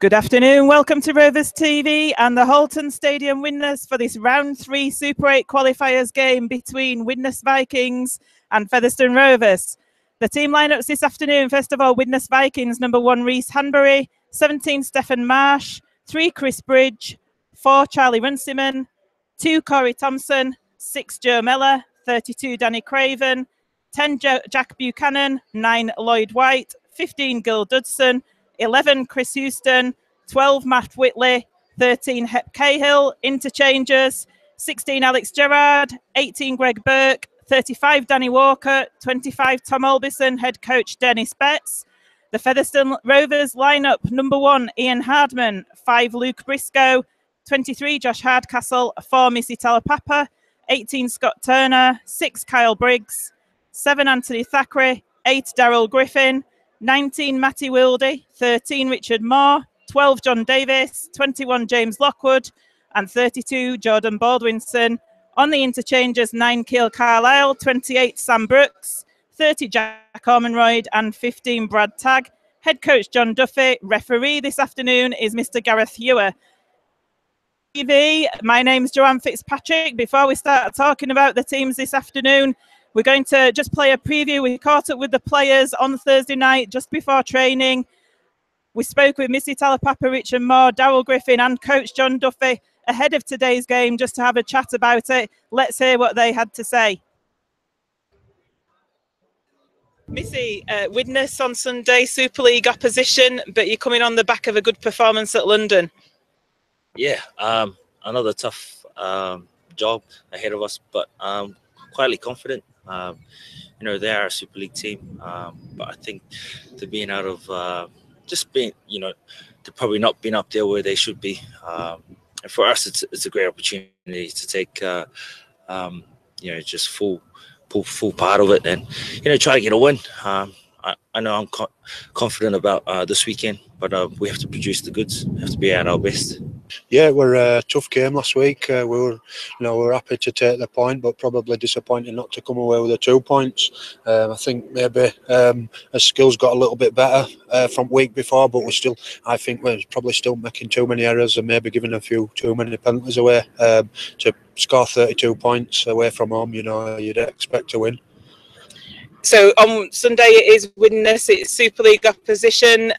Good afternoon, welcome to Rovers TV and the Halton Stadium winners for this round 3 Super 8 qualifiers game between Widnes Vikings and Featherstone Rovers. The team lineups this afternoon: first of all, Widnes Vikings, number 1 Reese Hanbury, 17 Stephen Marsh, 3 Chris Bridge, 4 Charlie Runciman, 2 Corey Thompson, 6 Joe Miller, 32 Danny Craven, 10 Jack Buchanan, 9 Lloyd White, 15 Gil Dudson, 11 Chris Houston, 12 Matt Whitley, 13 Hep Cahill. Interchangers: 16 Alex Gerrard, 18 Greg Burke, 35 Danny Walker, 25 Tom Olbison, head coach Dennis Betts. The Featherstone Rovers lineup: number 1 Ian Hardman, 5 Luke Briscoe, 23 Josh Hardcastle, 4 Missy Talapapa, 18 Scott Turner, 6 Kyle Briggs, 7 Anthony Thackeray, 8 Daryl Griffin, 19 Matty Wildy, 13 Richard Moore, 12 John Davis, 21 James Lockwood, and 32 Jordan Baldwinson. On the interchangers: 9 Keel Carlisle, 28 Sam Brooks, 30 Jack Ormonroyd, and 15 Brad Tagg. Head coach John Duffy. Referee this afternoon is Mr. Gareth Ewer. TV, my name's Joanne Fitzpatrick. Before we start talking about the teams this afternoon, we're going to just play a preview. We caught up with the players on Thursday night just before training. We spoke with Missy Talapapa, Richard Moore, Daryl Griffin and coach John Duffy ahead of today's game just to have a chat about it. Let's hear what they had to say. Missy, Widnes on Sunday, Super League opposition, but you're coming on the back of a good performance at London. Yeah, another tough job ahead of us, but quietly confident. You know, they are a Super League team, but I think they're being out of just being, you know, they're probably not being up there where they should be. And for us, it's a great opportunity to take, you know, just full part of it and, you know, try to get a win. I know I'm confident about this weekend, but we have to produce the goods. We have to be at our best. Yeah, it were a tough game last week. We were happy to take the point, but probably disappointed not to come away with the 2 points. I think maybe our skills got a little bit better from week before, but I think we're probably still making too many errors and maybe giving a few too many penalties away. To score 32 points away from home, you know, you'd expect to win. So on Sunday it is Widnes, it's Super League opposition.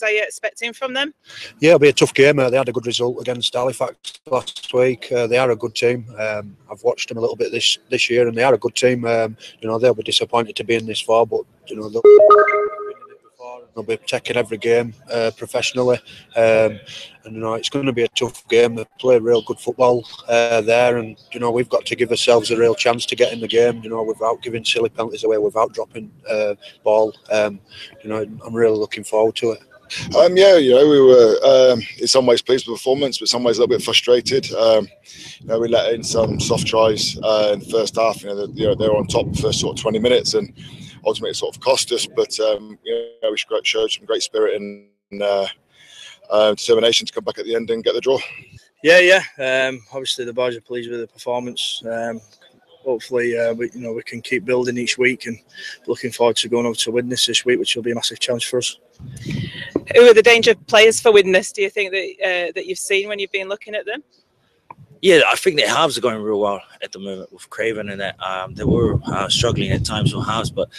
Are you expecting from them? Yeah, it'll be a tough game. They had a good result against Halifax last week. They are a good team. I've watched them a little bit this year, and they are a good team. You know, they'll be disappointed to be in this far, but you know they'll be taking every game professionally. And you know, it's going to be a tough game. They play real good football there, and you know, we've got to give ourselves a real chance to get in the game. You know, without giving silly penalties away, without dropping ball. You know, I'm really looking forward to it. Yeah, you know, we were in some ways pleased with the performance, but in some ways a little bit frustrated. You know, we let in some soft tries in the first half. You know, they were on top the first sort of 20 minutes, and ultimately it sort of cost us. But you know, we showed some great spirit and determination to come back at the end and get the draw. Yeah. Obviously, the boys are pleased with the performance. Hopefully, we can keep building each week, and looking forward to going over to Widnes this week, which will be a massive challenge for us. Who are the danger players for Widnes, do you think, that you've seen when you've been looking at them? Yeah, I think their halves are going real well at the moment with Craven and that. They were struggling at times with halves, but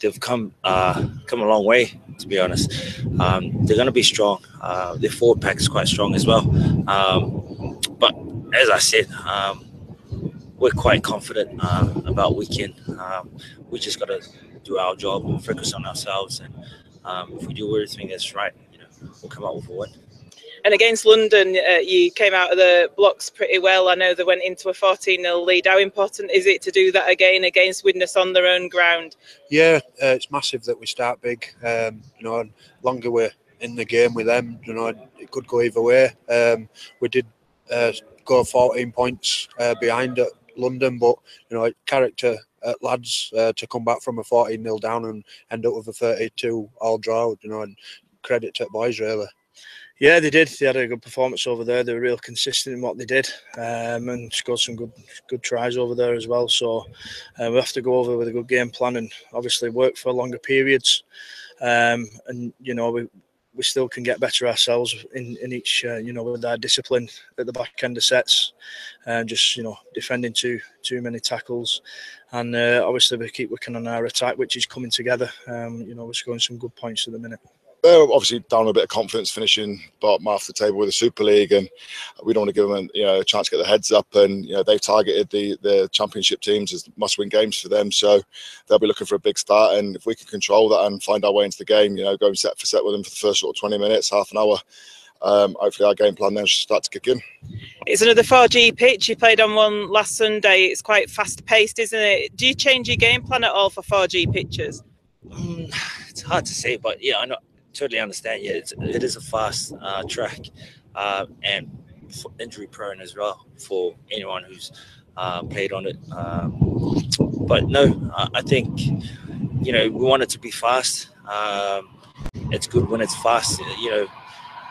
they've come a long way, to be honest. They're going to be strong. Their forward pack is quite strong as well. But as I said, we're quite confident about weekend. We just got to do our job and focus on ourselves. And if we do everything that's right, you know, we'll come out with a win. And against London, you came out of the blocks pretty well. I know they went into a 14-0 lead. How important is it to do that again against Widnes on their own ground? Yeah, it's massive that we start big. You know, longer we're in the game with them, you know, it could go either way. We did go 14 points behind at London, but you know, character lads to come back from a 14-0 down and end up with a 32 all draw, you know, and credit to the boys really. Yeah, they did. They had a good performance over there. They were real consistent in what they did, and scored some good tries over there as well. So we have to go over with a good game plan and obviously work for longer periods. and you know we still can get better ourselves in each you know, with our discipline at the back end of sets, and just, you know, defending too many tackles, and obviously we keep working on our attack, which is coming together. You know, we're scoring some good points at the minute. They're obviously down a bit of confidence, finishing bottom half of the table with the Super League, and we don't want to give them a chance to get their heads up. And you know, they've targeted the Championship teams as must-win games for them, so they'll be looking for a big start. And if we can control that and find our way into the game, you know, going set for set with them for the first sort of 20 minutes, half an hour, hopefully our game plan then should start to kick in. It's another 4G pitch. You played on one last Sunday. It's quite fast-paced, isn't it? Do you change your game plan at all for 4G pitches? It's hard to say, but yeah, I know. Totally understand. Yeah, it is a fast track, and injury prone as well for anyone who's played on it. But no, I think, you know, we want it to be fast. It's good when it's fast. You know,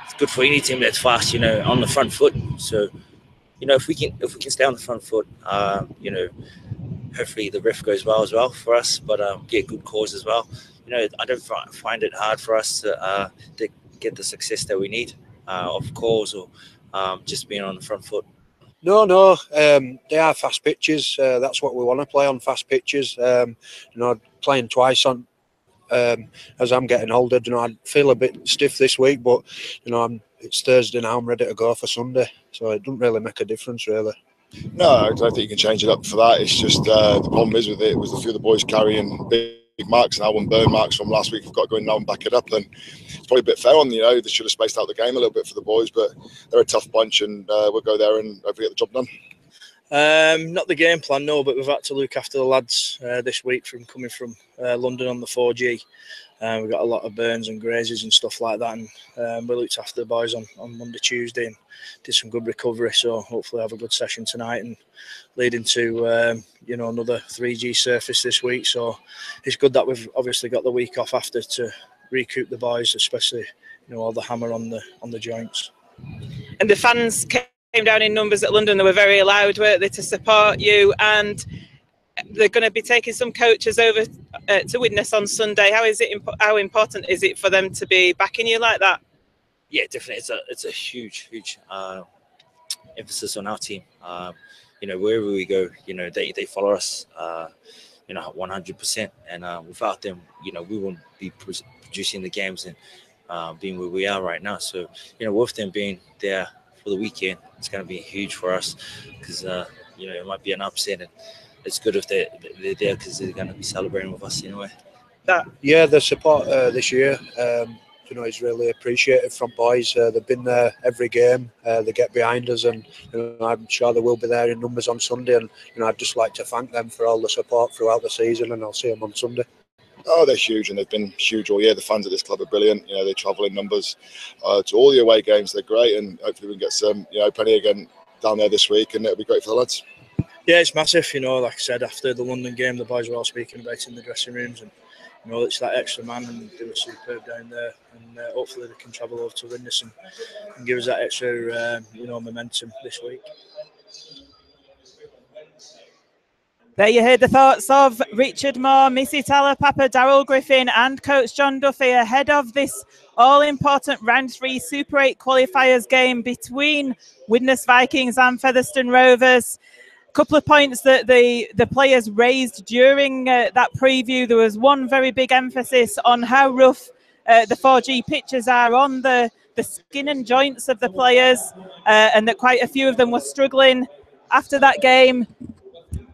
it's good for any team that's fast. You know, on the front foot. So, you know, if we can stay on the front foot, you know, hopefully the ref goes well as well for us. But get good calls as well. You know, I don't find it hard for us to get the success that we need of calls or just being on the front foot. No, they are fast pitches. That's what we want to play on, fast pitches. You know, playing twice on as I'm getting older. You know, I feel a bit stiff this week, but you know, it's Thursday now. I'm ready to go for Sunday, so it doesn't really make a difference, really. No, I don't think you can change it up for that. It's just the problem is with it was a few of the boys carrying big marks and I won burn marks from last week. We've got to go in now and back it up, and it's probably a bit fair on, you know, they should have spaced out the game a little bit for the boys, but they're a tough bunch, and we'll go there and hopefully get the job done. Not the game plan, no, but we've had to look after the lads this week from coming from London on the 4G. We've got a lot of burns and grazes and stuff like that, and we looked after the boys on Monday, Tuesday, and did some good recovery. So hopefully have a good session tonight and lead into you know, another 3G surface this week. So it's good that we've obviously got the week off after to recoup the boys, especially, you know, all the hammer on the joints. And the fans came down in numbers at London. They were very loud, weren't they, to support you, and they're going to be taking some coaches over to Widnes on Sunday. How important is it for them to be backing you like that? Yeah, definitely. It's a huge emphasis on our team. You know, wherever we go, you know, they follow us, you know, 100%. And without them, you know, we wouldn't be producing the games and being where we are right now. So, you know, with them being there for the weekend, it's going to be huge for us because, you know, it might be an upset, and it's good if they're there because they're going to be celebrating with us anyway. Yeah, the support this year, you know, is really appreciated from boys. They've been there every game. They get behind us, and you know, I'm sure they will be there in numbers on Sunday. And you know, I'd just like to thank them for all the support throughout the season, and I'll see them on Sunday. Oh, they're huge, and they've been huge all year. The fans at this club are brilliant. You know, they travel in numbers to all the away games. They're great, and hopefully we can get some, you know, plenty again down there this week, and it'll be great for the lads. Yeah, it's massive. You know, like I said, after the London game, the boys were all speaking about it in the dressing rooms, and you know, it's that extra man, and they were superb down there. And hopefully they can travel over to Widnes and give us that extra, you know, momentum this week. There you heard the thoughts of Richard Moore, Missy Talapapa, Darryl Griffin and Coach John Duffy ahead of this all-important Round 3 Super 8 qualifiers game between Widnes Vikings and Featherstone Rovers. Couple of points that the players raised during that preview. There was one very big emphasis on how rough the 4G pitches are on the skin and joints of the players, and that quite a few of them were struggling after that game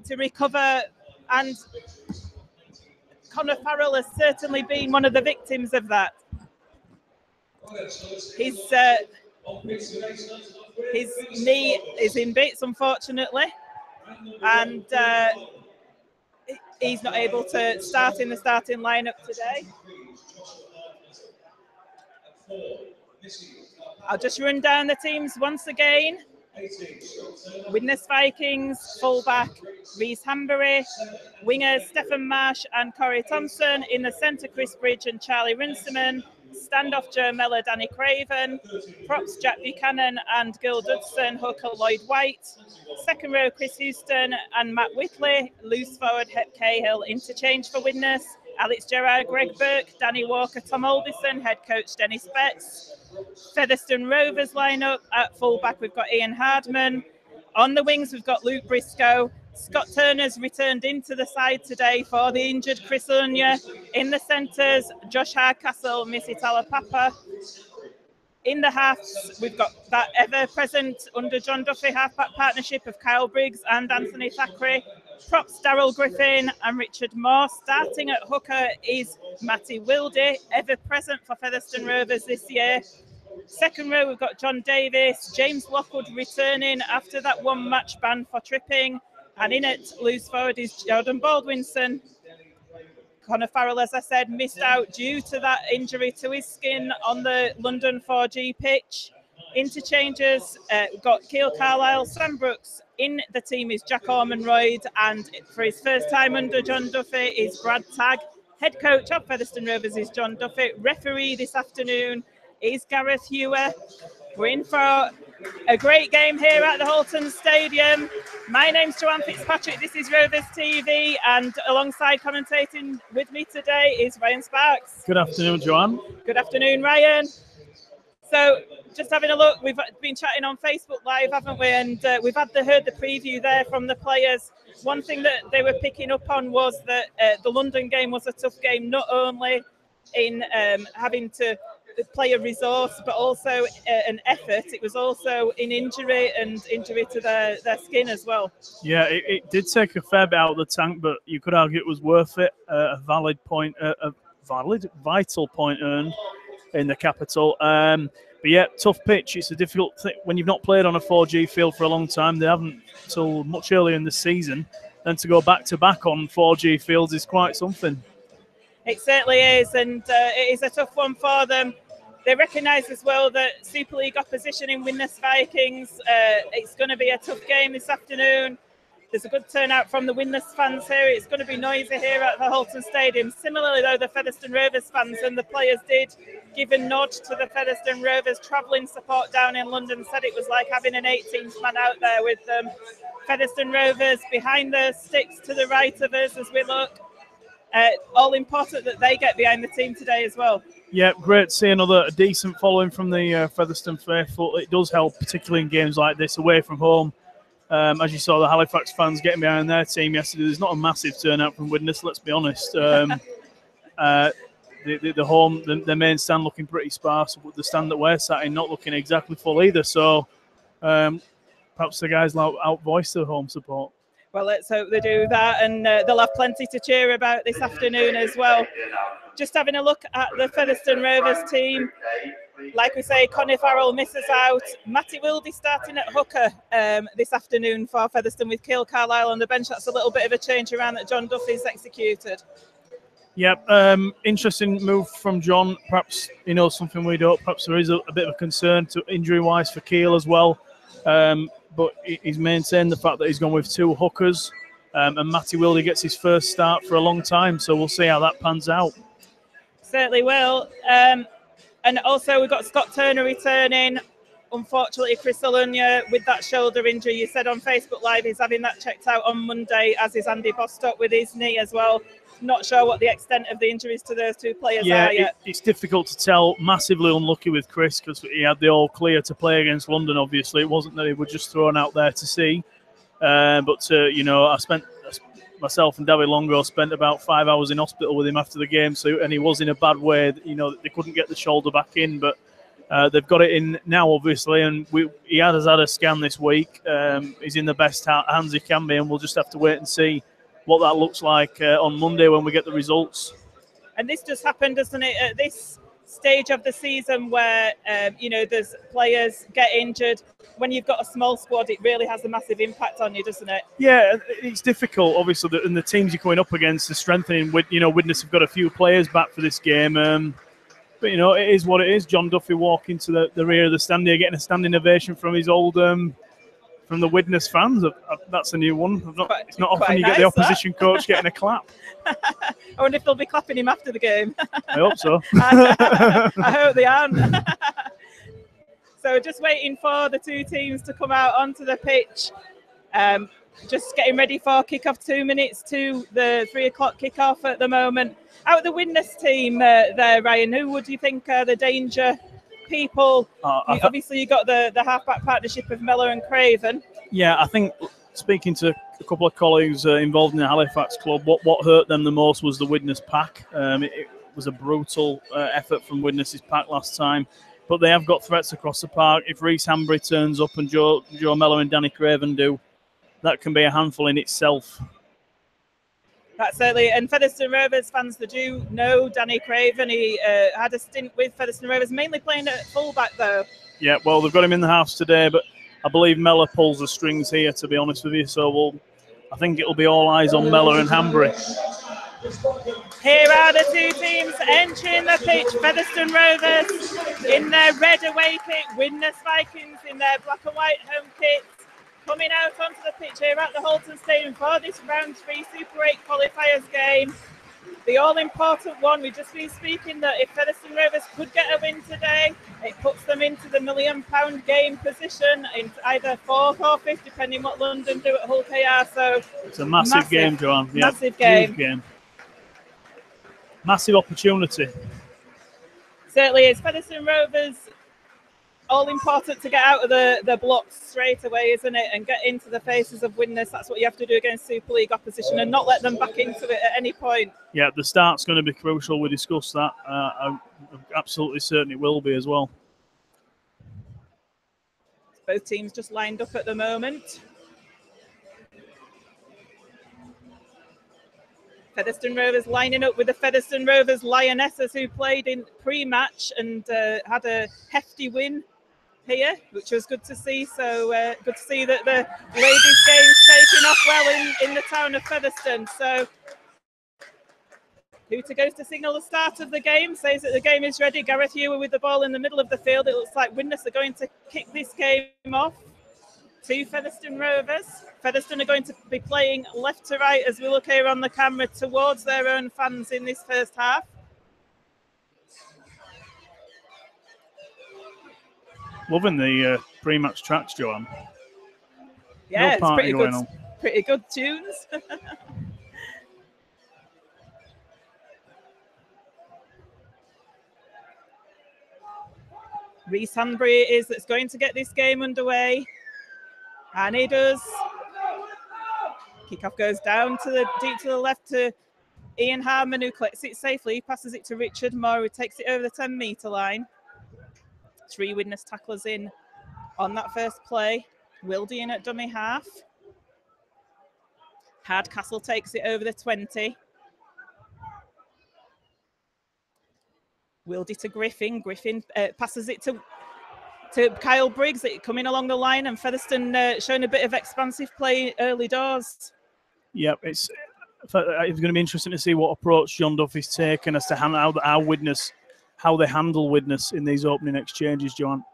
to recover, and Conor Farrell has certainly been one of the victims of that. His knee is in bits, unfortunately, and he's not able to start in the starting lineup today. I'll just run down the teams once again. Widnes Vikings, fullback Reese Hambury, wingers Stephen Marsh and Corey Thompson, in the centre Chris Bridge and Charlie Rinseman, standoff Joe Mellor, Danny Craven, props Jack Buchanan and Gil Dudson, hooker Lloyd White, second row Chris Houston and Matt Whitley, loose forward Hep Cahill, interchange for Widnes, Alex Gerrard, Greg Burke, Danny Walker, Tom Alderson, head coach Dennis Betts. Featherstone Rovers lineup. At fullback, we've got Ian Hardman. On the wings, we've got Luke Briscoe. Scott Turner's returned into the side today for the injured Chris Unya. In the centres, Josh Hardcastle, Missy Talapapa. In the halves, we've got that ever-present under John Duffy halfback partnership of Kyle Briggs and Anthony Thackeray. Props, Darryl Griffin and Richard Moore. Starting at hooker is Matty Wilde, ever-present for Featherstone Rovers this year. Second row, we've got John Davis, James Lockwood returning after that one-match ban for tripping. And in it, loose forward is Jordan Baldwinson. Connor Farrell, as I said, missed out due to that injury to his skin on the London 4G pitch. Interchanges, we've got Keil Carlisle, Sam Brooks. In the team is Jack Ormonroyd, and for his first time under John Duffy is Brad Tagg. Head coach of Featherstone Rovers is John Duffy. Referee this afternoon is Gareth Hewer. We're in for a great game here at the Halton Stadium. My name's Joanne Fitzpatrick, this is Rovers TV, and alongside commentating with me today is Ryan Sparks. Good afternoon, Joanne. Good afternoon, Ryan. So, just having a look, we've been chatting on Facebook Live, haven't we? And we've heard the preview there from the players. One thing that they were picking up on was that the London game was a tough game, not only in having to play a resource, but also an effort. It was also in injury to their skin as well. Yeah, it did take a fair bit out of the tank, but you could argue it was worth it. A vital point earned in the capital. But yeah, tough pitch. It's a difficult thing when you've not played on a 4G field for a long time. They haven't till much earlier in the season. Then to go back to back on 4G fields is quite something. It certainly is, and it is a tough one for them. They recognise as well that Super League opposition in WIDNES Vikings, it's going to be a tough game this afternoon. There's a good turnout from the WIDNES fans here. It's going to be noisy here at the Halton Stadium. Similarly, though, the Featherstone Rovers fans and the players did give a nod to the Featherstone Rovers travelling support down in London, said it was like having an 18th man out there with them. Featherstone Rovers behind the sticks to the right of us as we look. All important that they get behind the team today as well. Yeah, great to see a decent following from the Featherstone faithful. It does help, particularly in games like this, away from home. As you saw, the Halifax fans getting behind their team yesterday. There's not a massive turnout from WIDNES, let's be honest. The main stand looking pretty sparse, but the stand that we're sat in not looking exactly full either. So perhaps the guys will outvoice their home support. Well, let's hope they do that, and they'll have plenty to cheer about this afternoon as well. Just having a look at the Featherstone Rovers team. Like we say, Connie Farrell misses out. Matty Wilde starting at hooker this afternoon for Featherstone with Keil Carlisle on the bench. That's a little bit of a change around that John Duffy's executed. Yep, interesting move from John. Perhaps he knows something we don't. Perhaps there is a bit of a concern to injury-wise for Keil as well. But he's maintained the fact that he's gone with two hookers. And Matty Wilde gets his first start for a long time. So we'll see how that pans out. Certainly will. And also we've got Scott Turner returning. Unfortunately, Chris Unya with that shoulder injury. You said on Facebook Live he's having that checked out on Monday, as is Andy Bostock with his knee as well. Not sure what the extent of the injuries to those two players are yet. It's difficult to tell. Massively unlucky with Chris because he had the all clear to play against London, obviously. It wasn't that he was just thrown out there to see. I spent... Myself and David Longo spent about 5 hours in hospital with him after the game, and he was in a bad way. They couldn't get the shoulder back in, but they've got it in now, obviously, and he has had a scan this week. He's in the best hands he can be, and we'll just have to wait and see what that looks like on Monday when we get the results. And this just happened, doesn't it, at this stage of the season where, there's players get injured. When you've got a small squad, it really has a massive impact on you, doesn't it? Yeah, it's difficult, obviously, and the teams you're going up against are strengthening. WIDNES have got a few players back for this game. But, it is what it is. John Duffy walking to the rear of the stand here, getting a standing ovation from his old... from the WIDNES fans. That's a new one. It's not often you get the opposition coach getting a clap. I wonder if they'll be clapping him after the game. I hope so. I hope they aren't. So just waiting for the two teams to come out onto the pitch. just getting ready for kick-off, 2 minutes to the 3 o'clock kick-off at the moment. Out of the Widnes team there, Ryan, who would you think are the danger people? Obviously, you got the half-back partnership of Mellor and Craven. Yeah, I think speaking to a couple of colleagues involved in the Halifax club, what hurt them the most was the Widnes pack. It was a brutal effort from Widnes' pack last time, but they have got threats across the park. If Reece Hanbury turns up and Joe Mellor and Danny Craven do, that can be a handful in itself. That's certainly, and Featherstone Rovers fans that do know Danny Craven, he had a stint with Featherstone Rovers, mainly playing at fullback though. Yeah, well, they've got him in the halves today, but I believe Mellor pulls the strings here, to be honest with you. So I think it'll be all eyes on Mellor and Hanbury. Here are the two teams entering the pitch. Featherstone Rovers in their red away kit, Widnes Vikings in their black and white home kit, coming out onto the pitch here at the Halton Stadium for this round 3 Super 8 qualifiers game. The all-important one. We've just been speaking that if Featherstone Rovers could get a win today, it puts them into the £1 million game position in either 4th or 5th, depending what London do at Hull KR. So it's a massive game, Joanne. Yeah, massive game. Huge game. Massive opportunity. Certainly is. Featherstone Rovers, all important to get out of the blocks straight away, isn't it? And get into the faces of Widnes. That's what you have to do against Super League opposition and not let them back into it at any point. Yeah, the start's going to be crucial. We discussed that. I'm absolutely certain it will be as well. Both teams just lined up at the moment. Featherstone Rovers lining up with the Featherstone Rovers Lionesses, who played in pre-match and had a hefty win here, which was good to see. So good to see that the ladies' game's taking off well in the town of Featherstone. So who goes to signal the start of the game, says that the game is ready. Gareth Ewer with the ball in the middle of the field. It looks like Widnes are going to kick this game off to Featherstone Rovers. Featherstone are going to be playing left to right as we look here on the camera towards their own fans in this first half. Loving the pre-match tracks, Joanne. Yeah, no party it's going on. Pretty good tunes. Reece Hanbury that's going to get this game underway. And he does. Kickoff goes down to the deep to the left to Ian Harmon, who collects it safely. He passes it to Richard Moore, who takes it over the 10-metre line. 3 Widnes tacklers in on that first play. Wildy in at dummy half. Hardcastle takes it over the 20. Wildy to Griffin. Griffin passes it to Kyle Briggs, coming along the line, and Featherstone showing a bit of expansive play early doors. Yep, it's going to be interesting to see what approach John Duffy's taken as to how they handle Widnes in these opening exchanges, Joanne.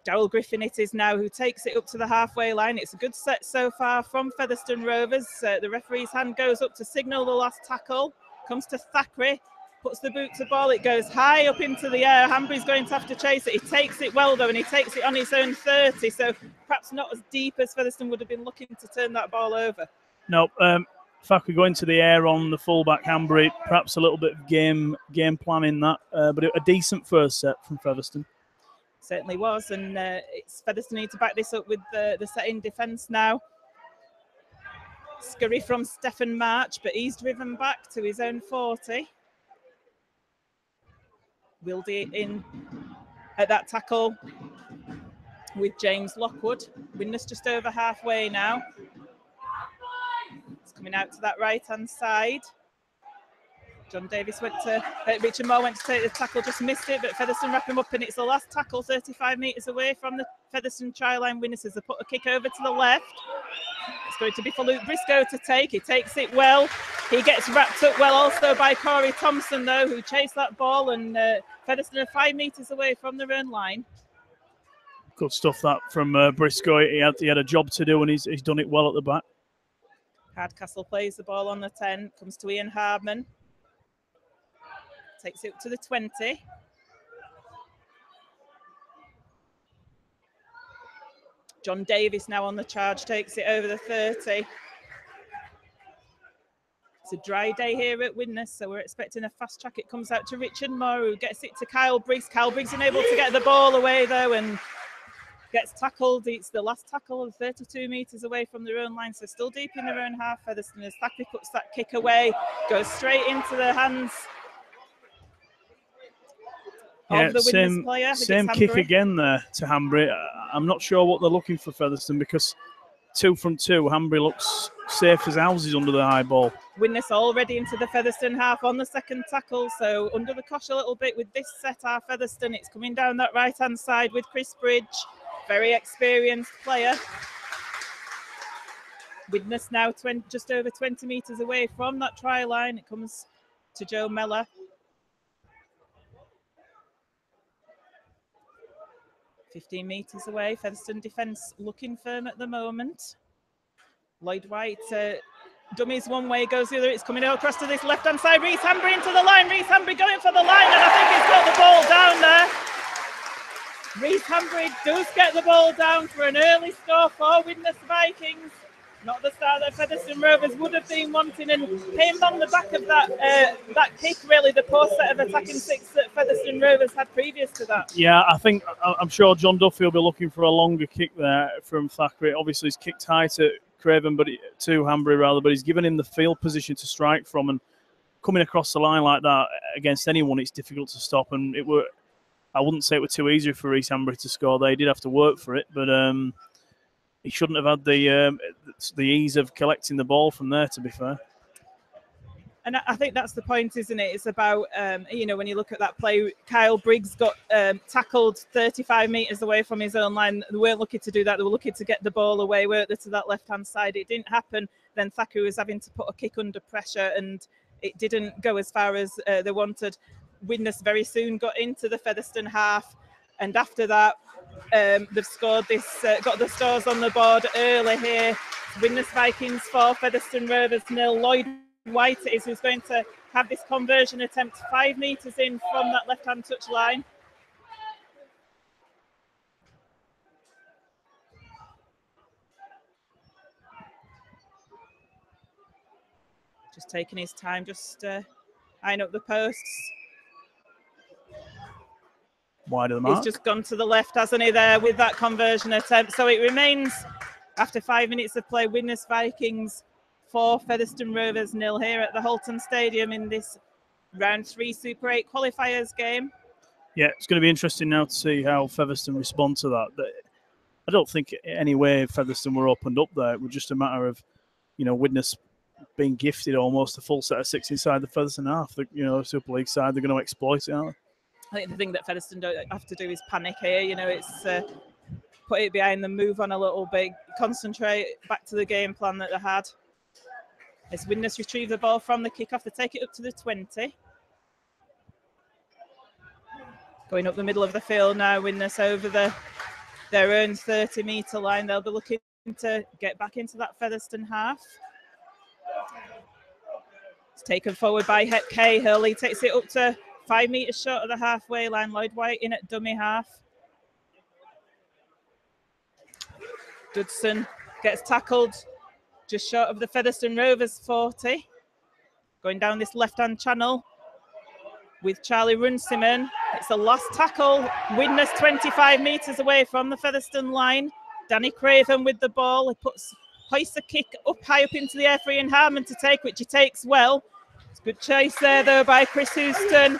Darryl Griffin it is now, who takes it up to the halfway line. It's a good set so far from Featherstone Rovers. The referee's hand goes up to signal the last tackle. Comes to Thackeray. Puts the boot to ball. It goes high up into the air. Hanbury's going to have to chase it. He takes it well, though, and he takes it on his own 30. So perhaps not as deep as Featherstone would have been looking to turn that ball over. No, Thackeray going to the air on the fullback Hanbury. Perhaps a little bit of game plan in that, but a decent first set from Featherstone. Certainly was, and it's Featherstone need to back this up with the set in defence now. Scurry from Stephen March, but he's driven back to his own 40. Wildy in at that tackle with James Lockwood. Widnes just over halfway now. It's coming out to that right-hand side. John Davis went to, Richard Moore went to take the tackle, just missed it, but Featherstone wrap him up, and it's the last tackle 35 metres away from the Featherstone try line. Widnes as they put a kick over to the left. It's going to be for Luke Briscoe to take. He takes it well. He gets wrapped up well also by Corey Thompson, though, who chased that ball, and Featherstone are 5 metres away from their own line. Good stuff that from Briscoe. He had a job to do, and he's done it well at the back. Hardcastle plays the ball on the 10, comes to Ian Hardman. Takes it up to the 20. John Davis now on the charge, takes it over the 30. It's a dry day here at Widnes, so we're expecting a fast track. It comes out to Richard Moore, who gets it to Kyle Briggs. Kyle Briggs unable to get the ball away, though, and gets tackled. It's the last tackle, 32 metres away from their own line, so still deep in their own half. Featherstone, as Thackeray puts that kick away, goes straight into the hands of the Widnes player. Same kick again there to Hanbury. I'm not sure what they're looking for Featherstone, because 2 from 2, Hanbury looks safe as houses under the high ball. Widnes already into the Featherstone half on the second tackle, so under the cosh a little bit with this set half. Featherstone, it's coming down that right-hand side with Chris Bridge, very experienced player. Widnes now just over 20 metres away from that try line. It comes to Joe Mellor. 15 metres away. Featherstone defence looking firm at the moment. Lloyd White dummies one way, goes the other. It's coming across to this left-hand side. Reese Hanbury into the line. Reese Hanbury going for the line, and I think he's got the ball down there. Reese Hanbury does get the ball down for an early score for Widnes Vikings. Not the start that Featherstone Rovers would have been wanting, and came on the back of that kick, really, the poor set of attacking six that Featherstone Rovers had previous to that. Yeah, I'm sure John Duffy will be looking for a longer kick there from Thackeray. Obviously, he's kicked high to Craven, to Hanbury rather, but he's given him the field position to strike from, and coming across the line like that against anyone, it's difficult to stop. And I wouldn't say it was too easy for Reese Hanbury to score. They did have to work for it, but he shouldn't have had the ease of collecting the ball from there, to be fair. And I think that's the point, isn't it? It's about, when you look at that play, Kyle Briggs got tackled 35 metres away from his own line. They weren't looking to do that. They were looking to get the ball away, weren't they, to that left-hand side. It didn't happen. Then Thackeray was having to put a kick under pressure, and it didn't go as far as they wanted. Widnes very soon got into the Featherstone half, and after that, they've scored this, got the scores on the board early here. Widnes Vikings 4, Featherstone Rovers 0. Lloyd White is who's going to have this conversion attempt 5 metres in from that left-hand touch line. Just taking his time, just eyeing up the posts. Wide of the mark. He's just gone to the left, hasn't he, there with that conversion attempt. So it remains, after 5 minutes of play, Widnes Vikings 4, Featherstone Rovers 0 here at the Halton Stadium in this round 3 Super 8 qualifiers game. Yeah, it's going to be interesting now to see how Featherstone respond to that. I don't think any way Featherstone were opened up there. It was just a matter of, Widnes being gifted almost a full set of 6 inside the Featherstone half. The Super League side, they're going to exploit it, aren't they? I think the thing that Featherstone don't have to do is panic here. It's put it behind them, move on a little bit, concentrate back to the game plan that they had. As Widnes retrieve the ball from the kickoff, they take it up to the 20. Going up the middle of the field now, Widnes over their own 30-metre line. They'll be looking to get back into that Featherstone half. It's taken forward by Cahill. He takes it up to 5 metres short of the halfway line. Lloyd White in at dummy half. Dudson gets tackled just short of the Featherstone Rovers 40. Going down this left-hand channel with Charlie Runciman. It's the last tackle. Widnes 25 metres away from the Featherstone line. Danny Craven with the ball. He hoists a kick up high up into the air for Ian Harmon to take, which he takes well. It's a good chase there, though, by Chris Houston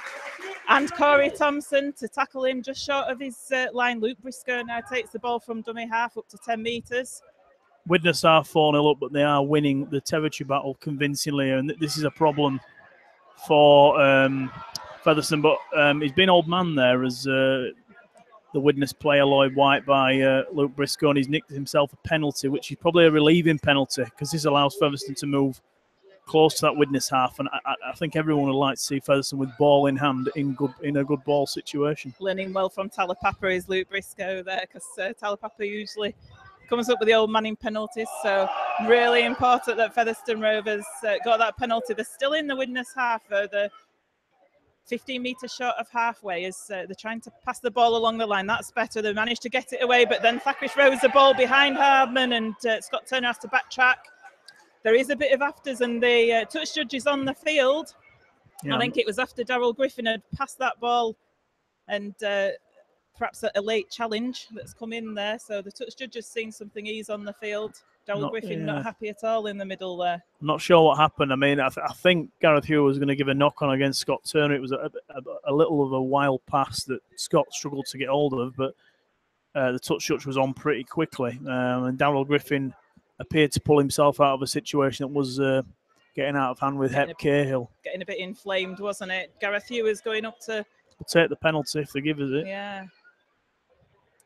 and Corey Thompson to tackle him just short of his line. Luke Briscoe now takes the ball from dummy half up to 10 metres. Widnes are 4-0 up, but they are winning the territory battle convincingly, and this is a problem for Featherstone. But he's been old man there as the Widnes player, Lloyd White, by Luke Briscoe, and he's nicked himself a penalty, which is probably a relieving penalty because this allows Featherstone to move close to that Widnes half, and I think everyone would like to see Featherstone with ball in hand in a good ball situation. Learning well from Talapapa is Luke Briscoe there, because Talapapa usually comes up with the old manning penalties, so really important that Featherstone Rovers got that penalty. They're still in the Widnes half, though. They're 15-metre short of halfway as they're trying to pass the ball along the line. That's better. They managed to get it away, but then Thackeray throws the ball behind Hardman, and Scott Turner has to backtrack. There is a bit of afters, and the touch judge is on the field. Yeah. I think it was after Daryl Griffin had passed that ball, and perhaps a late challenge that's come in there. So the touch judge has seen something. He's on the field. Daryl Griffin not happy at all in the middle there. I'm not sure what happened. I mean, I think Gareth Hughes was going to give a knock on against Scott Turner. It was a little of a wild pass that Scott struggled to get hold of, but the touch judge was on pretty quickly. And Daryl Griffin appeared to pull himself out of a situation that was getting out of hand with Hep Cahill. Getting a bit inflamed, wasn't it? Gareth Hughes going up to... We'll take the penalty if they give us it. Yeah.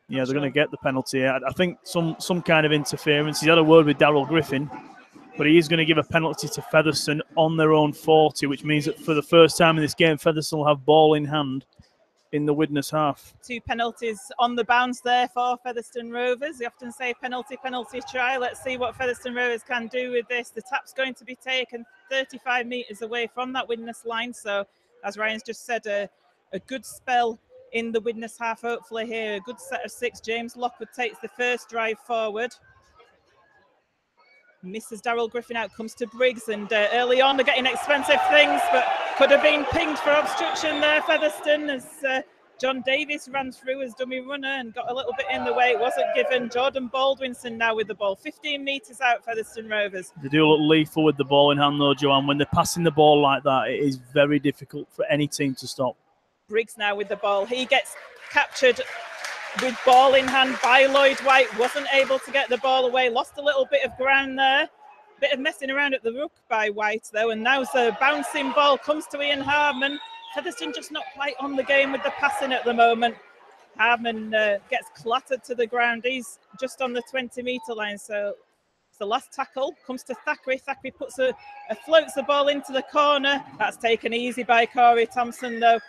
Yeah, they're going to get the penalty. I think some kind of interference. He's had a word with Daryl Griffin, but he is going to give a penalty to Featherstone on their own 40, which means that for the first time in this game, Featherstone will have ball in hand in the Widnes half. 2 penalties on the bounce there for Featherstone Rovers. They often say penalty, penalty, try. Let's see what Featherstone Rovers can do with this. The tap's going to be taken 35 metres away from that Widnes line. So, as Ryan's just said, a good spell in the Widnes half, hopefully here. A good set of 6. James Lockwood takes the first drive forward. Misses Daryl Griffin out, comes to Briggs, and early on they're getting expensive things, but could have been pinged for obstruction there, Featherstone, as John Davis ran through as dummy runner and got a little bit in the way. It wasn't given. Jordan Baldwinson now with the ball. 15 metres out, Featherstone Rovers. They do look lethal with the ball in hand though, Joanne. When they're passing the ball like that, it is very difficult for any team to stop. Briggs now with the ball. He gets captured with ball in hand by Lloyd White. Wasn't able to get the ball away. Lost a little bit of ground there. Bit of messing around at the ruck by White though. And now's the bouncing ball. Comes to Ian Hardman. Featherstone just not quite on the game with the passing at the moment. Hardman gets clattered to the ground. He's just on the 20-metre line. So it's the last tackle. Comes to Thackeray. Thackeray floats the ball into the corner. That's taken easy by Corey Thompson though.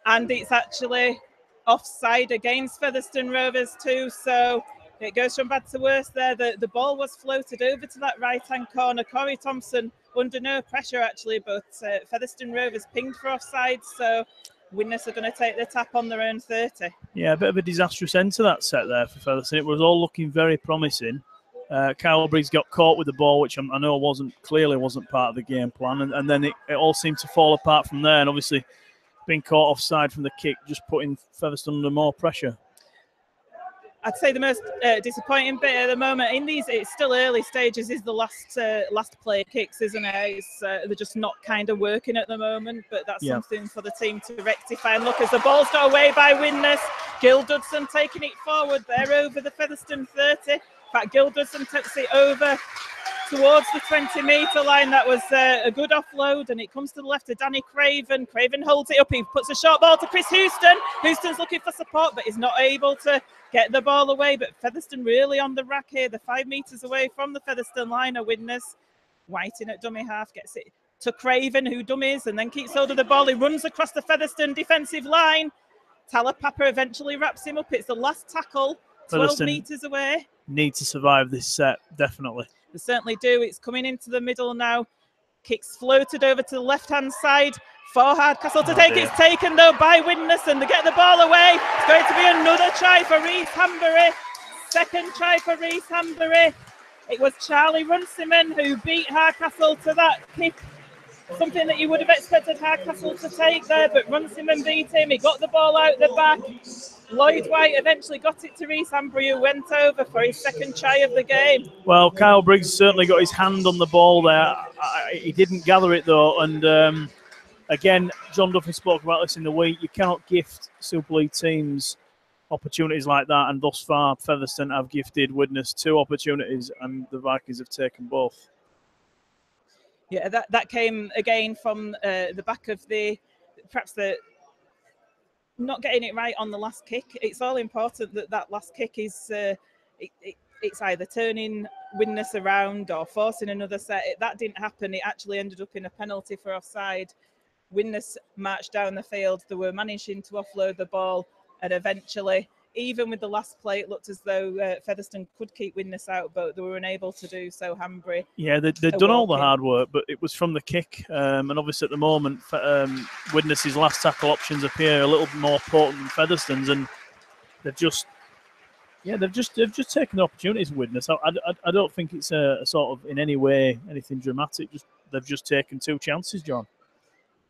And it's actually offside against Featherstone Rovers too. So it goes from bad to worse there. The ball was floated over to that right-hand corner. Corey Thompson under no pressure actually, but Featherstone Rovers pinged for offside. So Widnes are going to take the tap on their own 30. Yeah, a bit of a disastrous end to that set there for Featherstone. It was all looking very promising. Kyle Briggs got caught with the ball, which I know clearly wasn't part of the game plan. And then it all seemed to fall apart from there. And obviously, being caught offside from the kick, just putting Featherstone under more pressure. I'd say the most disappointing bit at the moment in these, it's still early stages, is the last play kicks, isn't it? They're just not kind of working at the moment, but that's something for the team to rectify. And look, as the ball's got away by Widnes, Gil Dudson taking it forward there over the Featherstone 30. In fact, Gil Dudson takes it over towards the 20-metre line. That was a good offload, and it comes to the left of Danny Craven. Craven holds it up. He puts a short ball to Chris Houston. Houston's looking for support, but is not able to get the ball away. But Featherstone really on the rack here. They're 5 metres away from the Featherstone line of Widnes. White in at dummy half, gets it to Craven, who dummies, and then keeps hold of the ball. He runs across the Featherstone defensive line. Talapapa eventually wraps him up. It's the last tackle, 12 metres away. Need to survive this set, definitely. They certainly do. It's coming into the middle now. Kicks floated over to the left-hand side for Hardcastle to take. It's taken, though, by Widnes, and they get the ball away. It's going to be another try for Reese Hambury. Second try for Reese Hambury. It was Charlie Runciman who beat Hardcastle to that kick. Something that you would have expected Hardcastle to take there, but Runciman beat him. He got the ball out the back. Lloyd White eventually got it to Reese Hambury, who went over for his second try of the game. Well, Kyle Briggs certainly got his hand on the ball there. He didn't gather it, though. And again, John Duffy spoke about this in the week. You cannot gift Super League teams opportunities like that. And thus far, Featherstone have gifted Widnes 2 opportunities, and the Vikings have taken both. Yeah, that came again from the back of perhaps the not getting it right on the last kick. It's all important that last kick is it's either turning Widnes around or forcing another set. That didn't happen. It actually ended up in a penalty for offside. Widnes marched down the field. They were managing to offload the ball, and eventually even with the last play, it looked as though Featherstone could keep Widnes out, but they were unable to do so. Hanbury. Yeah, they'd done all the hard work, but it was from the kick. And obviously at the moment, Widnes's last tackle options appear a little more potent than Featherstone's, and they've just taken the opportunities of Widnes. I don't think it's a sort of in any way anything dramatic. They've just taken 2 chances, John.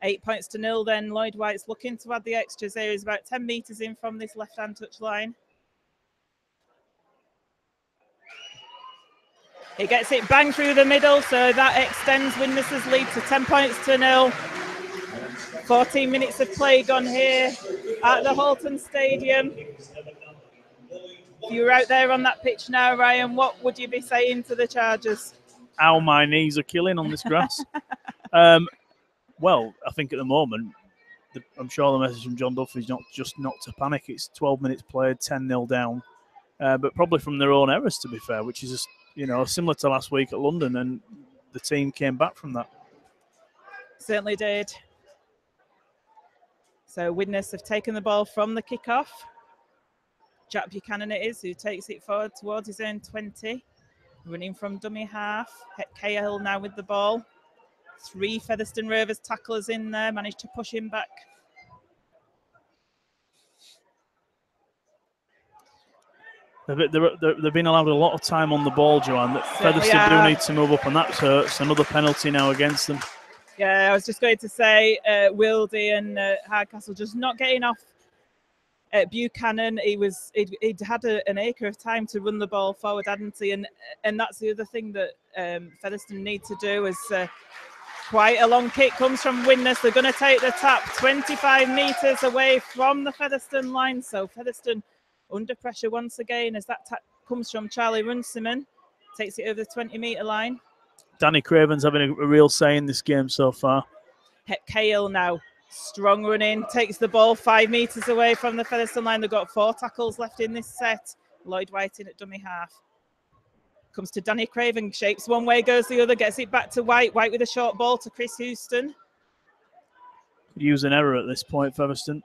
8 points to 0 then. Lloyd White's looking to add the extras here. He's about 10 metres in from this left-hand touch line. He gets it bang through the middle, so that extends Widnes's lead to 10 points to 0. 14 minutes of play gone here at the Halton Stadium. If you were out there on that pitch now, Ryan, what would you be saying to the Chargers? Ow, my knees are killing on this grass. Well, I think at the moment, I'm sure the message from John Duffy is not to panic. It's 12 minutes played, 10-0 down, but probably from their own errors, to be fair, which is similar to last week at London, and the team came back from that. Certainly did. So Widnes have taken the ball from the kickoff. Jack Buchanan it is who takes it forward towards his own 20, running from dummy half. Cahill now with the ball. 3 Featherstone Rovers tacklers in there, managed to push him back. They've been allowed a lot of time on the ball, Joanne. Featherstone do need to move up, and that's another penalty now against them. Yeah, I was just going to say Wildy and Hardcastle just not getting off Buchanan. He'd had an acre of time to run the ball forward, hadn't he? And that's the other thing that Featherstone need to do is quite a long kick comes from Widnes. They're going to take the tap 25 metres away from the Featherstone line. So Featherstone under pressure once again as that tap comes from Charlie Runciman. Takes it over the 20-metre line. Danny Craven's having a real say in this game so far. Cahill now. Strong running. Takes the ball 5 metres away from the Featherstone line. They've got 4 tackles left in this set. Lloyd White in at dummy half. Comes to Danny Craven, shapes one way, goes the other, gets it back to White. White with a short ball to Chris Houston. Could use an error at this point, Featherstone.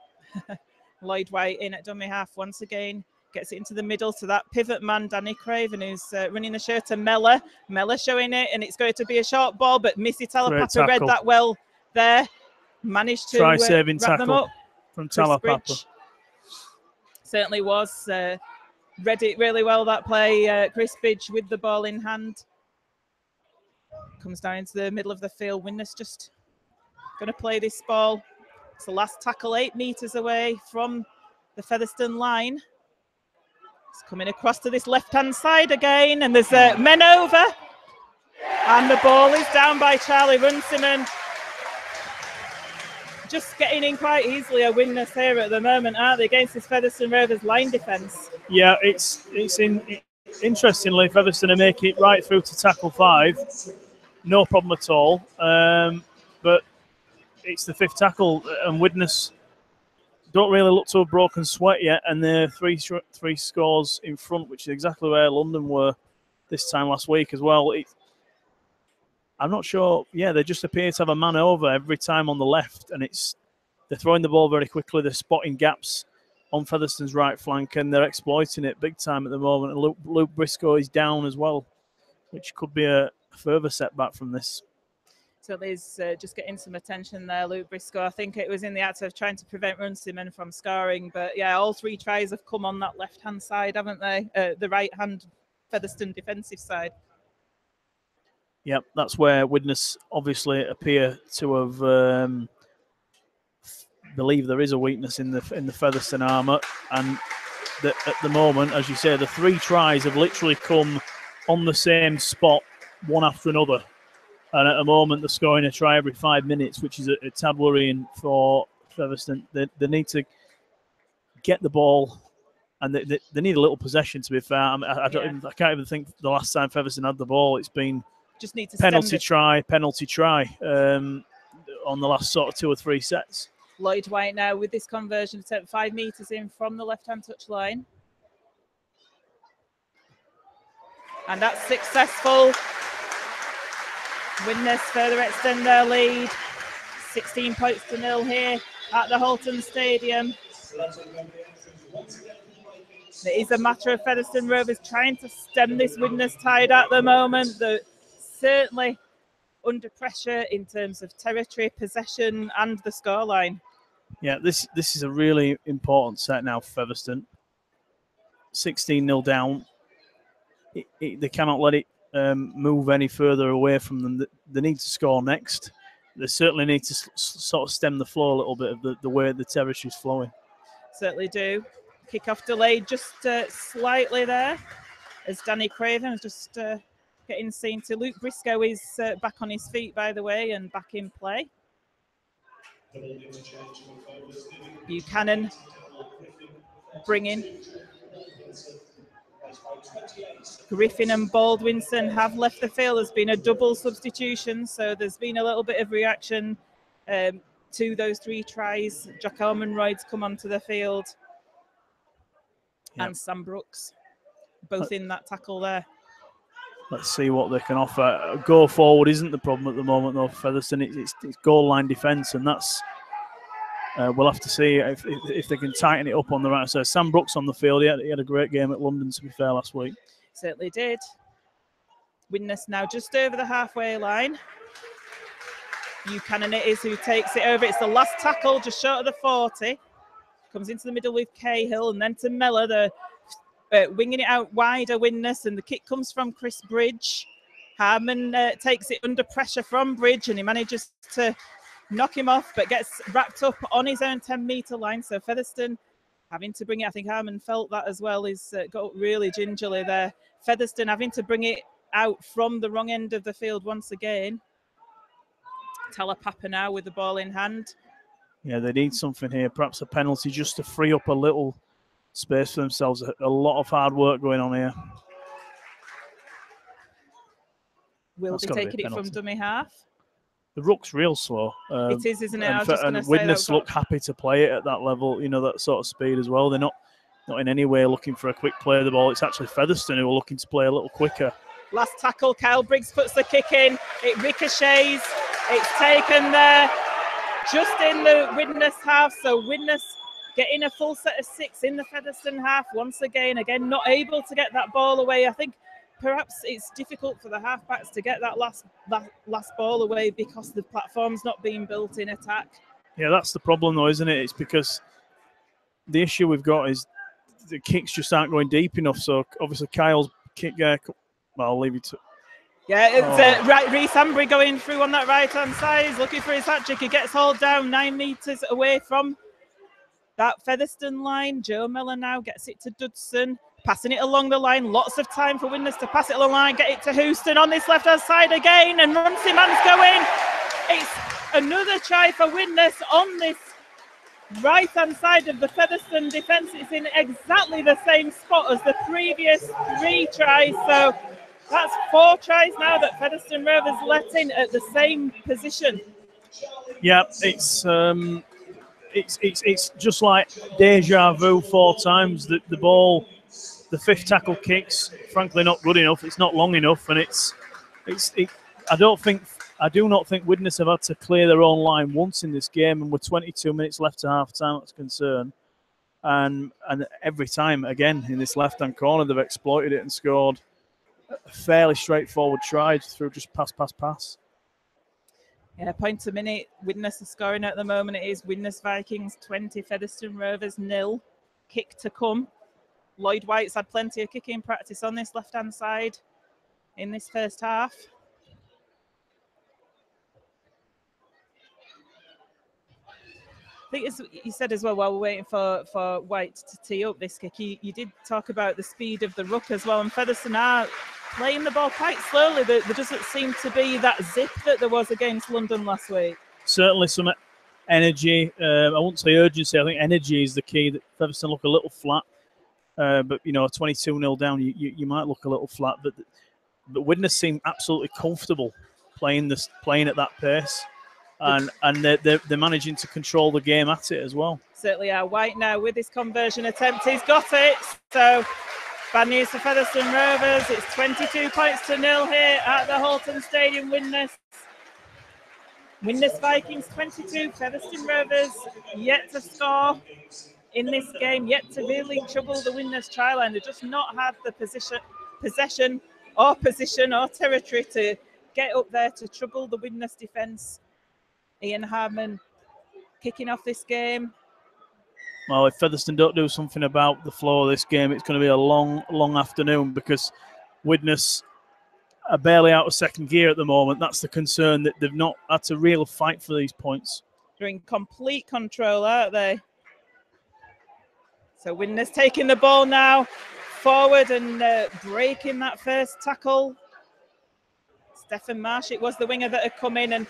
Lloyd White in at dummy half once again. Gets it into the middle to that pivot man, Danny Craven, who's running the show to Mella. Mella showing it, and it's going to be a short ball, but Missy Talapapa read that well there. Managed to try saving wrap them up. From Talapapa. Certainly was. Read it really well, that play. Chris Bidge with the ball in hand. Comes down into the middle of the field. Widnes just going to play this ball. It's the last tackle 8 metres away from the Featherstone line. It's coming across to this left-hand side again, and there's men over. And the ball is down by Charlie Runciman. Just getting in quite easily a Widnes here at the moment, aren't they, against this Featherstone Rovers line defence? Yeah, interestingly, Featherstone are making it right through to tackle 5. No problem at all. But it's the 5th tackle, and Widnes don't really look to have broken sweat yet, and they're 3 scores in front, which is exactly where London were this time last week as well. I'm not sure. Yeah, they just appear to have a man over every time on the left, and they're throwing the ball very quickly. They're spotting gaps on Featherstone's right flank, and they're exploiting it big time at the moment. And Luke Briscoe is down as well, which could be a further setback from this. So there's just getting some attention there, Luke Briscoe. I think it was in the act of trying to prevent Runciman from scoring, but yeah, all 3 tries have come on that left-hand side, haven't they? The right-hand Featherstone defensive side. Yep, that's where Widnes obviously appear to have believe there is a weakness in the Featherstone armour, and at the moment, as you say, the 3 tries have literally come on the same spot, one after another. And at the moment, they're scoring a try every 5 minutes, which is a tad worrying for Featherstone. They need to get the ball, and they need a little possession, to be fair. I can't even think the last time Featherstone had the ball. It's been just need to penalty try on the last sort of 2 or 3 sets. Lloyd White now with this conversion attempt 5 metres in from the left-hand touch line. And that's successful. Widnes further extend their lead. 16 points to 0 here at the Halton Stadium. It is a matter of Featherstone Rovers trying to stem this Widnes tide at the moment. They're certainly under pressure in terms of territory, possession and the scoreline. Yeah, this is a really important set now for Featherstone. 16-0 down. They cannot let it move any further away from them. They need to score next. They certainly need to sort of stem the flow a little bit of the way the territory is flowing. Certainly do. Kick-off delayed just slightly there as Danny Craven is just getting seen to. Luke Briscoe is back on his feet, by the way, and back in play. Buchanan bringing. Griffin and Baldwinson have left the field. There's been a double substitution, so there's been a little bit of reaction to those 3 tries. Jack Elmonroyd's come onto the field. Yep. And Sam Brooks, both in that tackle there. Let's see what they can offer. Go forward isn't the problem at the moment, though, Featherstone. It's goal line defence, and that's we'll have to see if they can tighten it up on the right side. Sam Brooks on the field. He had a great game at London, to be fair, last week. Certainly did. Widnes now just over the halfway line. Buchanan it is who takes it over. It's the last tackle, just short of the 40. Comes into the middle with Cahill and then to Miller. They're winging it out wider, Widnes, and the kick comes from Chris Bridge. Harmon takes it under pressure from Bridge and he manages to knock him off, but gets wrapped up on his own 10-metre line. So Featherstone having to bring it. I think Harmon felt that as well. He's got really gingerly there. Featherstone having to bring it out from the wrong end of the field once again. Talapapa now with the ball in hand. Yeah, they need something here, perhaps a penalty just to free up a little space for themselves. A lot of hard work going on here. Will be taking it from dummy half. The ruck's real slow. It is, isn't it? And Widnes look happy to play it at that level, you know, that sort of speed as well. They're not in any way looking for a quick play of the ball. It's actually Featherstone who are looking to play a little quicker. Last tackle, Kyle Briggs puts the kick in. It ricochets. It's taken there. Just in the Widnes half, so Widnes getting a full set of 6 in the Featherstone half once again. Again, not able to get that ball away. I think perhaps it's difficult for the halfbacks to get that last ball away because the platform's not being built in attack. Yeah, that's the problem though, isn't it? It's because the issue we've got is the kicks just aren't going deep enough. So obviously Kyle's kick, well, I'll leave you to... Yeah, it's Rhys Ambry going through on that right-hand side. He's looking for his hat-trick. He gets hauled down 9 metres away from that Featherstone line. Joe Miller now gets it to Dudson, passing it along the line. Lots of time for Widnes to pass it along the line, get it to Houston on this left-hand side again, and Runciman's going. It's another try for Widnes on this right-hand side of the Featherstone defence. It's in exactly the same spot as the previous 3 tries, so that's 4 tries now that Featherstone Rovers let in at the same position. Yeah, it's just like deja vu 4 times. The ball, the 5th tackle kicks, frankly not good enough. It's not long enough, and I do not think Widnes have had to clear their own line once in this game, and with 22 minutes left to half time, that's a concern. And every time again in this left-hand corner, they've exploited it and scored a fairly straightforward try through just pass. Yeah, point a minute. Widnes are scoring at the moment. It is Widnes Vikings 20, Featherstone Rovers 0. Kick to come. Lloyd White's had plenty of kicking practice on this left-hand side in this first half. I think as you said as well, while we're waiting for White to tee up this kick, you did talk about the speed of the ruck as well, and Featherstone are playing the ball quite slowly. There doesn't seem to be that zip that there was against London last week. Certainly some energy. I wouldn't say urgency. I think energy is the key. That Featherstone look a little flat, but you know, 22-0 down, you might look a little flat. But Widnes seem absolutely comfortable playing at that pace. And they're managing to control the game at it as well. Certainly are. White now with his conversion attempt. He's got it. So bad news for Featherstone Rovers. It's 22 points to 0 here at the Halton Stadium. Widnes Vikings 22. Featherstone Rovers yet to score in this game yet to really trouble the Widnes try line. They've just not had the possession or territory to get up there to trouble the Widnes defence. Ian Harman kicking off this game. Well, if Featherstone don't do something about the flow of this game, it's going to be a long, long afternoon, because Widnes are barely out of second gear at the moment. That's the concern, that they've not had to real fight for these points. They're in complete control, aren't they? So Widnes taking the ball now forward and breaking that first tackle. Stefan Marsh, it was the winger that had come in, and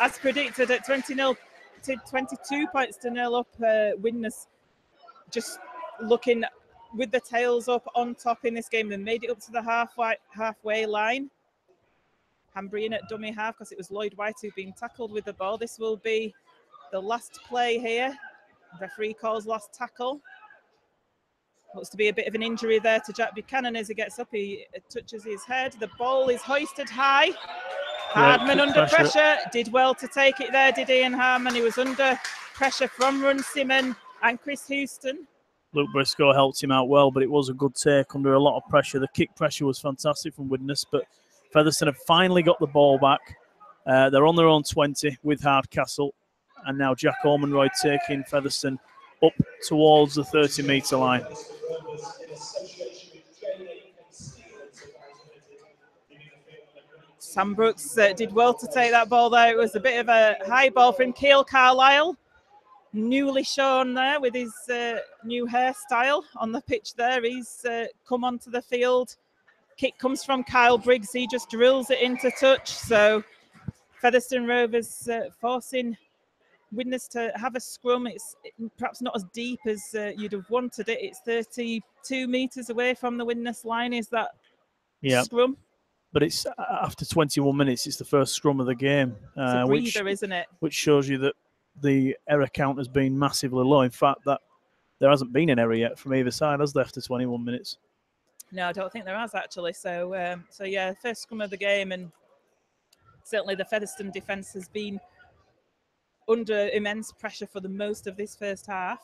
as predicted at 22 points to 0 up, Widnes just looking with the tails up on top in this game. They made it up to the halfway line. Hambrian at dummy half, because it was Lloyd White who'd been tackled with the ball. This will be the last play here. Referee calls last tackle. Looks to be a bit of an injury there to Jack Buchanan as he gets up. He touches his head. The ball is hoisted high. Hardman under pressure. Did well to take it there, did Ian Harman. He was under pressure from Runciman and Chris Houston. Luke Briscoe helped him out well, but it was a good take under a lot of pressure. The kick pressure was fantastic from Widnes, but Featherstone have finally got the ball back. They're on their own 20 with Hardcastle, and now Jack Ormonroyd taking Featherstone up towards the 30-metre line. Sam Brooks did well to take that ball there. It was a bit of a high ball from Keil Carlisle. Newly shown there with his new hairstyle on the pitch there. He's come onto the field. Kick comes from Kyle Briggs. He just drills it into touch. So Featherstone Rovers forcing Widnes to have a scrum. It's perhaps not as deep as you'd have wanted it. It's 32 metres away from the Widnes line. Is that scrum? But it's after 21 minutes. It's the first scrum of the game. It's a breather, isn't it? Which shows you that the error count has been massively low. In fact, that there hasn't been an error yet from either side, has there, after 21 minutes? No, I don't think there has, actually. So, yeah, first scrum of the game, and certainly the Featherstone defence has been under immense pressure for the most of this first half.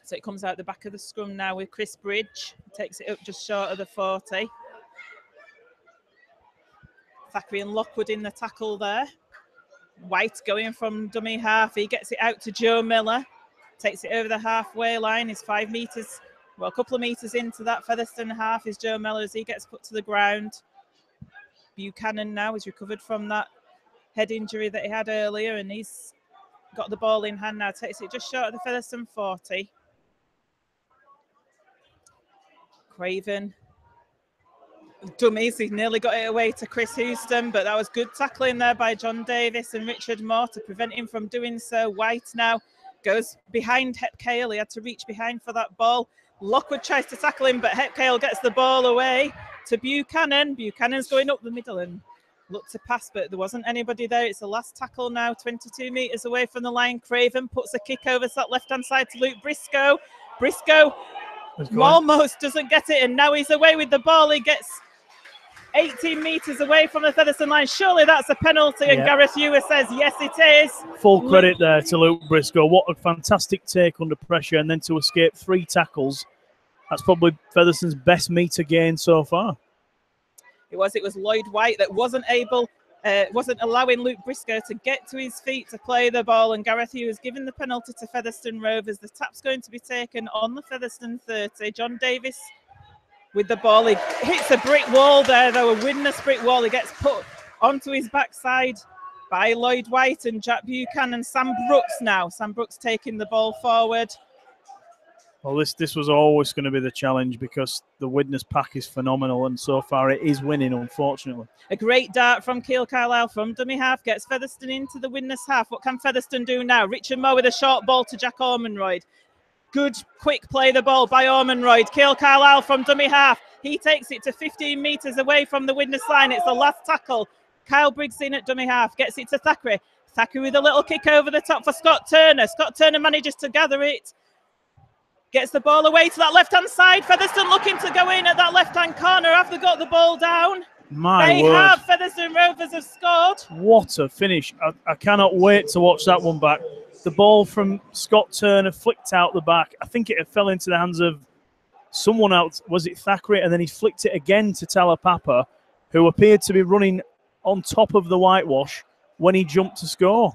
So it comes out the back of the scrum now with Chris Bridge. Takes it up just short of the 40. Thackeray and Lockwood in the tackle there. White going from dummy half. He gets it out to Joe Miller. Takes it over the halfway line. He's 5 metres, well, a couple of metres into that Featherstone half is Joe Miller as he gets put to the ground. Buchanan now is recovered from that head injury that he had earlier, and he's got the ball in hand now. Takes it just short of the Featherstone 40. Craven. Dummies, he nearly got it away to Chris Houston, but that was good tackling there by John Davis and Richard Moore to prevent him from doing so. White now goes behind Hep Cale. He had to reach behind for that ball. Lockwood tries to tackle him, but Hep Cale gets the ball away to Buchanan. Buchanan's going up the middle and looked to pass, but there wasn't anybody there. It's the last tackle now, 22 metres away from the line. Craven puts a kick over to that left-hand side to Luke Briscoe. Briscoe almost doesn't get it, and now he's away with the ball. He gets 18 metres away from the Featherstone line. Surely that's a penalty, and Gareth Ewer says, yes, it is. Full credit there to Luke Briscoe. What a fantastic take under pressure, and then to escape 3 tackles. That's probably Featherstone's best meter gain so far. It was Lloyd White that wasn't allowing Luke Briscoe to get to his feet to play the ball, and Gareth Ewer has given the penalty to Featherstone Rovers. The tap's going to be taken on the Featherstone 30. John Davis with the ball. He hits a brick wall there, though, a Widnes brick wall. He gets put onto his backside by Lloyd White and Jack Buchanan. Sam Brooks now. Sam Brooks taking the ball forward. Well, this was always going to be the challenge because the Widnes pack is phenomenal, and so far it is winning, unfortunately. A great dart from Keil Carlisle from dummy half. Gets Featherstone into the Widnes half. What can Featherstone do now? Richard Moore with a short ball to Jack Ormonroyd. Good, quick play the ball by Ormonroyd. Keil Carlisle from dummy half. He takes it to 15 metres away from the Widnes line. It's the last tackle. Kyle Briggs in at dummy half. Gets it to Thackeray. Thackeray with a little kick over the top for Scott Turner. Scott Turner manages to gather it. Gets the ball away to that left-hand side. Featherstone looking to go in at that left-hand corner. Have they got the ball down? My word. They have. Featherstone Rovers have scored. What a finish. I cannot wait to watch that one back. the ball from Scott Turner flicked out the back. I think it fell into the hands of someone else. Was it Thackeray? And then he flicked it again to Talapapa, who appeared to be running on top of the whitewash when he jumped to score.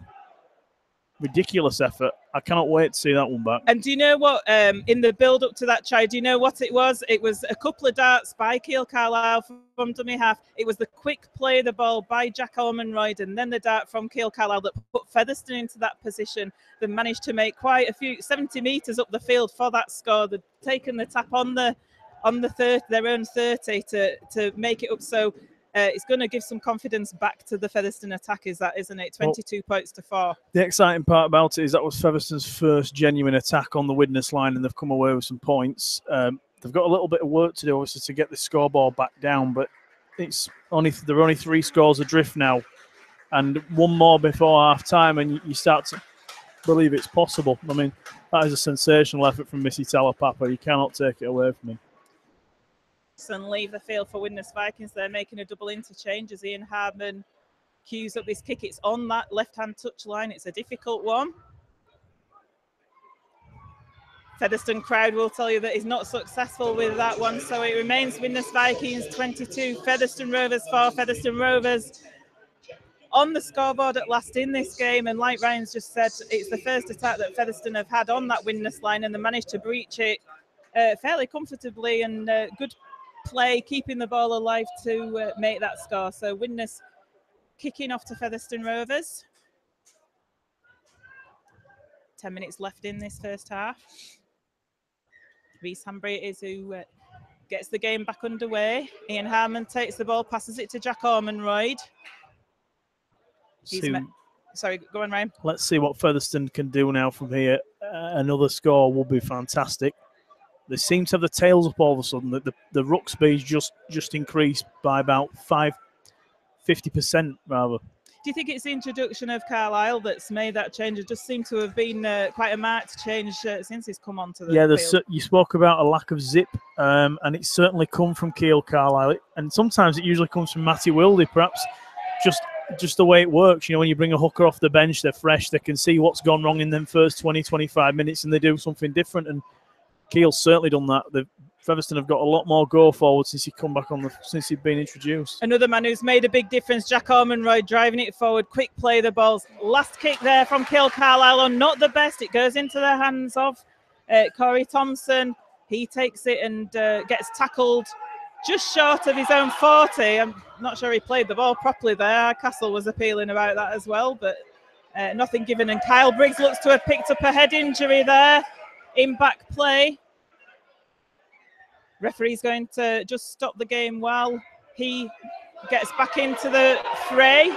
Ridiculous effort. I cannot wait to see that one back. And do you know what, in the build-up to that try, do you know what it was? It was a couple of darts by Keil Carlisle from dummy half. It was the quick play of the ball by Jack Ormonroyd, and then the dart from Keil Carlisle that put Featherstone into that position. They managed to make quite a few, 70 metres up the field for that score. They'd taken the tap on their own 30 to make it up. So it's going to give some confidence back to the Featherstone attack, isn't it? 22 points to 4. The exciting part about it is that was Featherstone's first genuine attack on the Widnes line, and they've come away with some points. They've got a little bit of work to do, obviously, to get the scoreboard back down, but there are only 3 scores adrift now, and one more before half-time, and you start to believe it's possible. I mean, that is a sensational effort from Missy Talapapa. You cannot take it away from him. And leave the field for Widnes Vikings. They're making a double interchange as Ian Hartman cues up this kick. It's on that left-hand touch line. It's a difficult one. Featherstone crowd will tell you that he's not successful with that one, so it remains Widnes Vikings 22, Featherstone Rovers 4. Featherstone Rovers on the scoreboard at last in this game, and like Ryan's just said, it's the first attack that Featherstone have had on that Widnes line, and they managed to breach it fairly comfortably, and good play, keeping the ball alive to make that score. So Widnes kicking off to Featherstone Rovers. 10 minutes left in this first half. Reece Hambry is who gets the game back underway. Ian Harmon takes the ball, passes it to Jack Ormonroyd. Sorry, go on, Ryan. Let's see what Featherstone can do now from here. Another score will be fantastic. They seem to have the tails up all of a sudden. The ruck speed's just increased by about 50% rather. Do you think it's the introduction of Carlisle that's made that change? It just seemed to have been quite a marked change since he's come onto the field. You spoke about a lack of zip, and it's certainly come from Keil Carlisle. And sometimes it usually comes from Matty Wildy, perhaps just the way it works. You know, when you bring a hooker off the bench, they're fresh, they can see what's gone wrong in them first 20, 25 minutes, and they do something different. And Keil's certainly done that. Featherstone have got a lot more go forward since he's come back since he's been introduced. Another man who's made a big difference, Jack Ormonroyd, driving it forward, quick play the balls. Last kick there from Keil Carlisle, and not the best. It goes into the hands of Corey Thompson. He takes it and gets tackled just short of his own 40. I'm not sure he played the ball properly there. Castle was appealing about that as well, but nothing given. And Kyle Briggs looks to have picked up a head injury there in back play. Referee's going to just stop the game while he gets back into the fray.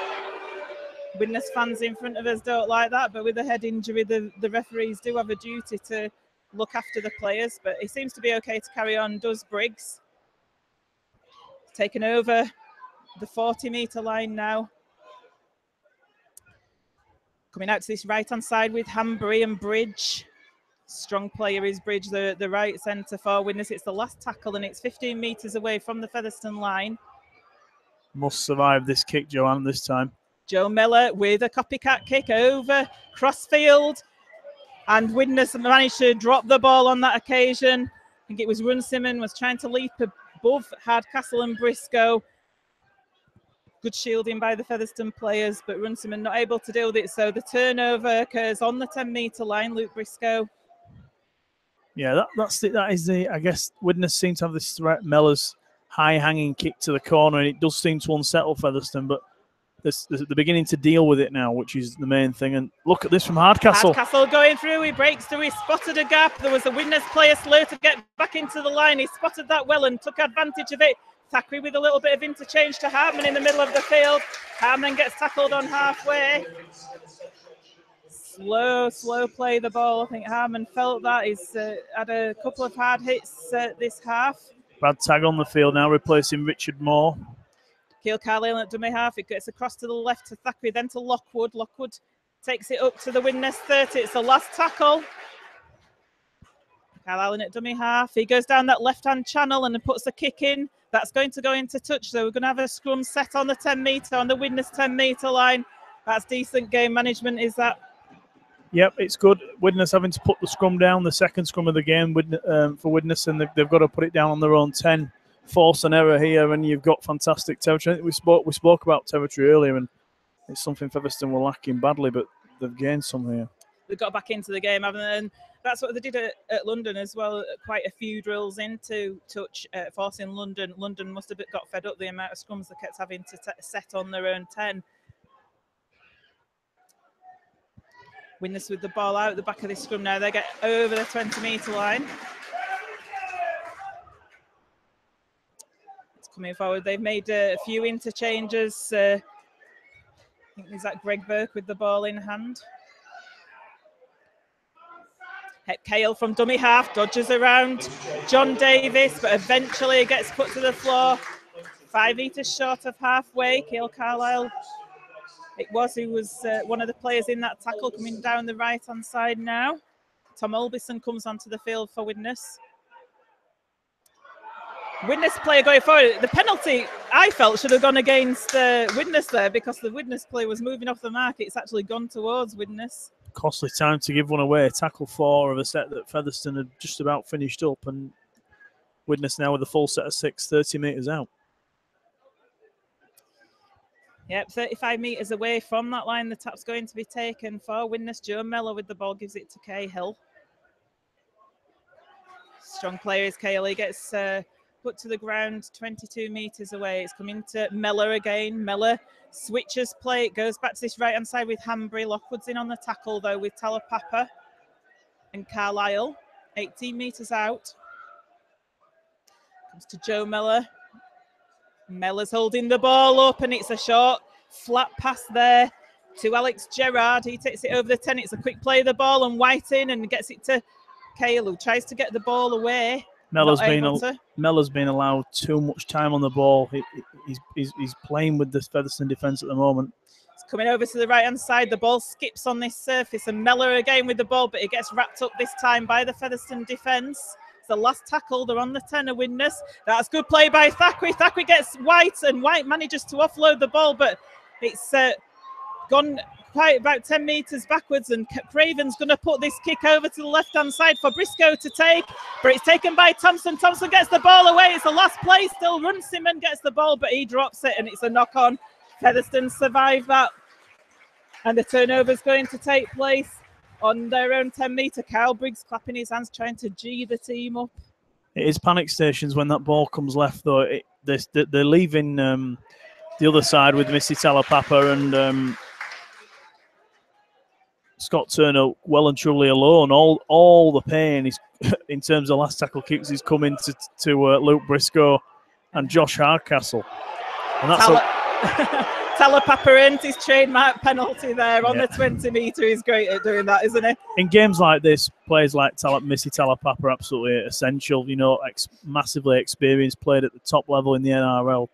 Widnes fans in front of us don't like that, but with a head injury, the referees do have a duty to look after the players, but he seems to be okay to carry on, does Briggs. Taken over the 40-metre line now. Coming out to this right-hand side with Hambry and Bridge. Strong player is Bridge, the right centre for Widnes. It's the last tackle, and it's 15 metres away from the Featherstone line. Must survive this kick, Joanne, this time. Joe Miller with a copycat kick over crossfield, and Widnes managed to drop the ball on that occasion. I think it was Runciman was trying to leap above Hardcastle and Briscoe. Good shielding by the Featherstone players, but Runciman not able to deal with it. So the turnover occurs on the 10-metre line. Luke Briscoe. Yeah, that is the. I guess Widnes seem to have this threat. Miller's high-hanging kick to the corner, and it does seem to unsettle Featherstone, but they're beginning to deal with it now, which is the main thing. And look at this from Hardcastle. Hardcastle going through, he breaks through, he spotted a gap. There was a Widnes player slow to get back into the line. He spotted that well and took advantage of it. Thackeray with a little bit of interchange to Hartman in the middle of the field. Hartman gets tackled on halfway. Slow play the ball. I think Hartman felt that. He's had a couple of hard hits this half. Bad tag on the field now, replacing Richard Moore. Keil Carlisle at dummy half. It gets across to the left to Thackeray, then to Lockwood. Lockwood takes it up to the Widnes 30. It's the last tackle. Carlisle at dummy half. He goes down that left-hand channel and puts the kick in. That's going to go into touch. So we're going to have a scrum set on the 10-metre, on the Widnes 10-metre line. That's decent game management, is that? Yep, it's good. Widnes having to put the scrum down, the second scrum of the game for Widnes, and they've got to put it down on their own 10. Force an error here, and you've got fantastic territory. We spoke about territory earlier, and it's something Featherstone were lacking badly, but they've gained some here. They've got back into the game, haven't they? And that's what they did at London as well. Quite a few drills into touch, forcing London. London must have got fed up the amount of scrums they kept having to set on their own 10. Widnes with the ball out the back of this scrum now. They get over the 20-metre line. It's coming forward. They've made a few interchanges. I think there's that Greg Burke with the ball in hand. Cale from dummy half, dodges around John Davis, but eventually gets put to the floor. 5 metres short of halfway. Cale Carlisle, who was one of the players in that tackle, coming down the right-hand side now. Tom Olbison comes onto the field for Widnes. Widnes player going forward. The penalty, I felt, should have gone against Widnes there, because the Widnes player was moving off the mark. It's actually gone towards Widnes. Costly time to give one away. Tackle 4 of a set that Featherstone had just about finished up, and Widnes now with a full set of 6, 30 metres out. Yep, 35 metres away from that line. The tap's going to be taken for Widnes. Joe Mellor with the ball gives it to Cahill. Strong player is Cahill. He gets put to the ground 22 metres away. It's coming to Mellor again. Mellor switches play. It goes back to this right-hand side with Hanbury. Lockwood's in on the tackle, though, with Talapapa and Carlisle. 18 metres out. Comes to Joe Mellor. Mellor's holding the ball up, and it's a short, flat pass there to Alex Gerrard. He takes it over the 10. It's a quick play of the ball, and White in and gets it to Cahill, who tries to get the ball away. Mellor's been allowed too much time on the ball. He's playing with this Featherstone defence at the moment. It's coming over to the right-hand side. The ball skips on this surface, and Mellor again with the ball, but it gets wrapped up this time by the Featherstone defence. It's the last tackle. They're on the 10 of Widnes. That's good play by Thackeray. Thackeray gets White, and White manages to offload the ball, but it's gone quite about 10 metres backwards, and Craven's going to put this kick over to the left-hand side for Briscoe to take, but it's taken by Thompson. Thompson gets the ball away. It's the last play still. Runciman gets the ball, but he drops it, and it's a knock-on. Featherstone survive that, and the turnover's going to take place on their own 10-metre. Kyle Briggs clapping his hands, trying to G the team up. It is panic stations when that ball comes left, though. They're leaving the other side with Missy Talapapa and Scott Turner well and truly alone. All the pain is in terms of last tackle kicks is coming to Luke Briscoe and Josh Hardcastle. And that's Talapapa earned his trademark penalty there on the 20-metre. He's great at doing that, isn't he? In games like this, players like Missy Talapapa are absolutely essential. You know, massively experienced, played at the top level in the NRL.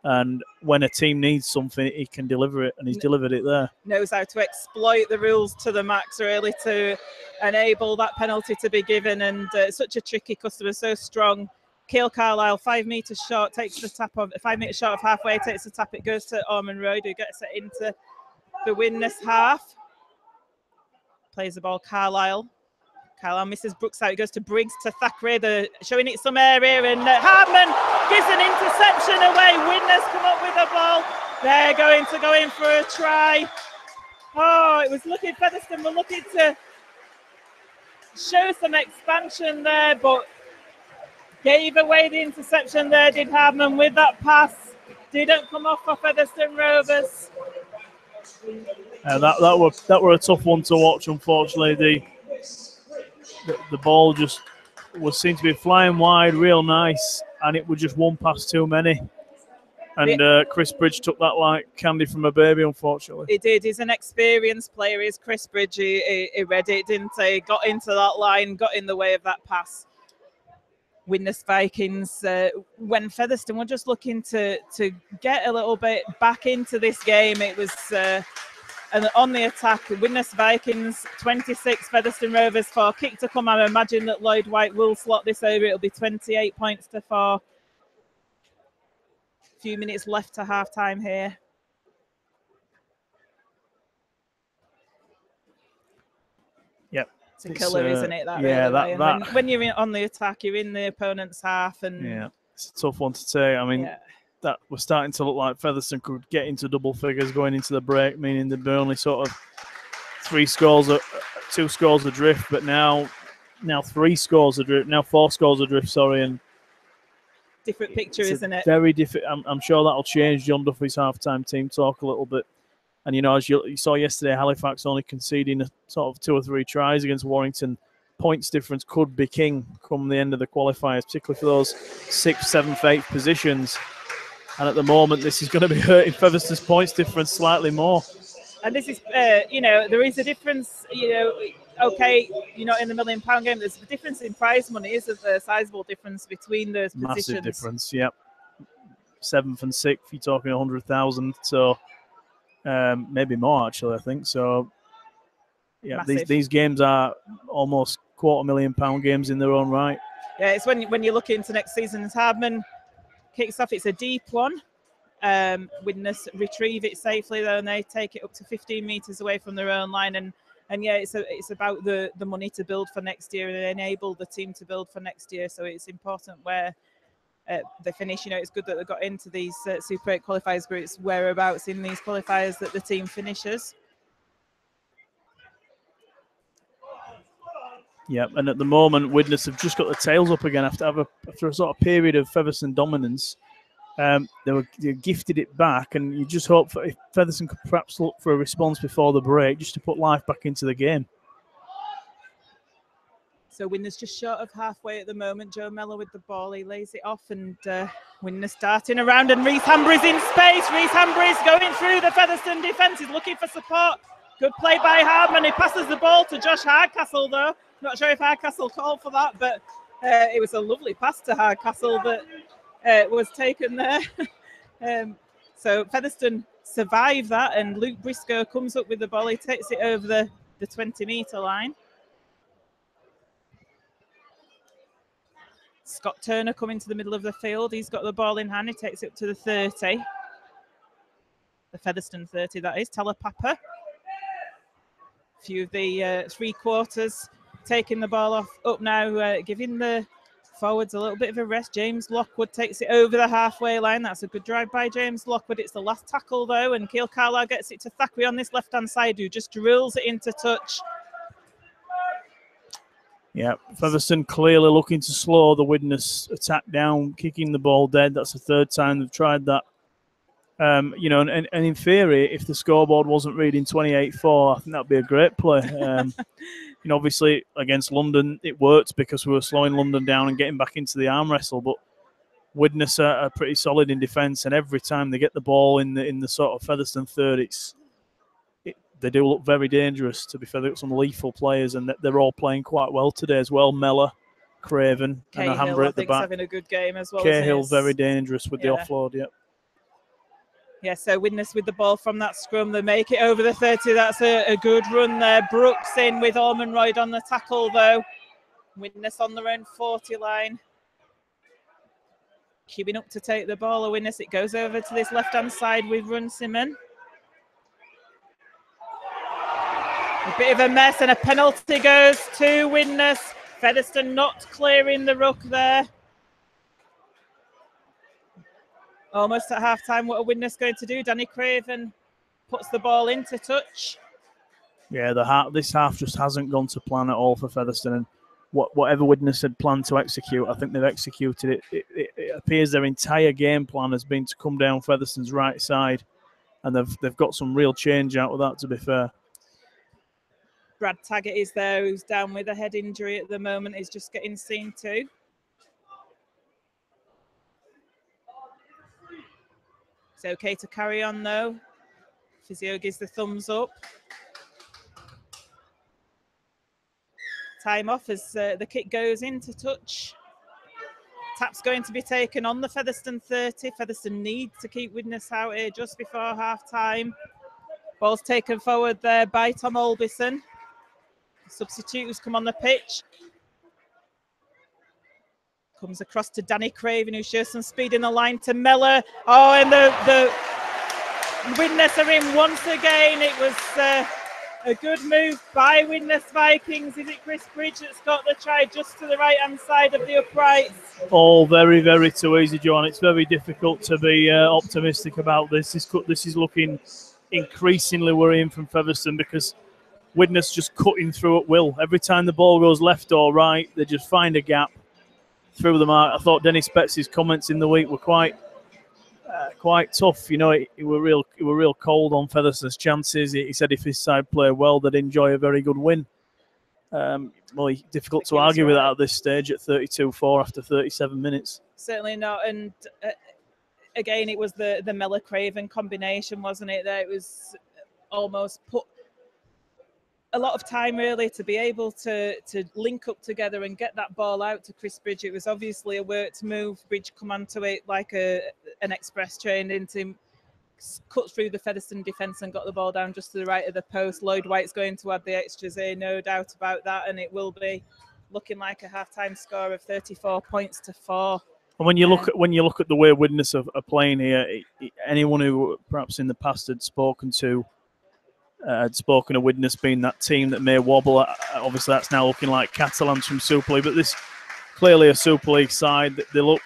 And when a team needs something, he can deliver it, and he's delivered it there. Knows how to exploit the rules to the max, really, to enable that penalty to be given. And such a tricky customer, so strong. Cale Carlisle, 5 metres short, takes the tap of 5 metres short of halfway, takes the tap. It goes to Ormond Road, who gets it into the Widnes half. Plays the ball, Carlisle. Carlisle misses Brooks out. It goes to Briggs, to Thackeray. They're showing it some area, and Hartman gives an interception away. Widnes come up with the ball. They're going to go in for a try. Oh, it was looking, Featherstone were looking to show some expansion there, but gave away the interception there, did Hartman, with that pass. Didn't come off for Featherstone Rovers. That were a tough one to watch, unfortunately. The ball just seemed to be flying wide, real nice, and it was just one pass too many. And Chris Bridge took that like candy from a baby, unfortunately. He did. He's an experienced player. He's Chris Bridge. He read it, didn't he? Got into that line, got in the way of that pass. Widnes Vikings, when Featherstone were just looking to get a little bit back into this game, it was and on the attack, Widnes Vikings 26, Featherstone Rovers 4. Kick to come. I imagine that Lloyd White will slot this over. It'll be 28 points to 4. A few minutes left to half time here. It's a killer, isn't it? That yeah, really, when you're on the attack, you're in the opponent's half, and yeah, it's a tough one to take. I mean, that was starting to look like Featherstone could get into double figures going into the break, meaning they'd be only sort of 2 scores adrift, but now 3 scores adrift, now 4 scores adrift. Sorry, and different picture, isn't it? Very different. I'm sure that'll change John Duffy's halftime team talk a little bit. And, you know, as you saw yesterday, Halifax only conceding a sort of 2 or 3 tries against Warrington. Points difference could be king come the end of the qualifiers, particularly for those 6th, 7th, 8th positions. And at the moment, this is going to be hurting Featherstone's points difference slightly more. And this is, you know, there is a difference, you know, okay, you're not in the £1 million game. There's a difference in prize money. Is a sizable difference between those positions. Massive difference, yep. 7th and 6th, you're talking 100,000. So maybe more, actually, I think. So, yeah, these games are almost £250,000 games in their own right. Yeah, it's when you look into next season's Hardman kicks off. It's a deep one. Widnes retrieve it safely though, and they take it up to 15 metres away from their own line. And yeah, it's about the money to build for next year and enable the team to build for next year. So it's important where they finish. You know, it's good that they got into these Super 8 qualifiers groups, whereabouts in these qualifiers that the team finishes. Yep, and at the moment, Widnes have just got the tails up again after a sort of period of Featherstone dominance. They gifted it back, and you just hope if Featherstone could perhaps look for a response before the break, just to put life back into the game. So Widnes just short of halfway at the moment. Joe Mellor with the ball, he lays it off, and Widnes starting around, and Reese Hambry's in space. Reese Hambry's going through the Featherstone defence. He's looking for support. Good play by Hardman. He passes the ball to Josh Hardcastle, though. Not sure if Hardcastle called for that, but it was a lovely pass to Hardcastle that was taken there. So Featherstone survived that, and Luke Briscoe comes up with the ball. He takes it over the 20-metre line. Scott Turner coming to the middle of the field. He's got the ball in hand. He takes it up to the 30. The Featherstone 30, that is. Talapapa. A few of the 3 quarters taking the ball up now, giving the forwards a little bit of a rest. James Lockwood takes it over the halfway line. That's a good drive by James Lockwood. It's the last tackle, though, and Keil Carlisle gets it to Thackeray on this left-hand side, who just drills it into touch. Yeah, Featherstone clearly looking to slow the Widnes attack down, kicking the ball dead. That's the 3rd time they've tried that. You know, and in theory, if the scoreboard wasn't reading 28-4, I think that'd be a great play. You know, obviously against London, it worked because we were slowing London down and getting back into the arm wrestle. But Widnes are pretty solid in defence, and every time they get the ball in the sort of Featherstone 3rd, they do look very dangerous. To be fair, they've got some lethal players, and they're all playing quite well today as well. Mellor, Craven, and Hamber at the back. Having a good game as well. Cahill very dangerous with the offload. Yep. Yeah, so Widnes with the ball from that scrum. They make it over the 30. That's a good run there. Brooks in with Ormonroyd on the tackle, though. Widnes on their own 40 line. Queuing up to take the ball. Widnes, it goes over to this left-hand side with Runciman. A bit of a mess, and a penalty goes to Widnes. Featherstone not clearing the ruck there. Almost at half-time, what are Widnes going to do? Danny Craven puts the ball into touch. Yeah, this half just hasn't gone to plan at all for Featherstone. And whatever Widnes had planned to execute, I think they've executed it. It appears their entire game plan has been to come down Featherstone's right side. And they've got some real change out of that, to be fair. Brad Taggart is there, who's down with a head injury at the moment. He's just getting seen to. It's okay to carry on, though. Physio gives the thumbs up. Time off as the kick goes into touch. Tap's going to be taken on the Featherstone 30. Featherstone need to keep Widnes out here just before half-time. Ball's taken forward there by Tom Olbison. Substitute who's come on the pitch. Comes across to Danny Craven, who shows some speed in the line to Mellor. Oh, and the Widnes are in once again. It was A good move by Widnes Vikings. Is it Chris Bridge that's got the try just to the right-hand side of the uprights? All very, very too easy, John. It's very difficult to be optimistic about this. This is looking increasingly worrying from Featherstone because Widnes just cutting through at will. Every time the ball goes left or right, they just find a gap through the mark. I thought Dennis Betts' comments in the week were quite tough. You know, it were real cold on Featherstone's chances. He said if his side play well, they'd enjoy a very good win. Well, difficult to argue with that at this stage at 32-4 after 37 minutes. Certainly not. And again, it was the Miller Craven combination, wasn't it? That it was almost put a lot of time really to be able to link up together and get that ball out to Chris Bridge. It was obviously a worked move. Bridge come onto it like an express train into him, cut through the Featherstone defence and got the ball down just to the right of the post. Lloyd White's going to add the extras here, no doubt about that, and it will be looking like a half-time score of 34 points to 4. And when you look at the way Widnes are playing here, anyone who perhaps in the past had spoken of Widnes being that team that may wobble, obviously that's now looking like Catalans from Super League, but this clearly a Super League side. They look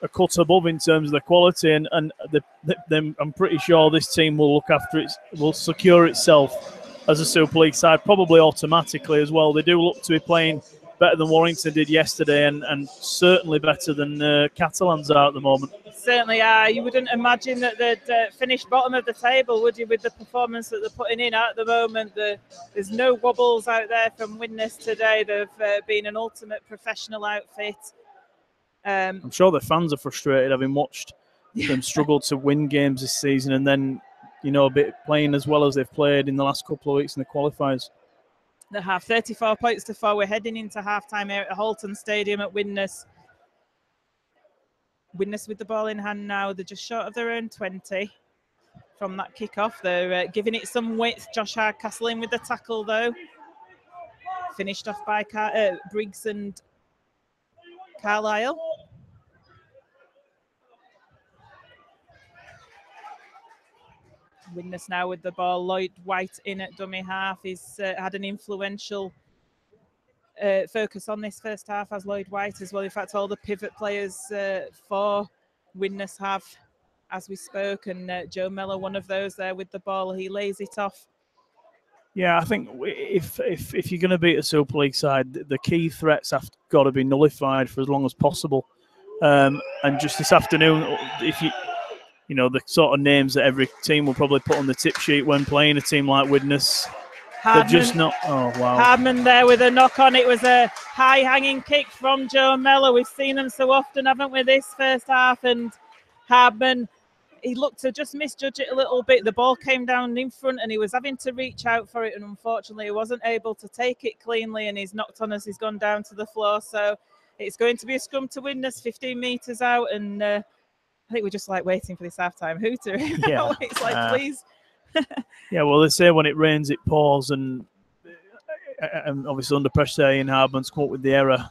a cut above in terms of the quality, and I'm pretty sure this team will look after it, will secure itself as a Super League side, probably automatically as well. They do look to be playing better than Warrington did yesterday, and certainly better than Catalans are at the moment. Certainly are. You wouldn't imagine that they'd finish bottom of the table, would you, with the performance that they're putting in at the moment? There's no wobbles out there from Widnes today. They've been an ultimate professional outfit. I'm sure the fans are frustrated having watched them struggle to win games this season, and then, you know, a bit playing as well as they've played in the last couple of weeks in the qualifiers. They have 34 points to 4. We're heading into half-time here at Halton Stadium at Widnes. Widnes with the ball in hand now. They're just short of their own 20 from that kick-off. They're giving it some width. Josh Hardcastle in with the tackle, though. Finished off by Briggs and Carlisle. Widnes now with the ball. Lloyd White in at dummy half. He's had an influential focus on this first half as Lloyd White as well. In fact, all the pivot players for Widnes have, as we spoke, and Joe Mellor, one of those there with the ball. He lays it off. Yeah, I think if you're going to beat a Super League side, the key threats have got to be nullified for as long as possible. And just this afternoon, if you know the sort of names that every team will probably put on the tip sheet when playing a team like Widnes, they're just not. Oh wow! Hardman there with a knock on. It was a high hanging kick from Joe Mellor. We've seen them so often, haven't we? This first half, and Hardman, he looked to just misjudge it a little bit. The ball came down in front and he was having to reach out for it, and unfortunately he wasn't able to take it cleanly, and he's knocked on as he's gone down to the floor. So it's going to be a scrum to Widnes, 15 metres out, and I think we're just like waiting for this half-time hooter. Yeah. It's like, please. Yeah, well, they say when it rains it pours, and obviously under pressure Ian Hardman's come up with the error.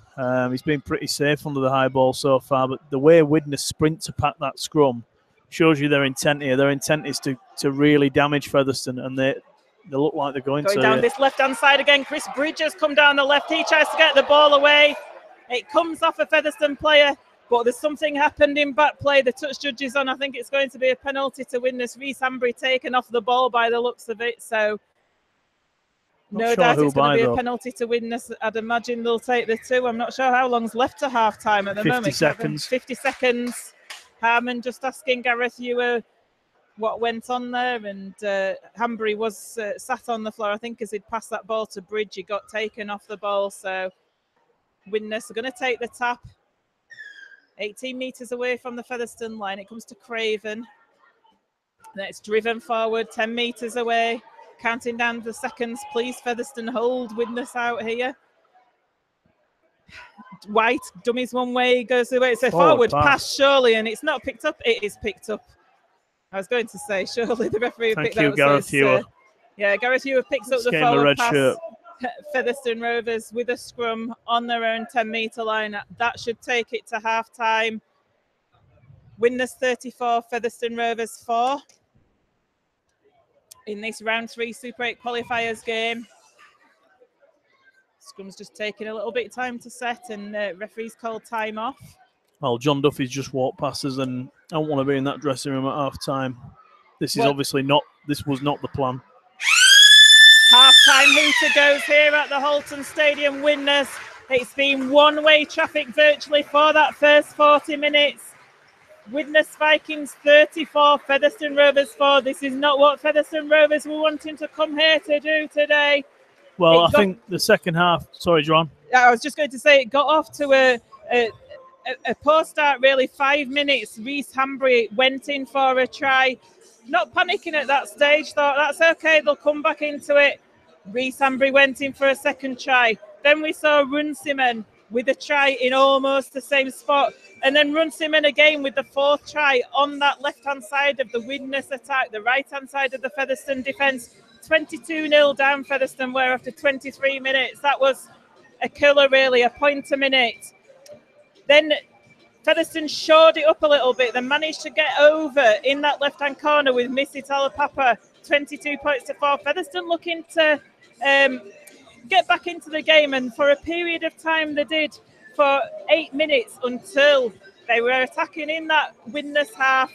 He's been pretty safe under the high ball so far, but the way Widnes sprint to pack that scrum shows you their intent here. Their intent is to really damage Featherstone, and they look like they're going to. Down this left-hand side again. Chris Bridge has come down the left. He tries to get the ball away. It comes off a Featherstone player, but there's something happened in back play. The touch judge is on. I think it's going to be a penalty to Widnes. Reece Ambry taken off the ball by the looks of it. So no doubt it's going to be a penalty to Widnes. I'd imagine they'll take the 2. I'm not sure how long's left to half-time at the moment. 50 seconds. 50 seconds. Harmon just asking Gareth Ewer what went on there, and Hambry was sat on the floor. I think as he'd passed that ball to Bridge, he got taken off the ball. So Widnes are going to take the tap. 18 metres away from the Featherstone line. It comes to Craven. Then it's driven forward, 10 metres away. Counting down the seconds. Please, Featherstone, hold Widnes out here. White dummies one way, goes the way. It's a forward pass, surely, and it's not picked up. It is picked up. I was going to say, surely the referee picked that up. Gareth Ewer. Yeah, Gareth Ewer picks up the forward pass. Featherstone Rovers with a scrum on their own 10-metre line. That should take it to half-time. Widnes 34, Featherstone Rovers 4. in this round 3 Super 8 qualifiers game. Scrum's just taking a little bit of time to set, and referee's called time off. Well, John Duffy's just walked past us, and I don't want to be in that dressing room at half time. This is obviously not. This was not the plan. Half-time hooter goes here at the Halton Stadium Winners. It's been one-way traffic virtually for that first 40 minutes. Widnes Vikings 34, Featherstone Rovers 4. This is not what Featherstone Rovers were wanting to come here to do today. Well, I think the second half. Sorry, John. I was just going to say it got off to a poor start, really. 5 minutes. Reese Hambry went in for a try. Not panicking at that stage, thought that's okay, they'll come back into it. Reese Hambry went in for a second try. Then we saw Runciman with a try in almost the same spot. And then Runciman again with the 4th try on that left-hand side of the Widnes attack, the right-hand side of the Featherstone defence. 22-0 down Featherstone were after 23 minutes. That was a killer, really, a point a minute. Then Featherstone shored it up a little bit. They managed to get over in that left-hand corner with Missy Talapapa, 22 points to 4. Featherstone looking to get back into the game, and for a period of time they did, for 8 minutes, until they were attacking in that Widnes half.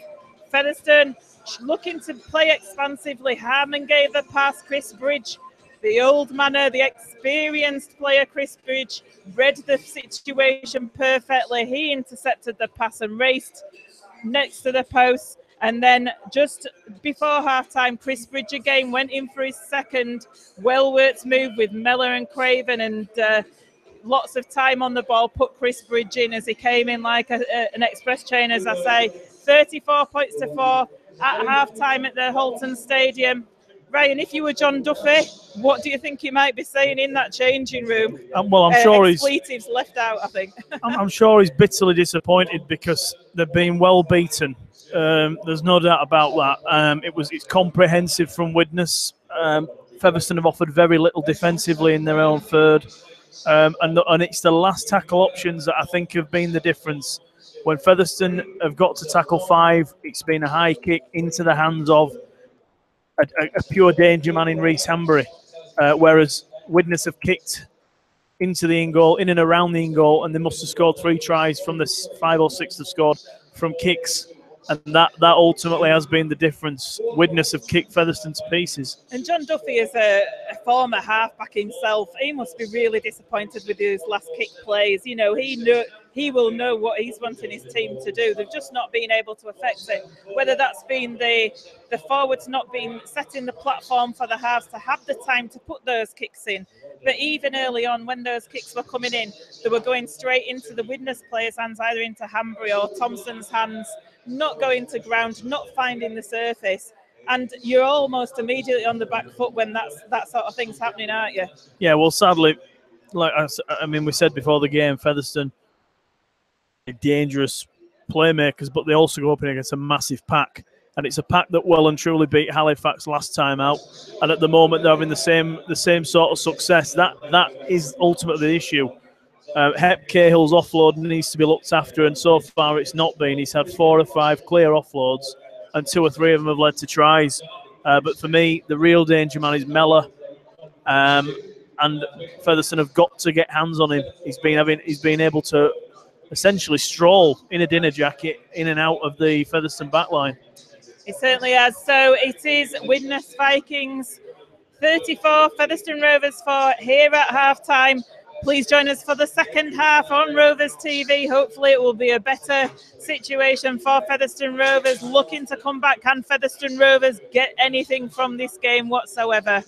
Featherstone looking to play expansively. Harmon gave the pass. Chris Bridge, the old manner, the experienced player, Chris Bridge, read the situation perfectly. He intercepted the pass and raced next to the post. And then just before half-time, Chris Bridge again went in for his second well-worked move with Mellor and Craven, and lots of time on the ball, put Chris Bridge in as he came in like an express train, as I say. 34 points to 4 at half-time at the Halton Stadium. Ryan, if you were John Duffy, what do you think you might be saying in that changing room? Well, I'm sure expletives left out, I think. I'm sure he's bitterly disappointed because they've been well beaten. There's no doubt about that. It's comprehensive from Widnes. Featherstone have offered very little defensively in their own third, and it's the last tackle options that I think have been the difference. When Featherstone have got to tackle 5, it's been a high kick into the hands of a pure danger man in Reese Hambry, whereas Widnes have kicked into the in-goal, in and around the in-goal, and they must have scored 3 tries from the 5 or 6 they've scored from kicks, and that ultimately has been the difference. Widnes have kicked Featherstone to pieces. And John Duffy is a former halfback himself. He must be really disappointed with his last kick plays. You know, he will know what he's wanting his team to do. They've just not been able to affect it. Whether that's been the forwards not being setting the platform for the halves to have the time to put those kicks in. But even early on, when those kicks were coming in, they were going straight into the Widnes players' hands, either into Hambry or Thompson's hands, not going to ground, not finding the surface. And you're almost immediately on the back foot when that sort of thing's happening, aren't you? Yeah, well, sadly, like I mean, we said before the game, Featherstone dangerous playmakers, but they also go up against a massive pack, and it's a pack that well and truly beat Halifax last time out, and at the moment they're having the same sort of success. That is ultimately the issue. Hep Cahill's offload needs to be looked after, and so far it's not been. He's had 4 or 5 clear offloads, and 2 or 3 of them have led to tries. But for me, the real danger man is Mellor, and Featherstone have got to get hands on him. He's been able to essentially stroll in a dinner jacket in and out of the Featherstone backline. It certainly has. So it is Widnes Vikings 34, Featherstone Rovers 4 here at half-time. Please join us for the second half on Rovers TV. Hopefully it will be a better situation for Featherstone Rovers looking to come back. Can Featherstone Rovers get anything from this game whatsoever?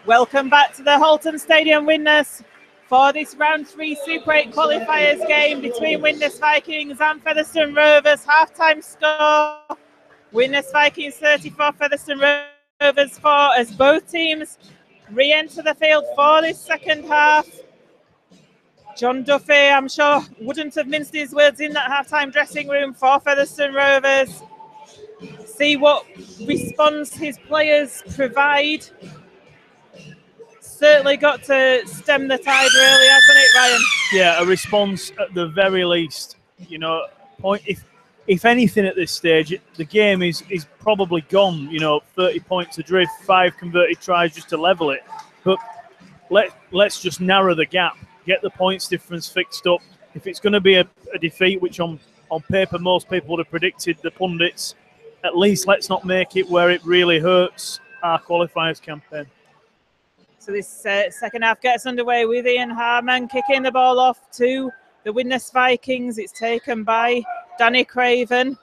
Welcome back to the Halton Stadium Widnes for this round 3 Super 8 qualifiers game between Widnes Vikings and Featherstone Rovers. Half-time score, Widnes Vikings 34, Featherstone Rovers 4, as both teams re-enter the field for this second half. John Duffy, I'm sure, wouldn't have minced his words in that half-time dressing room for Featherstone Rovers. See what response his players provide. Certainly got to stem the tide, really, hasn't it, Ryan? Yeah, a response at the very least. You know, if anything at this stage, the game is probably gone. You know, 30 points adrift, 5 converted tries just to level it. But let's just narrow the gap, get the points difference fixed up. If it's going to be a defeat, which on paper most people would have predicted, the pundits, at least let's not make it where it really hurts our qualifiers campaign. So this second half gets underway with Ian Harman kicking the ball off to the Widnes Vikings. It's taken by Danny Craven.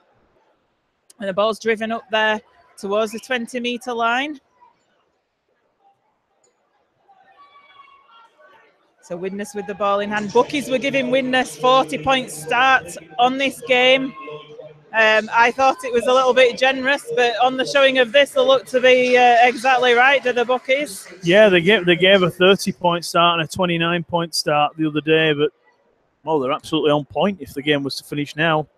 And the ball's driven up there towards the 20-metre line. So Widnes with the ball in hand. Bookies were giving Widnes 40-point start on this game. I thought it was a little bit generous, but on the showing of this, they look to be exactly right, do the bookies? Yeah, they gave a 30-point start and a 29-point start the other day, but, well, they're absolutely on point if the game was to finish now.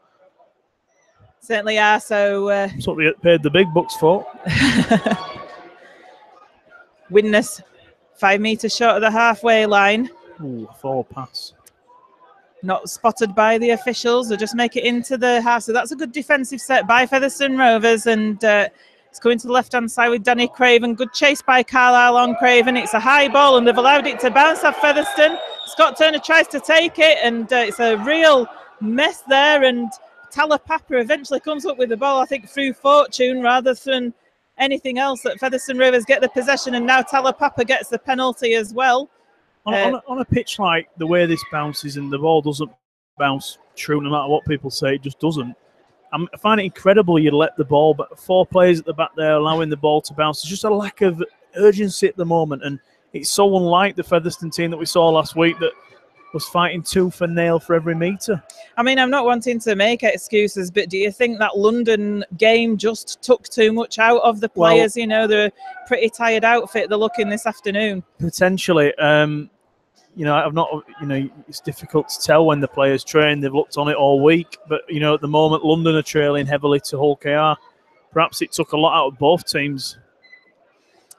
Certainly are, so... That's what they paid the big bucks for. Widnes 5 metres short of the halfway line. Ooh, forward pass. Not spotted by the officials. They'll just make it into the half. So that's a good defensive set by Featherstone Rovers. And it's going to the left-hand side with Danny Craven. Good chase by Carlisle on Craven. It's a high ball, and they've allowed it to bounce off Featherstone. Scott Turner tries to take it, and it's a real mess there. And Talapapa eventually comes up with the ball, I think, through fortune rather than anything else. That Featherstone Rovers get the possession, and now Talapapa gets the penalty as well. On a pitch like the way this bounces and the ball doesn't bounce true no matter what people say, it just doesn't. I find it incredible you let the ball, but 4 players at the back there allowing the ball to bounce. There's just a lack of urgency at the moment, and it's so unlike the Featherstone team that we saw last week that was fighting tooth and nail for every metre. I mean, I'm not wanting to make excuses, but do you think that London game just took too much out of the players? Well, you know, they're a pretty tired outfit they're looking this afternoon. Potentially. You know, it's difficult to tell when the players train. They've looked on it all week. But, you know, at the moment, London are trailing heavily to Hull KR. Perhaps it took a lot out of both teams.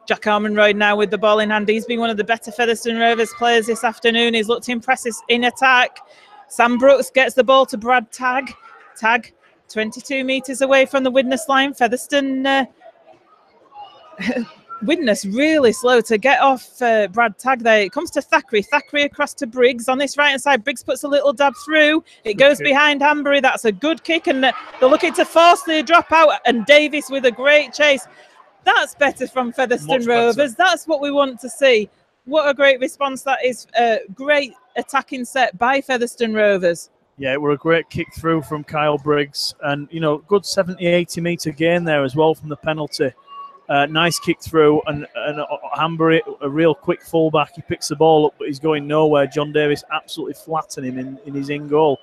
Jack Armonroyd now with the ball in hand. He's been one of the better Featherstone Rovers players this afternoon. He's looked impressive in attack. Sam Brooks gets the ball to Brad Tagg. Tagg, 22 metres away from the Widnes line. Featherstone... Widnes really slow to get off Brad Tagg there. It comes to Thackeray. Thackeray across to Briggs on this right-hand side. Briggs puts a little dab through. It goes behind Hanbury. That's a good kick, and they're looking to force the drop out. And Davis with a great chase. That's better from Featherstone Rovers. That's what we want to see. What a great response that is. Great attacking set by Featherstone Rovers. Yeah, it were a great kick through from Kyle Briggs. And, you know, good 70, 80 metre gain there as well from the penalty. Nice kick through, and Hanbury, a real quick fullback. He picks the ball up, but he's going nowhere. John Davis absolutely flattening him in his in goal.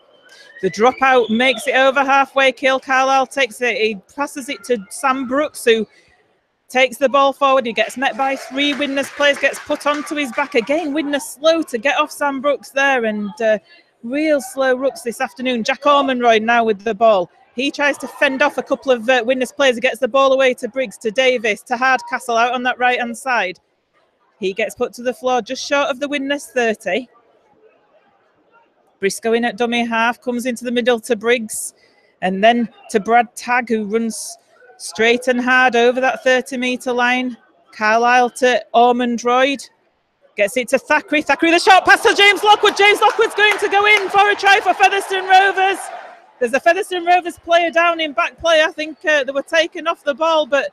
The dropout makes it over halfway. Kiel Carlisle takes it. He passes it to Sam Brooks, who takes the ball forward. He gets met by 3 Widnes players, gets put onto his back again. Widnes slow to get off Sam Brooks there, and real slow rooks this afternoon. Jack Armonroyd now with the ball. He tries to fend off a couple of Widnes players. He gets the ball away to Briggs, to Davis, to Hardcastle out on that right-hand side. He gets put to the floor just short of the Widnes 30. Briscoe in at dummy half, comes into the middle to Briggs, and then to Brad Tagg, who runs straight and hard over that 30-metre line. Carlisle to Armonroyd. Gets it to Thackeray. Thackeray, the short pass to James Lockwood. James Lockwood's going to go in for a try for Featherstone Rovers. There's a Featherstone Rovers player down in back play. I think they were taken off the ball, but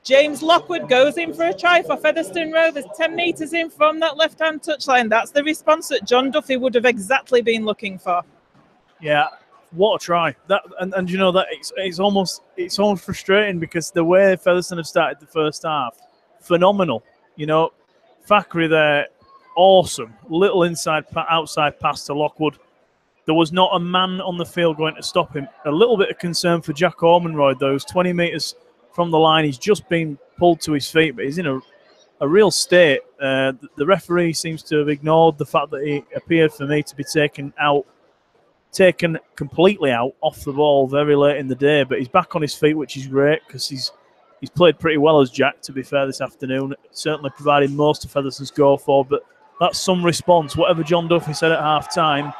James Lockwood goes in for a try for Featherstone Rovers, 10 metres in from that left-hand touchline. That's the response that John Duffy would have exactly been looking for. Yeah, what a try. That and you know that it's almost frustrating because the way Featherstone have started the first half, phenomenal. You know, Thackeray there, awesome. Little outside pass to Lockwood. There was not a man on the field going to stop him. A little bit of concern for Jack Ormonroyd, though. 20 metres from the line. He's just been pulled to his feet, but he's in a real state. The referee seems to have ignored the fact that he appeared for me to be taken completely out off the ball very late in the day. But he's back on his feet, which is great because he's played pretty well as Jack, to be fair, this afternoon. Certainly provided most of Featherstone's go for, but that's some response. Whatever John Duffy said at half-time,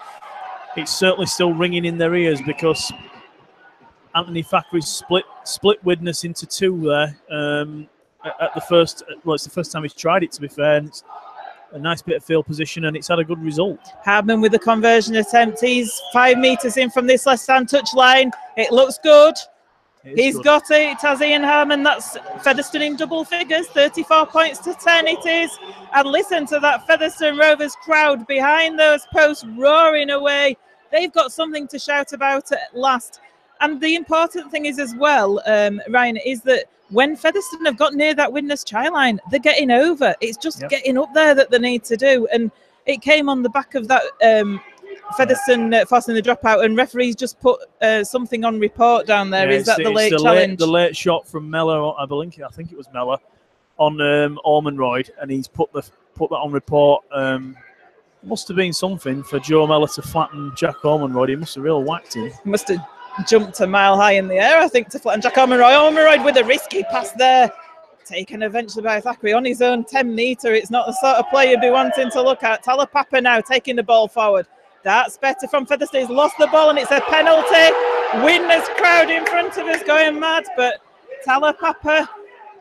it's certainly still ringing in their ears because Anthony Thackeray split Widnes into two there at the first. Well, it's the first time he's tried it, to be fair, and it's a nice bit of field position, and it's had a good result. Hardman with the conversion attempt. He's 5 metres in from this left-hand touch line. It looks good. He's good. Got it. It has Ian Harmon. That's Featherstone in double figures. 34 points to 10 it is. And listen to that Featherstone Rovers crowd behind those posts roaring away. They've got something to shout about at last. And the important thing is as well, Ryan, is that when Featherstone have got near that Widnes try line, they're getting over. It's just getting up there that they need to do. And it came on the back of that Featherstone forcing the dropout, and referees just put something on report down there. Is that the late challenge? The late shot from Mellor, I think it was Mellor, on Ormonroyd, and he's put that on report. Must have been something for Joe Mellor to flatten Jack Ormonroyd. He must have really whacked him. He must have jumped a mile high in the air, I think, to flatten Jack Ormonroyd. Ormonroyd with a risky pass there, taken eventually by Thackeray on his own 10-metre. It's not the sort of play you'd be wanting to look at. Talapapa now taking the ball forward. That's better from Featherstone. He's lost the ball and it's a penalty. Widnes crowd in front of us going mad, but Talapapa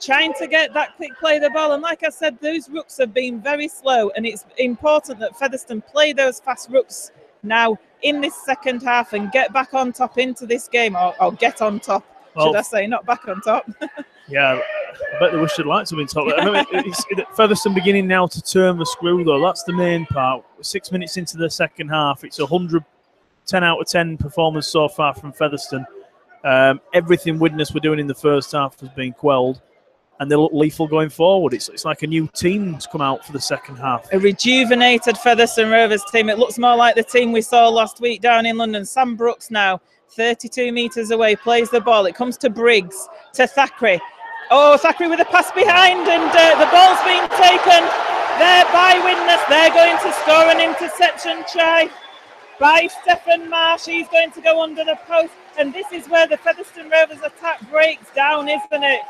trying to get that quick play of the ball. And like I said, those rucks have been very slow, and it's important that Featherstone play those fast rucks now in this second half and get back on top into this game, or get on top, should I say, not back on top. Yeah, I bet they wish they'd like to be top. I mean, it's Featherstone beginning now to turn the screw, though. That's the main part. 6 minutes into the second half, it's 10 out of 10 performance so far from Featherstone. Everything Widnes were doing in the first half has been quelled, and they look lethal going forward. It's like a new team to come out for the second half. A rejuvenated Featherstone Rovers team. It looks more like the team we saw last week down in London. Sam Brooks now, 32 metres away, plays the ball. It comes to Briggs, to Thackeray. Oh, Thackeray with a pass behind, and the ball's being taken there by Widnes. They're going to score an interception try by Stephen Marsh. He's going to go under the post, and this is where the Featherstone Rovers attack breaks down, isn't it?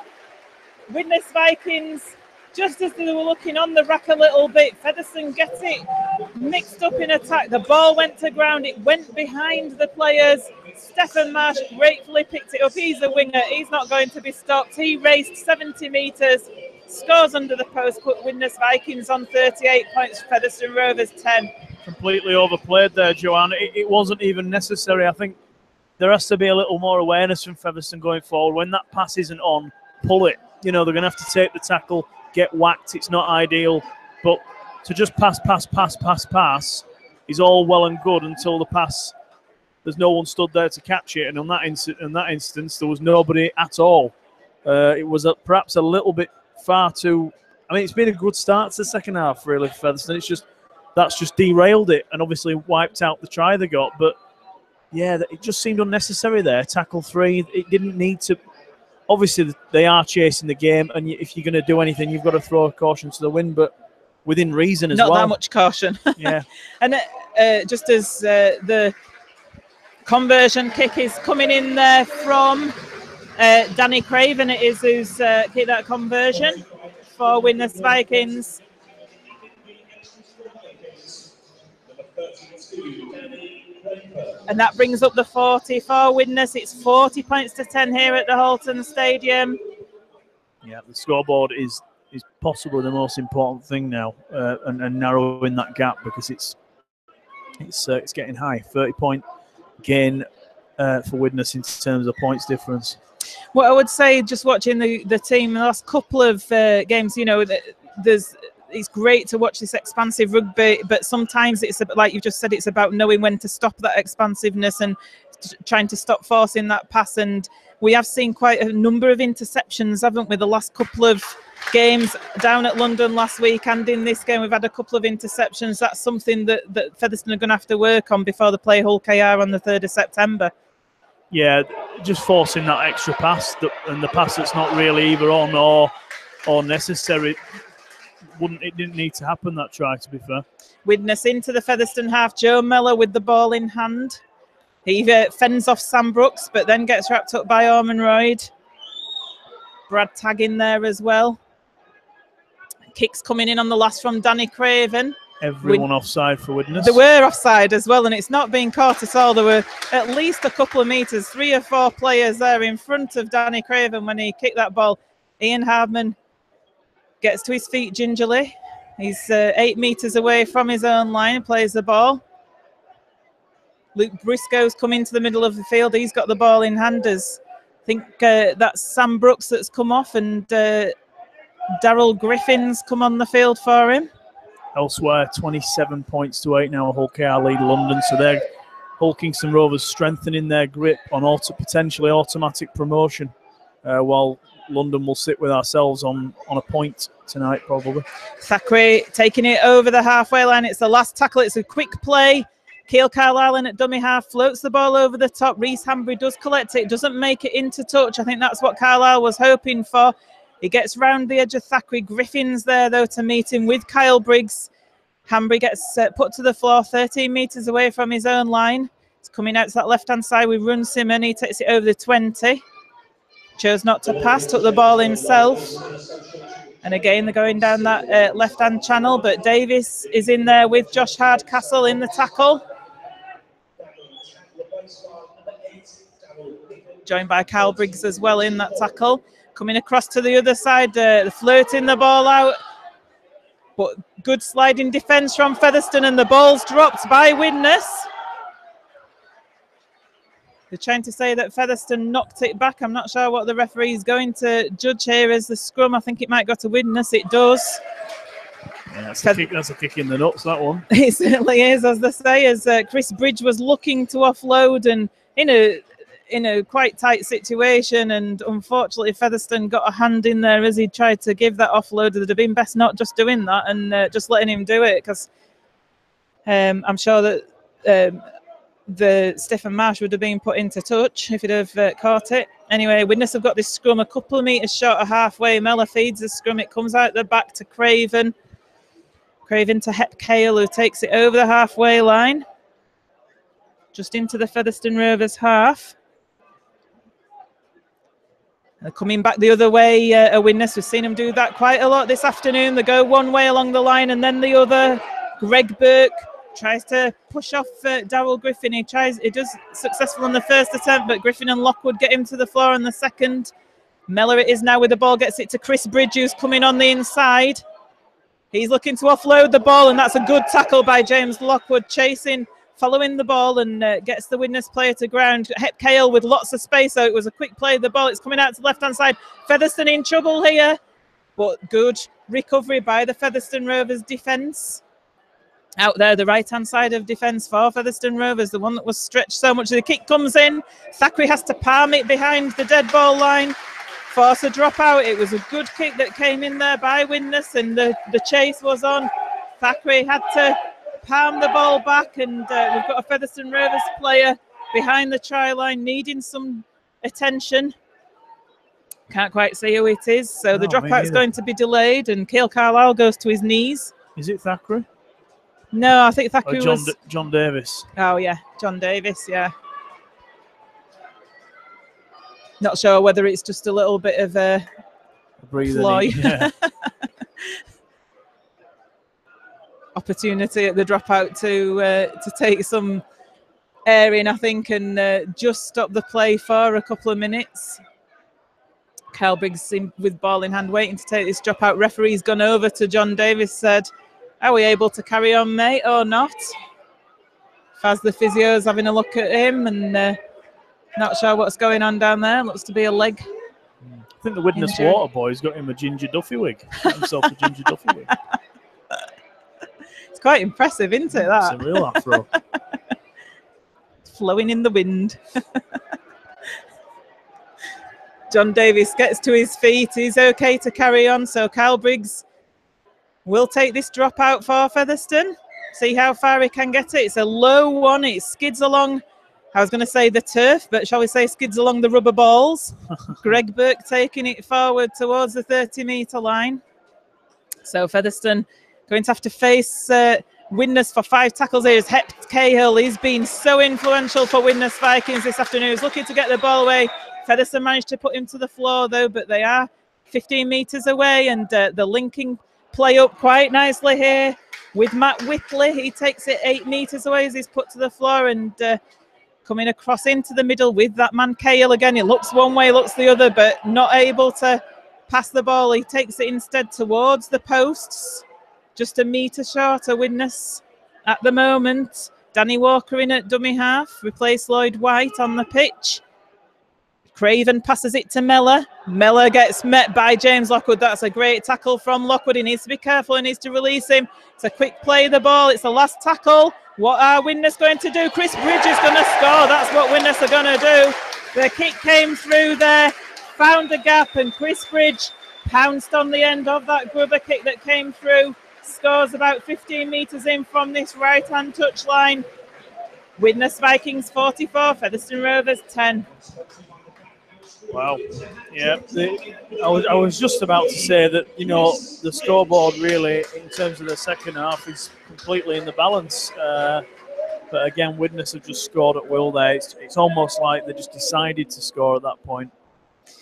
Widnes Vikings, just as they were looking on the rack a little bit, Featherstone gets it mixed up in attack. The ball went to ground. It went behind the players. Stephen Marsh gratefully picked it up. He's a winger. He's not going to be stopped. He raced 70 metres, scores under the post, put Widnes Vikings on 38 points, Featherstone Rovers 10. Completely overplayed there, Joanne. It wasn't even necessary. I think there has to be a little more awareness from Featherstone going forward. When that pass isn't on, pull it. You know, they're going to have to take the tackle, get whacked. It's not ideal. But to just pass is all well and good until the pass, there's no one stood there to catch it. And on that instance, there was nobody at all. It was perhaps a little bit far too... I mean, it's been a good start to the second half, really, for Featherstone. That's just derailed it and obviously wiped out the try they got. But, yeah, it just seemed unnecessary there. Tackle 3, it didn't need to... Obviously, they are chasing the game, and if you're going to do anything, you've got to throw a caution to the wind, but within reason as well. Not that much caution. Yeah. And just as the conversion kick is coming in there from Danny Craven, it is who's kicked that conversion for Widnes Vikings. And that brings up the 40 for Widnes. It's 40 points to 10 here at the Halton Stadium. Yeah, the scoreboard is possibly the most important thing now, and narrowing that gap, because it's getting high. 30-point gain for Widnes in terms of points difference. What I would say, just watching the team the last couple of games, you know, it's great to watch this expansive rugby, but sometimes it's like you just said, it's about knowing when to stop that expansiveness and trying to stop forcing that pass. And we have seen quite a number of interceptions, haven't we, the last couple of games down at London last week and in this game we've had a couple of interceptions. That's something that Featherstone are going to have to work on before they play Hull KR on the 3rd of September. Yeah, just forcing that extra pass, and the pass that's not really either on or necessary. It didn't need to happen, that try, to be fair. Widnes into the Featherstone half. Joe Mellor with the ball in hand. He fends off Sam Brooks, but then gets wrapped up by Orman Royd. Brad Tagg in there as well. Kicks coming in on the last from Danny Craven. Everyone offside for Widnes. They were offside as well, and it's not being caught at all. There were at least a couple of metres, 3 or 4 players there in front of Danny Craven when he kicked that ball. Ian Hardman gets to his feet gingerly. He's 8 metres away from his own line, plays the ball. Luke Briscoe's come into the middle of the field. He's got the ball in hand. As I think that's Sam Brooks that's come off, and Daryl Griffin's come on the field for him. Elsewhere, 27 points to 8 now. Hull KR lead London, so they're Hull Kingston Rovers strengthening their grip on potentially automatic promotion, while London will sit with ourselves on a point tonight, probably. Thackeray taking it over the halfway line. It's the last tackle. It's a quick play. Keal Carlisle in at dummy half, floats the ball over the top. Reese Hanbury does collect it, doesn't make it into touch. I think that's what Carlisle was hoping for. He gets round the edge of Thackeray. Griffin's there, though, to meet him with Kyle Briggs. Hanbury gets put to the floor, 13 metres away from his own line. It's coming out to that left-hand side with Run Simon. He takes it over the 20. Chose not to pass, took the ball himself. And again, they're going down that left-hand channel, but Davis is in there with Josh Hardcastle in the tackle. Joined by Kyle Briggs as well in that tackle. Coming across to the other side, flirting the ball out. But good sliding defence from Featherstone, and the ball's dropped by Widnes. They're trying to say that Featherstone knocked it back. I'm not sure what the referee is going to judge here as the scrum. I think it might go to Widnes. It does. Yeah, that's a kick in the nuts, that one. It certainly is, as they say, as Chris Bridge was looking to offload and in a quite tight situation, and unfortunately Featherstone got a hand in there as he tried to give that offload. It'd have been best not just doing that and just letting him do it, because I'm sure that the Stephen Marsh would have been put into touch if he'd have caught it. Anyway, Widnes have got this scrum a couple of metres short of halfway. Mellor feeds the scrum. It comes out the back to Craven. Craven to Hep Cale, who takes it over the halfway line. Just into the Featherstone Rovers half. Coming back the other way, Widnes. We've seen them do that quite a lot this afternoon. They go one way along the line and then the other. Greg Burke tries to push off Daryl Griffin. He does successful on the first attempt, but Griffin and Lockwood get him to the floor on the second. Mellor it is now with the ball, gets it to Chris Bridge, who's coming on the inside. He's looking to offload the ball, and that's a good tackle by James Lockwood, following the ball, and gets the Widnes player to ground. Hep Cale with lots of space, so it was a quick play of the ball. It's coming out to the left-hand side. Featherstone in trouble here, but good recovery by the Featherstone Rovers defence. Out there, the right-hand side of defence for Featherstone Rovers, the one that was stretched so much. The kick comes in. Thackeray has to palm it behind the dead ball line. Force a drop out. It was a good kick that came in there by Widnes, and the chase was on. Thackeray had to palm the ball back, and we've got a Featherstone Rovers player behind the try line needing some attention. Can't quite see who it is, so the dropout's going to be delayed, and Keal Carlisle goes to his knees. Is it Thackeray? No, I think Thackeray was... John Davis. Oh, yeah, John Davis, yeah. Not sure whether it's just a little bit of a ploy. Yeah. Opportunity at the dropout to take some air in, I think, and just stop the play for a couple of minutes. Kyle Briggs with ball in hand, waiting to take this dropout. Referee's gone over to John Davis, said, "Are we able to carry on, mate, or not?" Faz the physio's having a look at him, and not sure what's going on down there. Looks to be a leg. I think the Widnes water boy's got him a ginger Duffy wig. Got himself a ginger Duffy wig. It's quite impressive, isn't it, that? It's a real afro. It's flowing in the wind. John Davies gets to his feet. He's okay to carry on. So Kyle Briggs will take this drop out for Featherstone. See how far he can get it. It's a low one. It skids along, I was going to say the turf, but shall we say skids along the rubber balls. Greg Burke taking it forward towards the 30-metre line. So Featherstone going to have to face Widnes for 5 tackles here. Is Hept Cahill. He's been so influential for Widnes Vikings this afternoon. He's looking to get the ball away. Featherstone managed to put him to the floor though, but they are 15 metres away, and the linking play up quite nicely here with Matt Whitley. He takes it 8 metres away as he's put to the floor, and coming across into the middle with that man Cahill again. It looks one way, looks the other, but not able to pass the ball. He takes it instead towards the posts. Just a metre short of Widnes at the moment. Danny Walker in at dummy half. Replace Lloyd White on the pitch. Craven passes it to Mellor. Mellor gets met by James Lockwood. That's a great tackle from Lockwood. He needs to be careful. He needs to release him. It's a quick play of the ball. It's the last tackle. What are Widnes going to do? Chris Bridge is going to score. That's what Widnes are going to do. The kick came through there, found the gap, and Chris Bridge pounced on the end of that grubber kick that came through. Scores about 15 metres in from this right-hand touchline. Widnes Vikings 44, Featherstone Rovers 10. Wow. Yeah, I was just about to say that, you know, the scoreboard really, in terms of the second half, is completely in the balance. But again, Widnes have just scored at will there. It's almost like they just decided to score at that point.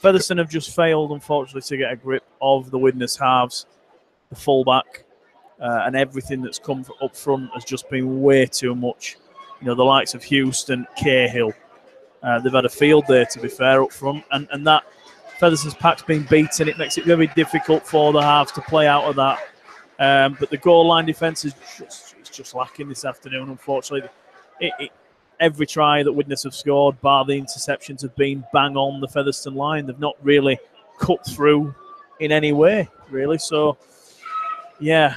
Featherstone have just failed, unfortunately, to get a grip of the Widnes halves, the fullback, and everything that's come up front has just been way too much. You know, the likes of Houston, Cahill. They've had a field there, to be fair, up front, and that Featherstone's pack's been beaten. It makes it very difficult for the halves to play out of that. But the goal line defence is just lacking this afternoon, unfortunately. Every try that Widnes have scored, bar the interceptions, have been bang on the Featherstone line. They've not really cut through in any way, really. So, yeah,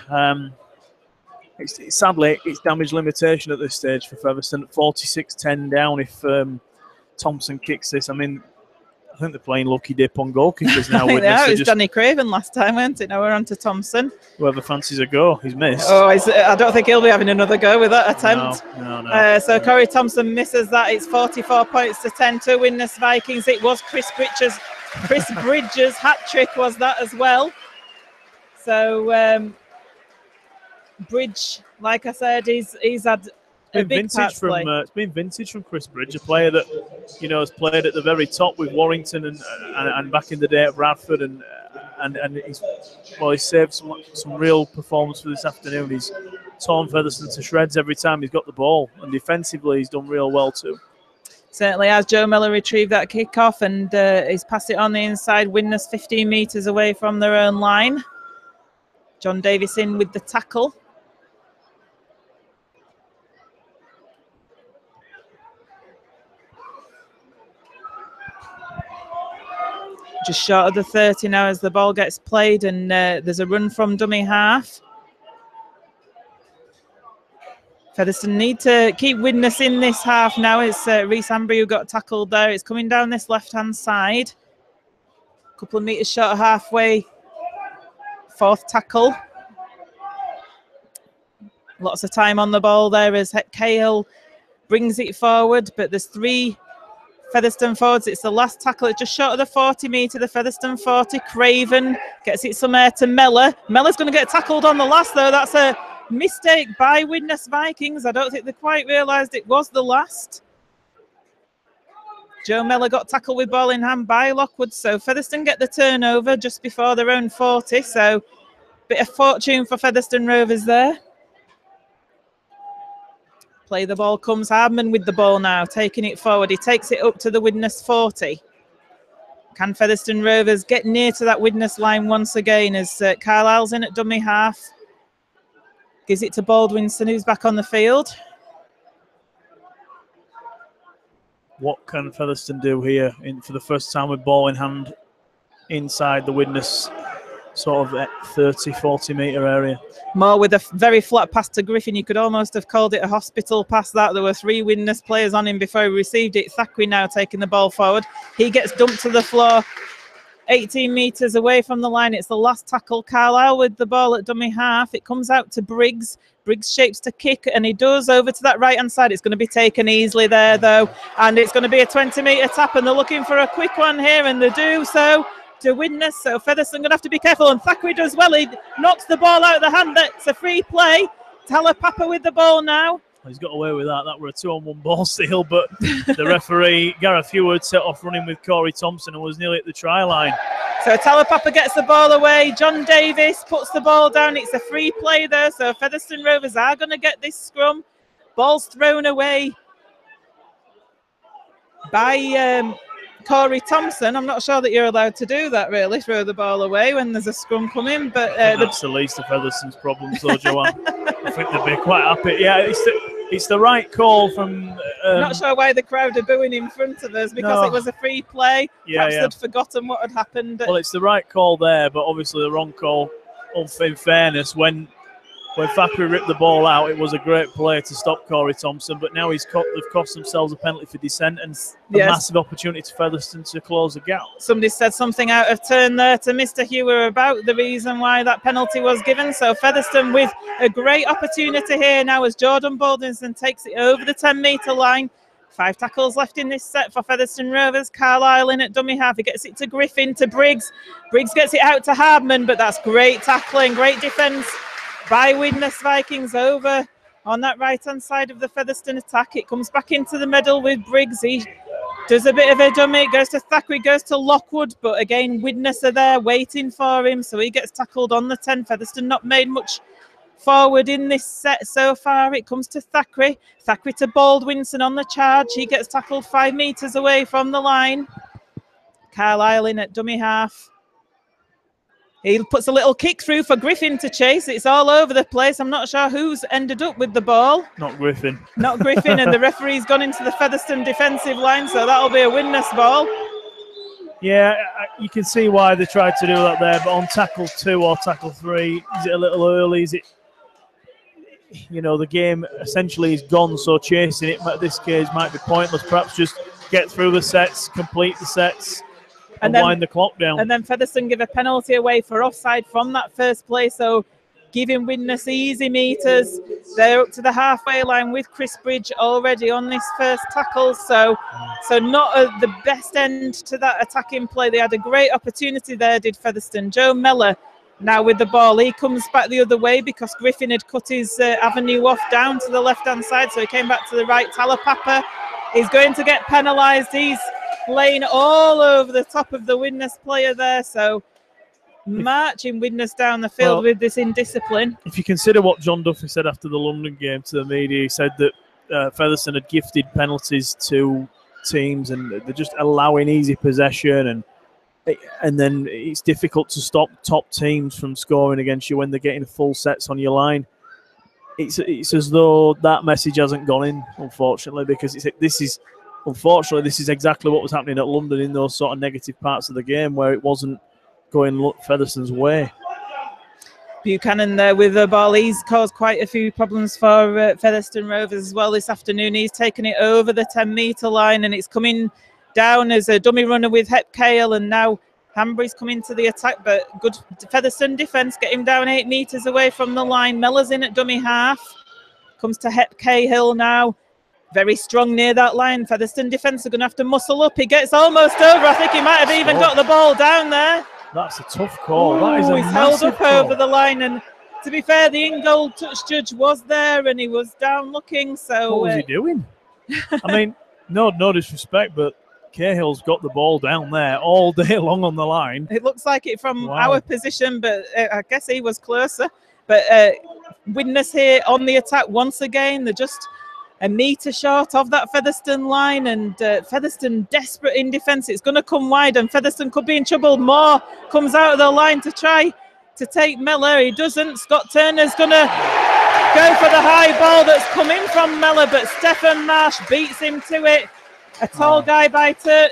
sadly, it's damage limitation at this stage for Featherstone. 46-10 down if Thompson kicks this. I mean, I think they're playing lucky dip on goalkeepers now. It was Danny Craven last time, weren't it? Now we're on to Thompson. Whoever fancies a go, he's missed. Oh, I don't think he'll be having another go with that attempt. No. So Corey Thompson misses that. It's 44 points to 10 to Widnes Vikings. It was Chris Bridges' hat-trick was that as well. So Bridge, like I said, he's had a big part to play. It's been vintage from Chris Bridge, a player that, you know, has played at the very top with Warrington and back in the day at Bradford, and he's saved some real performance for this afternoon. He's torn Featherstone to shreds every time he's got the ball, and defensively he's done real well too. Certainly has. Joe Mellor retrieved that kick-off, and he's passed it on the inside. Widnes 15 metres away from their own line. John Davies in with the tackle. Just short of the 30 now as the ball gets played, and there's a run from dummy half. Featherstone need to keep Widnes in this half now. It's Reece Ambry who got tackled there. It's coming down this left-hand side. A couple of metres short of halfway. Fourth tackle. Lots of time on the ball there as Cahill brings it forward, but there's 3 Featherstone forwards. It's the last tackle. It's just short of the 40 metre, the Featherstone 40. Craven gets it somewhere to Mellor. Mellor's going to get tackled on the last, though. That's a mistake by Widnes Vikings. I don't think they quite realised it was the last. Joe Mellor got tackled with ball in hand by Lockwood. So Featherstone get the turnover just before their own 40. So bit of fortune for Featherstone Rovers there. Play the ball comes. Hardman with the ball now, taking it forward. He takes it up to the Widnes 40. Can Featherstone Rovers get near to that Widnes line once again as Carlisle's in at dummy half. Gives it to Baldwinson, who's back on the field. What can Featherstone do here for the first time with ball in hand inside the Widnes sort of 30, 40 metre area. More with a very flat pass to Griffin. You could almost have called it a hospital pass. That there were 3 Widnes players on him before he received it. Thackeray now taking the ball forward. He gets dumped to the floor. 18 metres away from the line. It's the last tackle. Carlisle with the ball at dummy half. It comes out to Briggs. Briggs shapes to kick, and he does over to that right-hand side. It's going to be taken easily there, though, and it's going to be a 20-metre tap, and they're looking for a quick one here, and they do so to Widnes. So Featherstone going to have to be careful, and Thackeray does well. He knocks the ball out of the hand. That's a free play. Talapapa with the ball now. He's got away with that. That were a 2-on-1 ball steal, but the referee, Gareth Heward, set off running with Corey Thompson and was nearly at the try line. So Talapapa gets the ball away. John Davis puts the ball down. It's a free play there. So Featherstone Rovers are going to get this scrum. Ball's thrown away by Corey Thompson. I'm not sure that you're allowed to do that, really, throw the ball away when there's a scrum coming. But that's the least of Featherstone's problems, though, Joanne. I think they'd be quite happy. Yeah, it's the right call from... not sure why the crowd are booing in front of us, because it was a free play. Perhaps they'd forgotten what had happened. Well, it's the right call there, but obviously the wrong call. In fairness, when Thackeray ripped the ball out, it was a great play to stop Corey Thompson, but now they've cost themselves a penalty for dissent and a massive opportunity to Featherstone to close the gap. Somebody said something out of turn there to Mr. Hewer about the reason why that penalty was given. So Featherstone with a great opportunity here now as Jordan Baldwinson takes it over the 10-metre line. 5 tackles left in this set for Featherstone Rovers. Carlisle in at dummy half. He gets it to Griffin, to Briggs. Briggs gets it out to Hardman, but that's great tackling, great defence by Widnes Vikings over on that right-hand side of the Featherstone attack. It comes back into the middle with Briggs. He does a bit of a dummy. It goes to Thackeray, goes to Lockwood, but again, Widnes are there waiting for him, so he gets tackled on the 10. Featherstone not made much forward in this set so far. It comes to Thackeray. Thackeray to Baldwinson on the charge. He gets tackled 5 metres away from the line. Carlisle in at dummy half. He puts a little kick through for Griffin to chase. It's all over the place. I'm not sure who's ended up with the ball. Not Griffin. Not Griffin, and the referee's gone into the Featherstone defensive line, so that'll be a Widnes ball. Yeah, you can see why they tried to do that there, but on tackle 2 or tackle 3, is it a little early? Is it, you know, the game essentially is gone, so chasing it at this case might be pointless. Perhaps just get through the sets, complete the sets, and then wind the clock down. And then Featherstone give a penalty away for offside from that first play, so giving Widnes easy metres. They're up to the halfway line with Chris Bridge already on this first tackle, so not the best end to that attacking play. They had a great opportunity there, did Featherstone. Joe Mellor now with the ball. He comes back the other way because Griffin had cut his avenue off down to the left-hand side, so he came back to the right. Talapapa is going to get penalised. He's laying all over the top of the Widnes player there, so marching Widnes down the field with this indiscipline. If you consider what John Duffy said after the London game to the media, he said that Featherstone had gifted penalties to teams and they're just allowing easy possession, and then it's difficult to stop top teams from scoring against you when they're getting full sets on your line. It's as though that message hasn't gone in, unfortunately, because this is exactly what was happening at London in those sort of negative parts of the game where it wasn't going Featherstone's way. Buchanan there with the ball. He's caused quite a few problems for Featherstone Rovers as well this afternoon. He's taken it over the 10-metre line and it's coming down as a dummy runner with Hep Cale, and now Hanbury's coming to the attack, but good Featherstone defence, get him down 8 metres away from the line. Mellor's in at dummy half. Comes to Hep Cahill now. Very strong near that line. Featherstone defence are going to have to muscle up. He gets almost over. I think he might have even got the ball down there. That's a tough call. That is a he's held up call over the line, and to be fair, the in-goal touch judge was there and he was down looking. So what was he doing? I mean, no disrespect, but Cahill's got the ball down there all day long on the line. It looks like it from our position, but I guess he was closer. But Widnes here on the attack once again. They're just a metre short of that Featherstone line, and Featherstone desperate in defence. It's going to come wide and Featherstone could be in trouble. Moore comes out of the line to try to take Mellor. He doesn't. Scott Turner's going to go for the high ball that's coming from Mellor, but Stefan Marsh beats him to it. A tall guy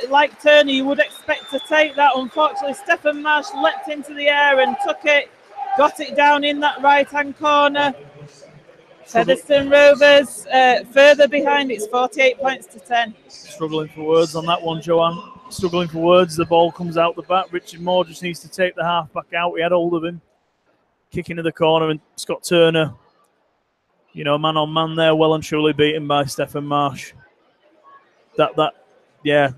like Turner, you would expect to take that. Unfortunately, Stefan Marsh leapt into the air and took it, got it down in that right-hand corner. Featherstone Rovers further behind. It's 48 points to 10. Struggling for words on that one, Joanne. Struggling for words. The ball comes out the back. Richard Moore just needs to take the half back out. He had hold of him. Kick into the corner, and Scott Turner, you know, man on man there, well and truly beaten by Stefan Marsh. Yeah,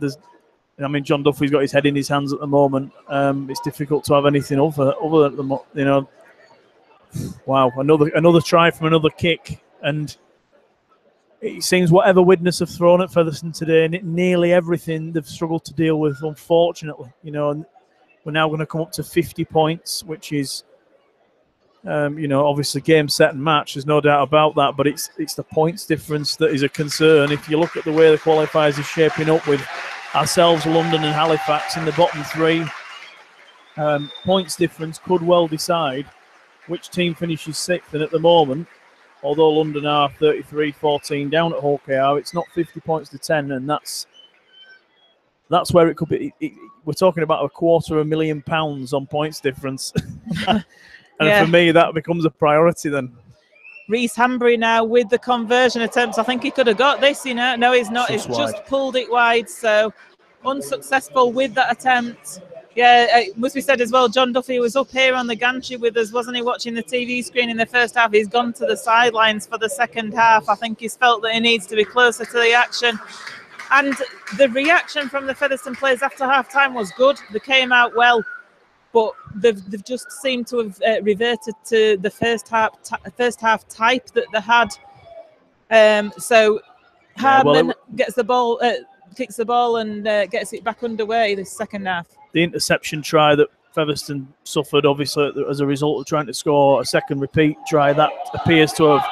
I mean, John Duffy's got his head in his hands at the moment. It's difficult to have anything other at the moment, you know. Wow, another try from another kick, and it seems whatever Widnes have thrown at Featherstone today, nearly everything they've struggled to deal with, unfortunately. You know, and we're now going to come up to 50 points, which is, you know, obviously game, set and match. There's no doubt about that, but it's the points difference that is a concern. If you look at the way the qualifiers are shaping up with ourselves, London and Halifax in the bottom three, points difference could well decide which team finishes sixth. And at the moment, although London are 33-14 down at Hull KR, it's not 50 points to 10, and that's where it could be. We're talking about £250,000 on points difference. And yeah, for me, that becomes a priority then. Reece Hanbury now with the conversion attempts. I think he could have got this, you know. No, he's not. He's just pulled it wide, so unsuccessful with that attempt. Yeah, it must be said as well, John Duffy was up here on the gantry with us, wasn't he, watching the TV screen in the first half. He's gone to the sidelines for the second half. I think he's felt that he needs to be closer to the action. And the reaction from the Featherstone players after half-time was good. They came out well, but they've just seemed to have reverted to the first half type that they had. So Hardman gets the ball, kicks the ball and gets it back underway this second half. The interception try that Featherstone suffered, obviously, as a result of trying to score a second repeat try, that appears to have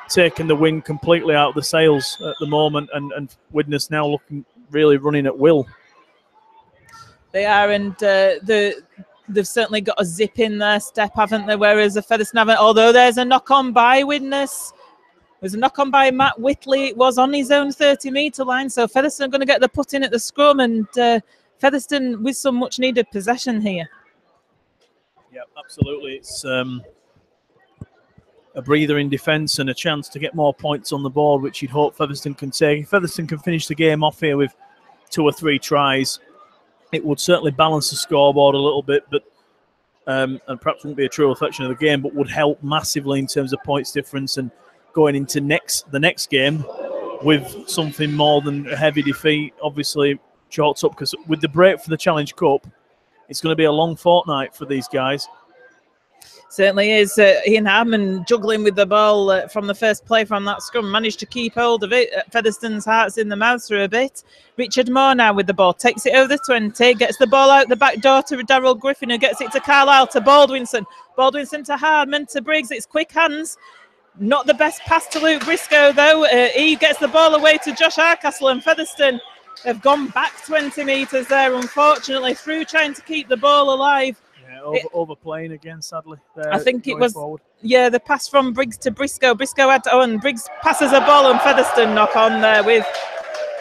taken the wind completely out of the sails at the moment, and Widnes now looking really running at will. They are, and they've certainly got a zip in their step, haven't they? Whereas the Featherstone haven't. Although there's a knock on by Widnes. There's a knock on by Matt Whitley. It was on his own 30-metre line, so Featherstone are going to get the put in at the scrum, and Featherstone with some much needed possession here. Yeah, absolutely. It's a breather in defence and a chance to get more points on the board, which you'd hope Featherstone can take. If Featherstone can finish the game off here with 2 or 3 tries, it would certainly balance the scoreboard a little bit, but and perhaps wouldn't be a true reflection of the game, but would help massively in terms of points difference and going into the next game with something more than a heavy defeat. Obviously, chalks up, because with the break for the Challenge Cup, it's going to be a long fortnight for these guys. Certainly is. Ian Harmon juggling with the ball from the first play from that scrum, managed to keep hold of it. Featherstone's heart's in the mouth for a bit. Richard Moore now with the ball, takes it over the 20, gets the ball out the back door to Darryl Griffin, who gets it to Carlisle, to Baldwinson. Baldwinson to Hardman, to Briggs. It's quick hands. Not the best pass to Luke Briscoe, though. He gets the ball away to Josh Hardcastle, and Featherstone have gone back 20 metres there, unfortunately, through trying to keep the ball alive. Yeah, overplaying again, sadly. I think it was, forward. Yeah, the pass from Briggs to Briscoe. Briscoe had to, and Briggs passes a ball, and Featherstone knock on there with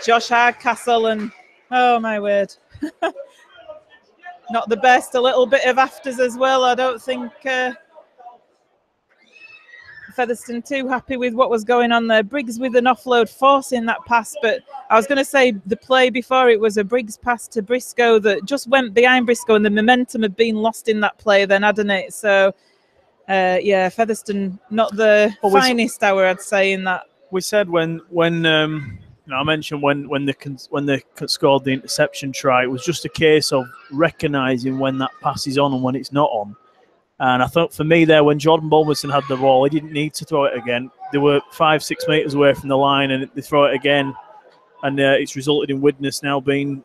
Josh Hardcastle, and oh my word. Not the best, a little bit of afters as well. I don't think Featherstone too happy with what was going on there. Briggs with an offload forcing that pass, but I was going to say the play before it was a Briggs pass to Briscoe that just went behind Briscoe, and the momentum had been lost in that play then, hadn't it? So, yeah, Featherstone not the finest hour, I'd say, in that. We said when I mentioned when they scored the interception try, it was just a case of recognising when that pass is on and when it's not on. And I thought for me there, when Jordan Baldwinson had the ball, he didn't need to throw it again. They were 5-6 metres away from the line, and they throw it again. And it's resulted in Widnes now being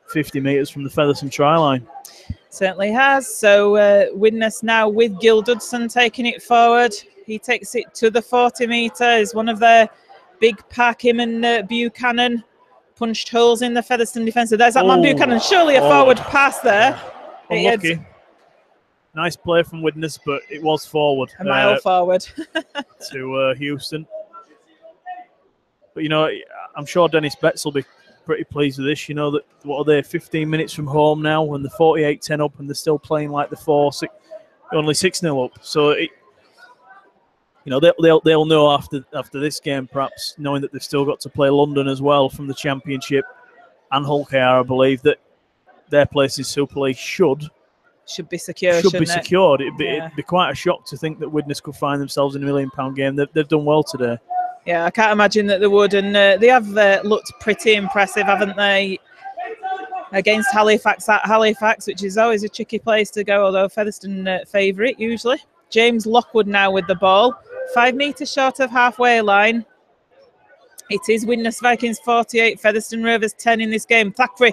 50 metres from the Featherstone try line. Certainly has. So Widnes now with Gil Dudson taking it forward. He takes it to the 40 metre. Is one of their big pack. Him and Buchanan punched holes in the Featherstone defence. So there's that man Buchanan. Surely a forward pass there. Unlucky. Nice play from Widnes, but it was forward. A mile forward. to Houston. But, you know, I'm sure Dennis Betts will be pretty pleased with this. You know, that what are they, 15 minutes from home now, and they're 48-10 up, and they're still playing like the only 6-0 up. So, you know, they'll know after this game, perhaps, knowing that they've still got to play London as well from the Championship and Hull KR, I believe, that their place in Super League should be secured. It'd be quite a shock to think that Widnes could find themselves in a £1 million game. They've done well today. Yeah, I can't imagine that they would, and they have looked pretty impressive, haven't they, against Halifax at Halifax, which is always a tricky place to go, although Featherstone favourite usually. James Lockwood now with the ball, 5 metres short of halfway line. It is Widnes Vikings 48, Featherstone Rovers 10 in this game. Thackeray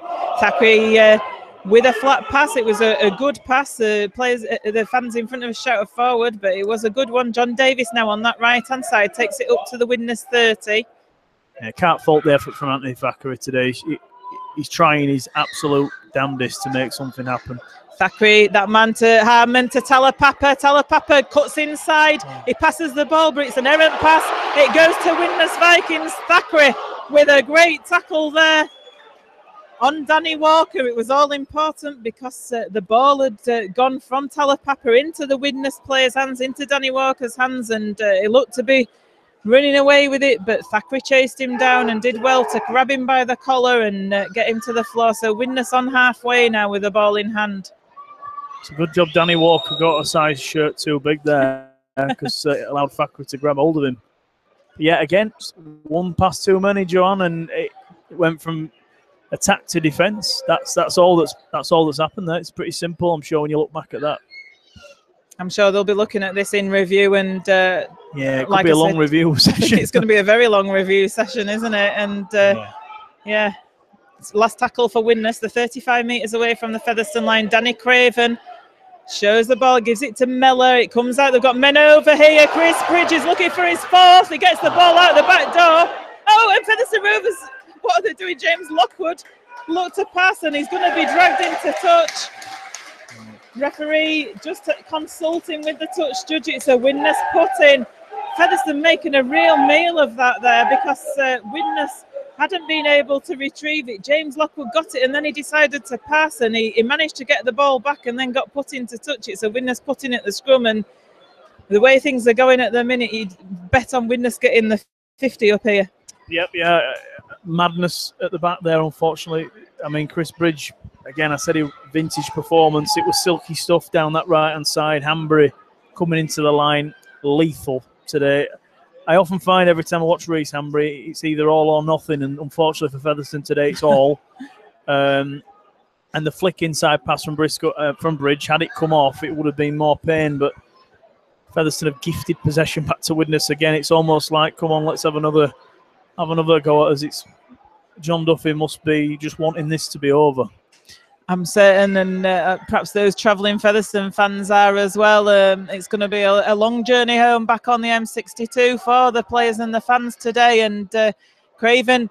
with a flat pass. It was a good pass. The fans in front of us shouted forward, but it was a good one. John Davis now on that right-hand side takes it up to the Widnes 30. Yeah, can't fault the effort from Anthony Thackeray today. He's trying his absolute damnedest to make something happen. Thackeray, that man to Harmon to Talapapa. Talapapa cuts inside. He passes the ball, but it's an errant pass. It goes to Widnes Vikings. Thackeray with a great tackle there on Danny Walker. It was all important because the ball had gone from Talapapa into the Widnes player's hands, into Danny Walker's hands, and he looked to be running away with it, but Thackeray chased him down and did well to grab him by the collar and get him to the floor. So Widnes on halfway now with the ball in hand. It's a good job Danny Walker got a size shirt too big there because it allowed Thackeray to grab hold of him. Yeah, again, one pass too many, Joanne, and it went from attack to defence. That's all that's happened there. It's pretty simple, I'm sure, when you look back at that. I'm sure they'll be looking at this in review, and yeah, it could be a long review session. It's going to be a very long review session, isn't it? And yeah. Last tackle for Widnes, the 35 metres away from the Featherstone line. Danny Craven shows the ball, gives it to Mellor. It comes out. They've got men over here. Chris Bridge is looking for his fourth. He gets the ball out the back door. Oh, and Featherstone Rovers, what are they doing? James Lockwood looked to pass, and he's going to be dragged into touch. Referee just consulting with the touch judge. It's a Widnes put-in. Featherstone making a real meal of that there because Widnes hadn't been able to retrieve it. James Lockwood got it, and then he decided to pass, and he managed to get the ball back and then got put into touch. It's a Widnes put-in at the scrum, and the way things are going at the minute, he'd bet on Widnes getting the 50 up here. Yep, yeah. Madness at the back there, unfortunately. I mean, Chris Bridge, again, I said vintage performance. It was silky stuff down that right-hand side. Hanbury coming into the line, lethal today. I often find every time I watch Reece Hanbury, it's either all or nothing, and unfortunately for Featherstone today, it's all. And the flick inside pass from Bridge, had it come off, it would have been more pain, but Featherstone have gifted possession back to Widnes again. It's almost like, come on, let's have another go at us. It's John Duffy must be just wanting this to be over. I'm certain, and perhaps those travelling Featherstone fans are as well. It's going to be a long journey home back on the M62 for the players and the fans today. And Craven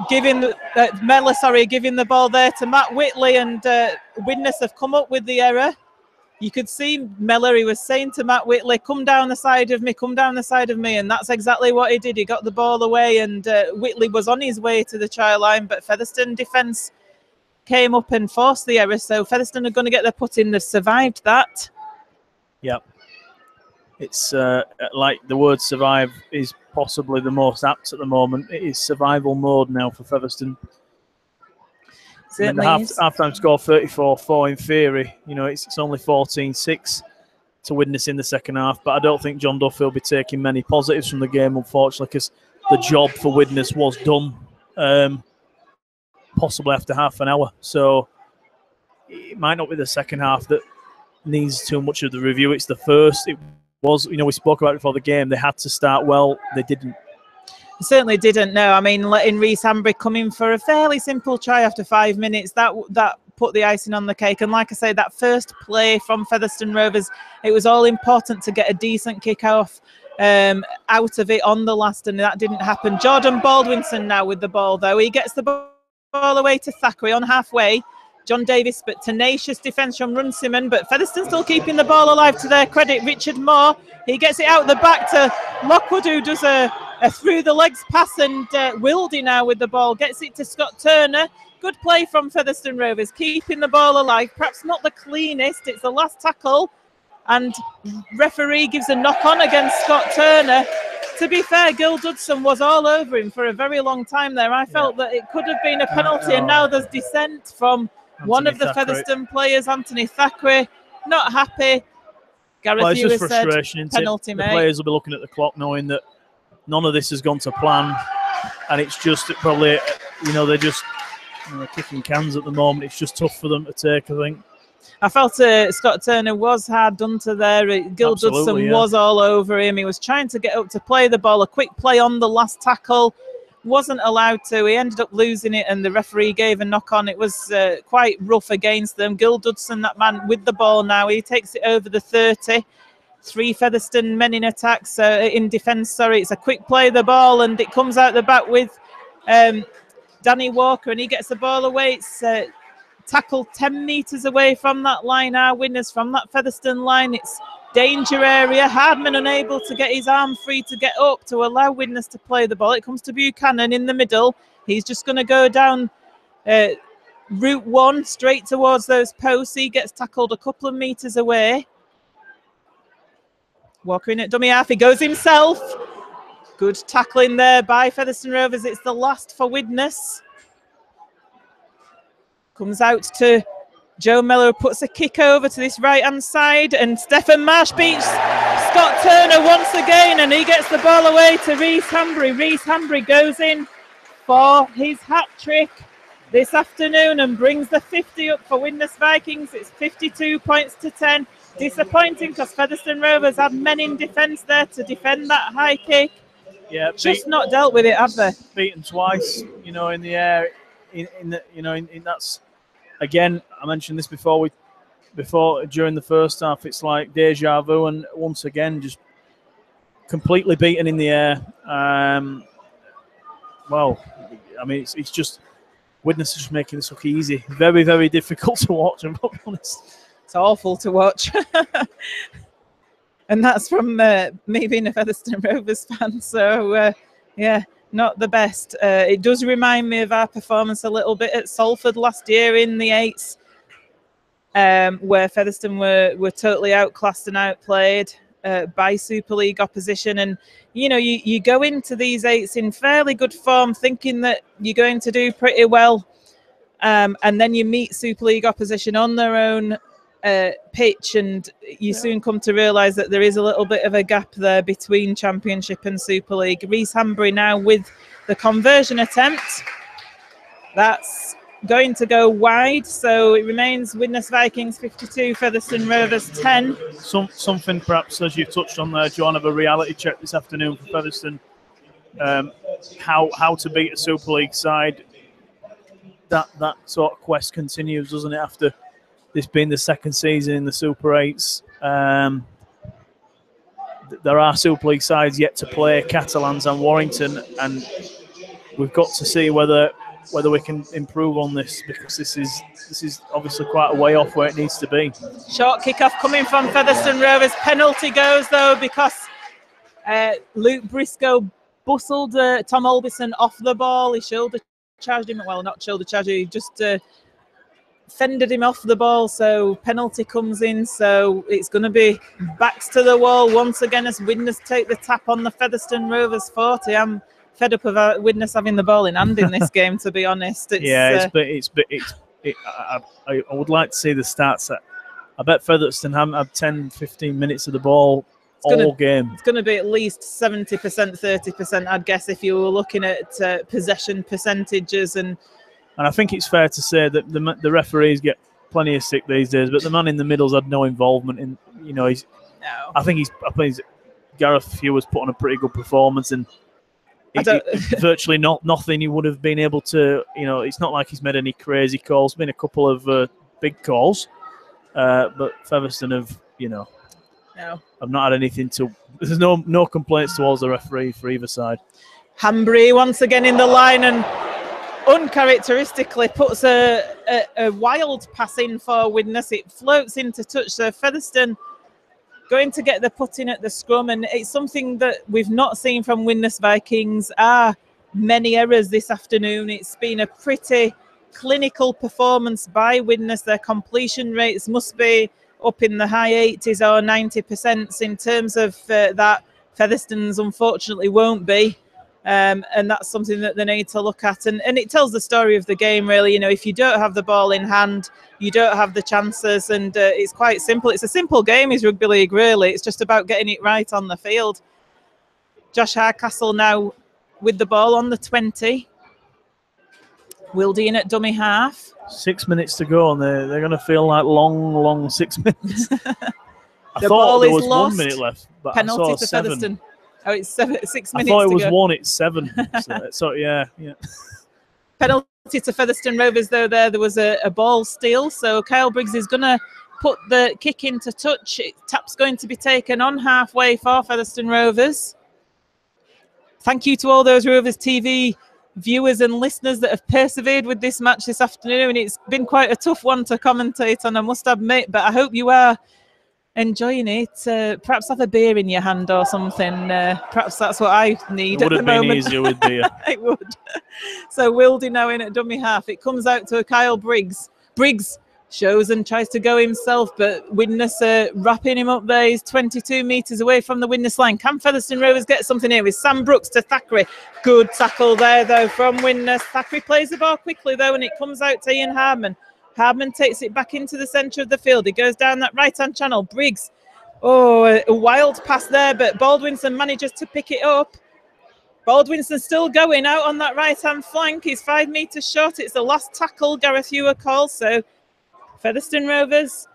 giving the ball there to Matt Whitley, and Widnes have come up with the error. You could see Mellor, he was saying to Matt Whitley, come down the side of me, and that's exactly what he did. He got the ball away, and Whitley was on his way to the try line, but Featherstone defence came up and forced the error, so Featherstone are going to get their put in. They've survived that. Yep. It's like the word survive is possibly the most apt at the moment. It is survival mode now for Featherstone. Half-time score 34-4 in theory. You know, it's only 14-6 to Widnes in the second half, but I don't think John Duffy will be taking many positives from the game, unfortunately, because the job for Widnes was done. Possibly after half an hour. So it might not be the second half that needs too much of the review. It's the first. It was, you know, we spoke about it before the game. They had to start well. They didn't. They certainly didn't, no. I mean, letting Reece Hanbury come in for a fairly simple try after 5 minutes, that put the icing on the cake. And like I say, that first play from Featherstone Rovers, it was all important to get a decent kick-off out of it on the last, and that didn't happen. Jordan Baldwinson now with the ball, though. He gets the ball away to Thackeray on halfway. John Davis, but tenacious defence from Runciman, but Featherstone still keeping the ball alive to their credit. Richard Moore, he gets it out the back to Lockwood, who does a A through the legs pass, and Wildy now with the ball gets it to Scott Turner. Good play from Featherstone Rovers, keeping the ball alive. Perhaps not the cleanest. It's the last tackle, and referee gives a knock on against Scott Turner. To be fair, Gil Dudson was all over him for a very long time there. I felt that it could have been a penalty, and now there's dissent from one of the Featherstone players, Anthony Thackeray. Not happy. Gareth Hughes said penalty, mate. The players will be looking at the clock knowing that none of this has gone to plan, and it's just probably, they're just kicking cans at the moment. It's just tough for them to take, I think. I felt Scott Turner was hard done to there. Gil Dudson was all over him. He was trying to get up to play the ball. A quick play on the last tackle. Wasn't allowed to. He ended up losing it, and the referee gave a knock on. It was quite rough against them. Gil Dudson, that man with the ball now. He takes it over the 30. 3 Featherstone men in attack, in defence, sorry. It's a quick play, the ball, and it comes out the back with Danny Walker, and he gets the ball away. It's tackled 10 metres away from that line. Our winners from that Featherstone line. It's danger area. Hardman unable to get his arm free to get up to allow Widnes to play the ball. It comes to Buchanan in the middle. He's just going to go down route 1 straight towards those posts. He gets tackled a couple of metres away. Walker in at dummy half. He goes himself. Good tackling there by Featherstone Rovers. It's the last for Widnes. Comes out to Joe Mello, puts a kick over to this right-hand side, and Stephen Marsh beats Scott Turner once again, and he gets the ball away to Rhys Hambry. Rhys Hambry goes in for his hat-trick this afternoon and brings the 50 up for Widnes Vikings. It's 52 points to 10. Disappointing because Featherstone Rovers had men in defence there to defend that high kick. Yeah, just not dealt with it, have they? Beaten twice, in the air. That's, again, I mentioned this before during the first half. It's like deja vu, and once again, just completely beaten in the air. It's just Widnes is just making this look easy. Very, very difficult to watch, I'm not honest. It's awful to watch. And that's from me being a Featherstone Rovers fan. So, not the best. It does remind me of our performance a little bit at Salford last year in the 8s, where Featherstone were totally outclassed and outplayed by Super League opposition. And, you go into these 8s in fairly good form, thinking that you're going to do pretty well. And then you meet Super League opposition on their own pitch, and you soon come to realise that there is a little bit of a gap there between Championship and Super League. Rhys Hambry now with the conversion attempt. That's going to go wide, so it remains Widnes Vikings 52, Featherstone Rovers 10. Something perhaps, as you've touched on there, John, of a reality check this afternoon for Featherstone. How to beat a Super League side. That sort of quest continues, doesn't it, after this being the second season in the Super 8s. There are Super League sides yet to play, Catalans and Warrington, and we've got to see whether we can improve on this, because this is obviously quite a way off where it needs to be. Short kick-off coming from Featherstone Rovers. Penalty goes, though, because Luke Briscoe bustled Tom Olbison off the ball. He shoulder charged him. Well, not shoulder charged, he just fended him off the ball, so penalty comes in. So it's going to be backs to the wall once again as Widnes take the tap on the Featherstone Rovers 40. I'm fed up of Widnes having the ball in hand in this game, to be honest. I would like to see the stats. I bet Featherstone haven't had 10-15 minutes of the ball all game. It's going to be at least 70%, 30%, I'd guess, if you were looking at possession percentages. And I think it's fair to say that the referees get plenty of stick these days, but the man in the middle's had no involvement in. I think Gareth Hughes put on a pretty good performance, and virtually nothing he would have been able to. It's not like he's made any crazy calls. Been a couple of big calls, but Featherstone have I've not had anything to. There's no complaints towards the referee for either side. Hambry once again in the line, and uncharacteristically puts a wild pass in for Widnes. It floats into touch, so Featherstone going to get the put in at the scrum, and it's something that we've not seen from Widnes Vikings. Many errors this afternoon. It's been a pretty clinical performance by Widnes. Their completion rates must be up in the high 80s or 90% in terms of that. Featherstone's unfortunately won't be. And that's something that they need to look at. And it tells the story of the game, really. You know, if you don't have the ball in hand, you don't have the chances. And it's quite simple. It's a simple game, is rugby league, really. It's just about getting it right on the field. Josh Hardcastle now with the ball on the 20. Wildy in at dummy half. 6 minutes to go, and they're going to feel like long 6 minutes. I The thought ball there is was lost. 1 minute left, but Penalty I saw to 7. Featherstone. Oh, it's 6 minutes to go. I thought it was 1, it's 7. So yeah. Penalty to Featherstone Rovers, though. There was a ball steal, so Kyle Briggs is going to put the kick into touch. Tap's going to be taken on halfway for Featherstone Rovers. Thank you to all those Rovers TV viewers and listeners that have persevered with this match this afternoon. It's been quite a tough one to commentate on, I must admit, but I hope you are enjoying it. Perhaps have a beer in your hand or something. Perhaps that's what I need at the moment. It would have been easier with beer. It would. So Wildy now in at dummy half. It comes out to a Kyle Briggs. Briggs shows and tries to go himself, but Widnes wrapping him up there. He's 22 metres away from the Widnes line. Can Featherstone Rovers get something here with Sam Brooks to Thackeray? Good tackle there, though, from Widnes. Thackeray plays the ball quickly, though, and it comes out to Ian Hardman. Hardman takes it back into the centre of the field. He goes down that right-hand channel. Briggs, a wild pass there, but Baldwinson manages to pick it up. Baldwinson still going out on that right-hand flank. He's 5 metres short. It's the last tackle Gareth Ewer calls, so Featherstone Rovers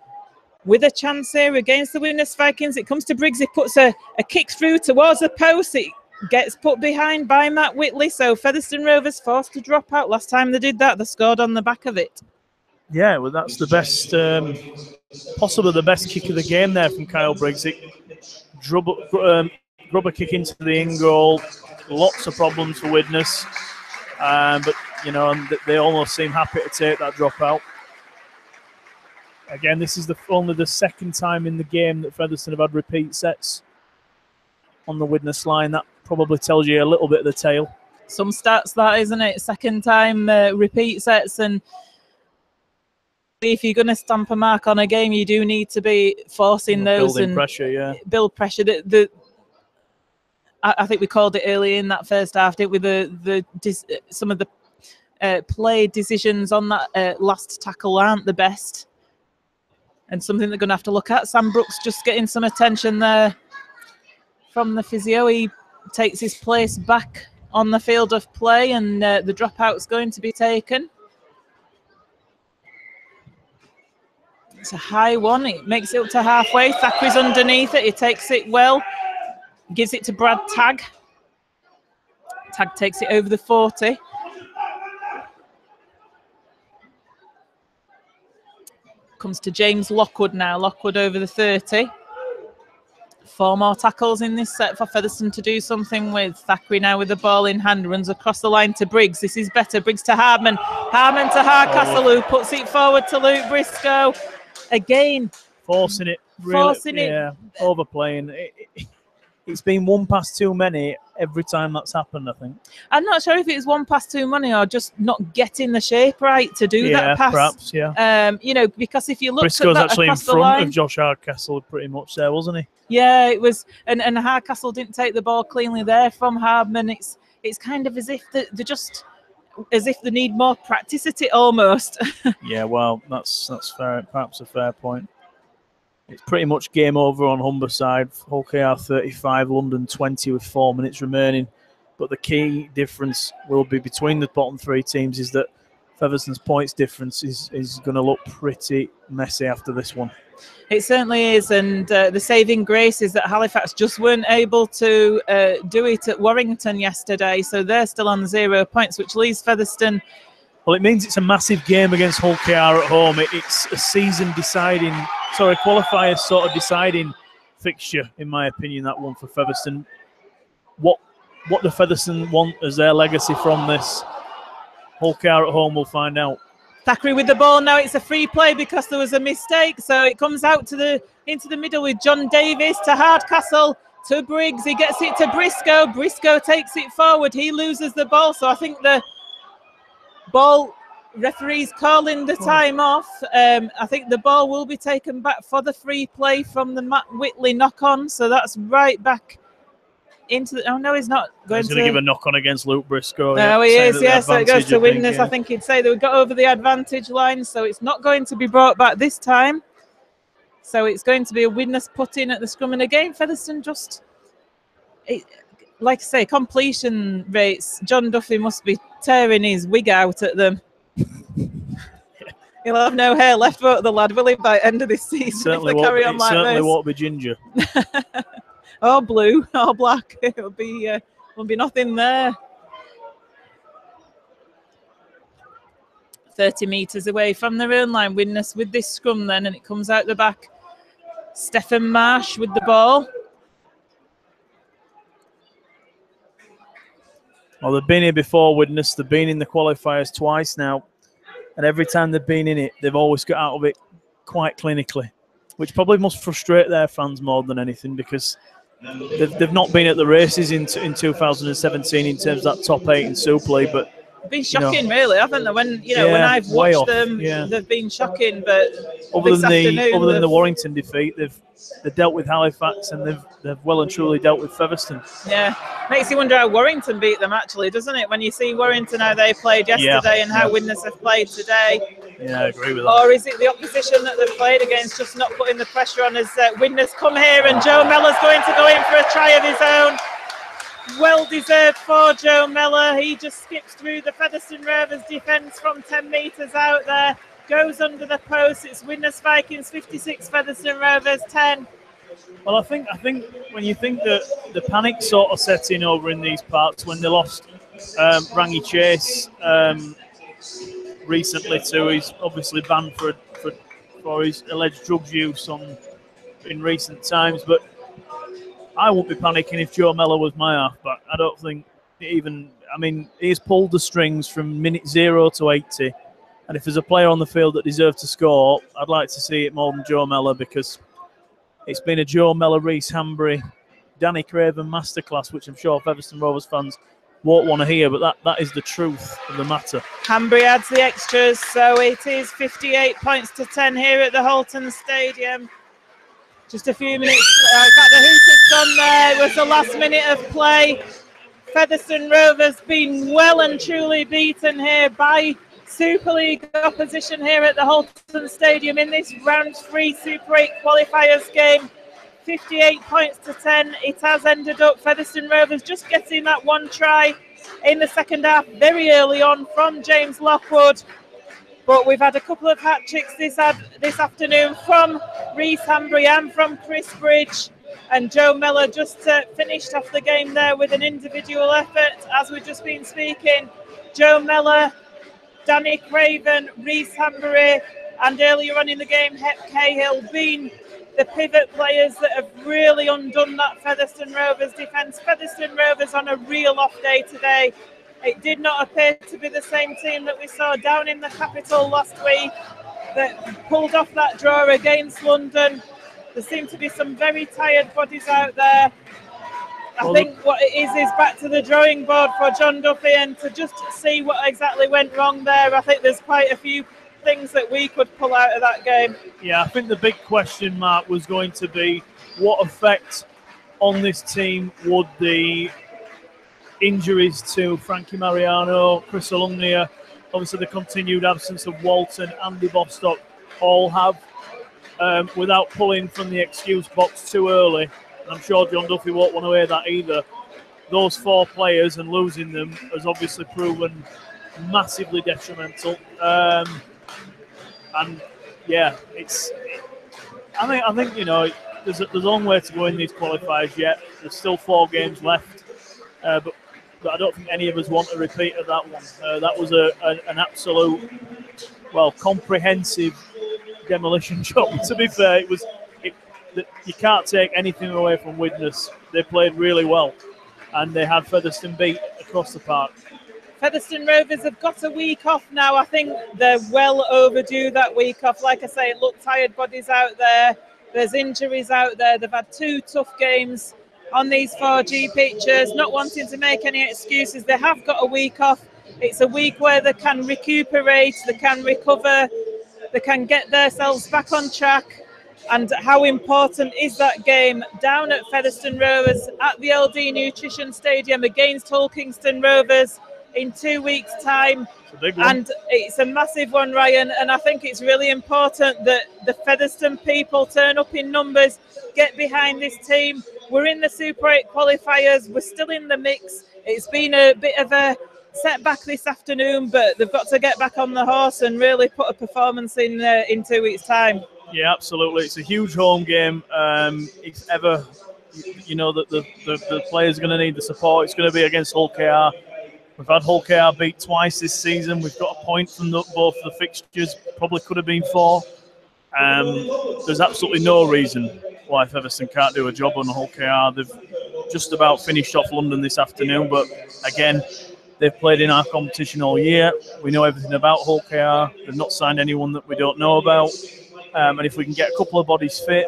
with a chance here against the Widnes Vikings. It comes to Briggs. He puts a kick through towards the post. It gets put behind by Matt Whitley. So Featherstone Rovers forced to drop out. Last time they did that, they scored on the back of it. Yeah, well, that's the best, possibly the best kick of the game there from Kyle Briggs. Grubber kick into the in goal. Lots of problems for Widnes. But, you know, they almost seem happy to take that drop out. Again, this is only the second time in the game that Featherstone have had repeat sets on the Widnes line. That probably tells you a little bit of the tale. Some stats, that, isn't it? Second time repeat sets, and if you're going to stamp a mark on a game, you do need to be forcing those and pressure, yeah. Build pressure. I think we called it early in that first half, didn't we? Some of the play decisions on that last tackle aren't the best. And something they're going to have to look at. Sam Brooks just getting some attention there from the physio. He takes his place back on the field of play, and the dropout's going to be taken. It's a high one. It makes it up to halfway. Thackeray's underneath it. He takes it well. Gives it to Brad Tagg. Tagg takes it over the 40. Comes to James Lockwood now. Lockwood over the 30. 4 more tackles in this set for Featherstone to do something with. Thackeray now with the ball in hand. Runs across the line to Briggs. This is better. Briggs to Hardman. Hardman to Hardcastle, who puts it forward to Luke Briscoe. Again. Forcing it. Really, yeah, overplaying. It's been 1 pass too many every time that's happened, I think. I'm not sure if it was 1 pass too many or just not getting the shape right to do that pass. Perhaps, yeah. You know, because if you look Briscoe's at that actually in across the front line, of Josh Hardcastle pretty much there, wasn't he? Yeah, it was, and Hardcastle didn't take the ball cleanly there from Hardman. It's kind of as if they're just as if they need more practice at it almost. Yeah, well, that's fair. Perhaps a fair point. It's pretty much game over on Humber side. Hull KR 35, London 20 with 4 minutes remaining. But the key difference will be between the bottom 3 teams is that Featherstone's points difference is going to look pretty messy after this one. It certainly is, and the saving grace is that Halifax just weren't able to do it at Warrington yesterday, so they're still on 0 points, which leaves Featherstone. Well, it means it's a massive game against Hull KR at home. It's a qualifier sort of deciding fixture, in my opinion, that one for Featherstone. What do Featherstone want as their legacy from this? Hull KR at home, we'll find out. Thackeray with the ball now. It's a free play because there was a mistake. So it comes out to into the middle with John Davis to Hardcastle to Briggs. He gets it to Briscoe. Briscoe takes it forward. He loses the ball. So I think the ball referee's calling the time off. I think the ball will be taken back for the free play from the Matt Whitley knock on. So that's right back into the. Oh no, he's not going to give a knock on against Luke Briscoe. No, he is. Yeah, so it goes to Widnes. I think he'd say they got over the advantage line, so it's not going to be brought back this time. So it's going to be a Widnes put in at the scrum, and again, Featherstone just, like I say, completion rates. John Duffy must be tearing his wig out at them. He'll have no hair left, won't the lad, will he, by the end of this season? Certainly won't be ginger. Or blue, or black. It'll be nothing there. 30 metres away from their own line. Widnes with this scrum then, and it comes out the back. Stephen Marsh with the ball. Well, they've been here before, Widnes. They've been in the qualifiers twice now. And every time they've been in it, they've always got out of it quite clinically, which probably must frustrate their fans more than anything, because they've not been at the races in 2017 in terms of that top 8 in Super League, but they've been shocking, really, haven't they? When when I've watched them, they've been shocking. But other than the Warrington defeat, they've dealt with Halifax, and they've well and truly dealt with Featherstone. Yeah, makes you wonder how Warrington beat them, actually, doesn't it? When you see Warrington, how they played yesterday and how Widnes have played today. Yeah, I agree with that. Or is it the opposition that they've played against just not putting the pressure on as Widnes come here, and Joe Mellor's going to go in for a try of his own. Well deserved for Joe Mellor. He just skips through the Featherstone Rovers defence from 10 metres out there. Goes under the post. It's Widnes Vikings 56, Featherstone Rovers 10. Well, I think when you think that the panic sort of set in over in these parts when they lost Rangi Chase recently too. He's obviously banned for his alleged drugs use in recent times, but I wouldn't be panicking if Joe Mellor was my halfback. I don't think he's pulled the strings from minute 0 to 80. And if there's a player on the field that deserves to score, I'd like to see it more than Joe Mellor, because it's been a Joe Mellor, Reece Hambury, Danny Craven masterclass, which I'm sure Featherstone Rovers fans won't want to hear, but that is the truth of the matter. Hambury adds the extras, so it is 58 points to 10 here at the Halton Stadium. Just a few minutes. In fact, the hoop has gone there. It was the last minute of play. Featherstone Rovers being well and truly beaten here by Super League opposition here at the Halton Stadium in this round 3 Super 8 qualifiers game. 58 points to 10. It has ended up Featherstone Rovers just getting that one try in the second half very early on from James Lockwood. But we've had a couple of hat-tricks this afternoon from Reece Hambury and from Chris Bridge. And Joe Mellor just finished off the game there with an individual effort, as we've just been speaking. Joe Mellor, Danny Craven, Reece Hambury, and earlier on in the game, Hep Cahill being the pivot players that have really undone that Featherstone Rovers defence. Featherstone Rovers on a real off day today. It did not appear to be the same team that we saw down in the capital last week that pulled off that draw against London. There seem to be some very tired bodies out there. I think what it is back to the drawing board for John Duffy, and to just see what exactly went wrong there. I think there's quite a few things that we could pull out of that game. Yeah, I think the big question mark was going to be what effect on this team would the injuries to Frankie Mariano, Chris Alumnia, obviously the continued absence of Walton, Andy Bostock, all have, without pulling from the excuse box too early. And I'm sure John Duffy won't want to hear that either. Those 4 players and losing them has obviously proven massively detrimental. And yeah, I think there's a long way to go in these qualifiers yet. There's still 4 games left, but I don't think any of us want a repeat of that one. That was an absolute, comprehensive demolition job. To be fair, you can't take anything away from Widnes. They played really well, and they had Featherstone beat across the park. Featherstone Rovers have got a week off now. I think they're well overdue that week off. Like I say, it looked tired bodies out there. There's injuries out there. They've had 2 tough games on these 4G pitches, not wanting to make any excuses. They have got a week off. It's a week where they can recuperate, they can recover, they can get themselves back on track. And how important is that game down at Featherstone Rovers at the LD Nutrition Stadium against Hull Kingston Rovers in 2 weeks' time? It's a big one. And it's a massive one, Ryan. And I think it's really important that the Featherstone people turn up in numbers, get behind this team. We're in the Super 8 qualifiers. We're still in the mix. It's been a bit of a setback this afternoon, but they've got to get back on the horse and really put a performance in 2 weeks' time. Yeah, absolutely. It's a huge home game. If ever, you know, that the players are going to need the support, it's going to be against Hull KR. We've had Hull KR beat twice this season. We've got a point from both the fixtures. Probably could have been 4. There's absolutely no reason why Featherstone can't do a job on Hull KR. They've just about finished off London this afternoon, but again, they've played in our competition all year. We know everything about Hull KR. They've not signed anyone that we don't know about. And if we can get a couple of bodies fit,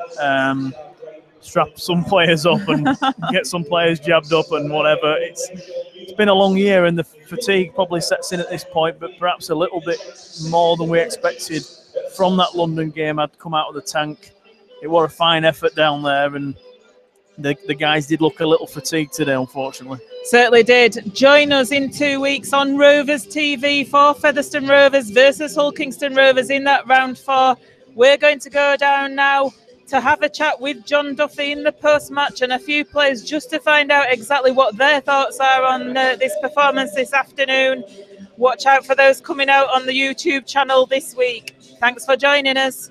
strap some players up and get some players jabbed up and whatever. It's been a long year and the fatigue probably sets in at this point, but perhaps a little bit more than we expected from that London game had come out of the tank. It was a fine effort down there and the guys did look a little fatigued today, unfortunately. Certainly did. Join us in 2 weeks on RoversTV for Featherstone Rovers versus Hull Kingston Rovers in that round 4. We're going to go down now to have a chat with John Duffy in the post-match and a few players just to find out exactly what their thoughts are on this performance this afternoon. Watch out for those coming out on the YouTube channel this week. Thanks for joining us.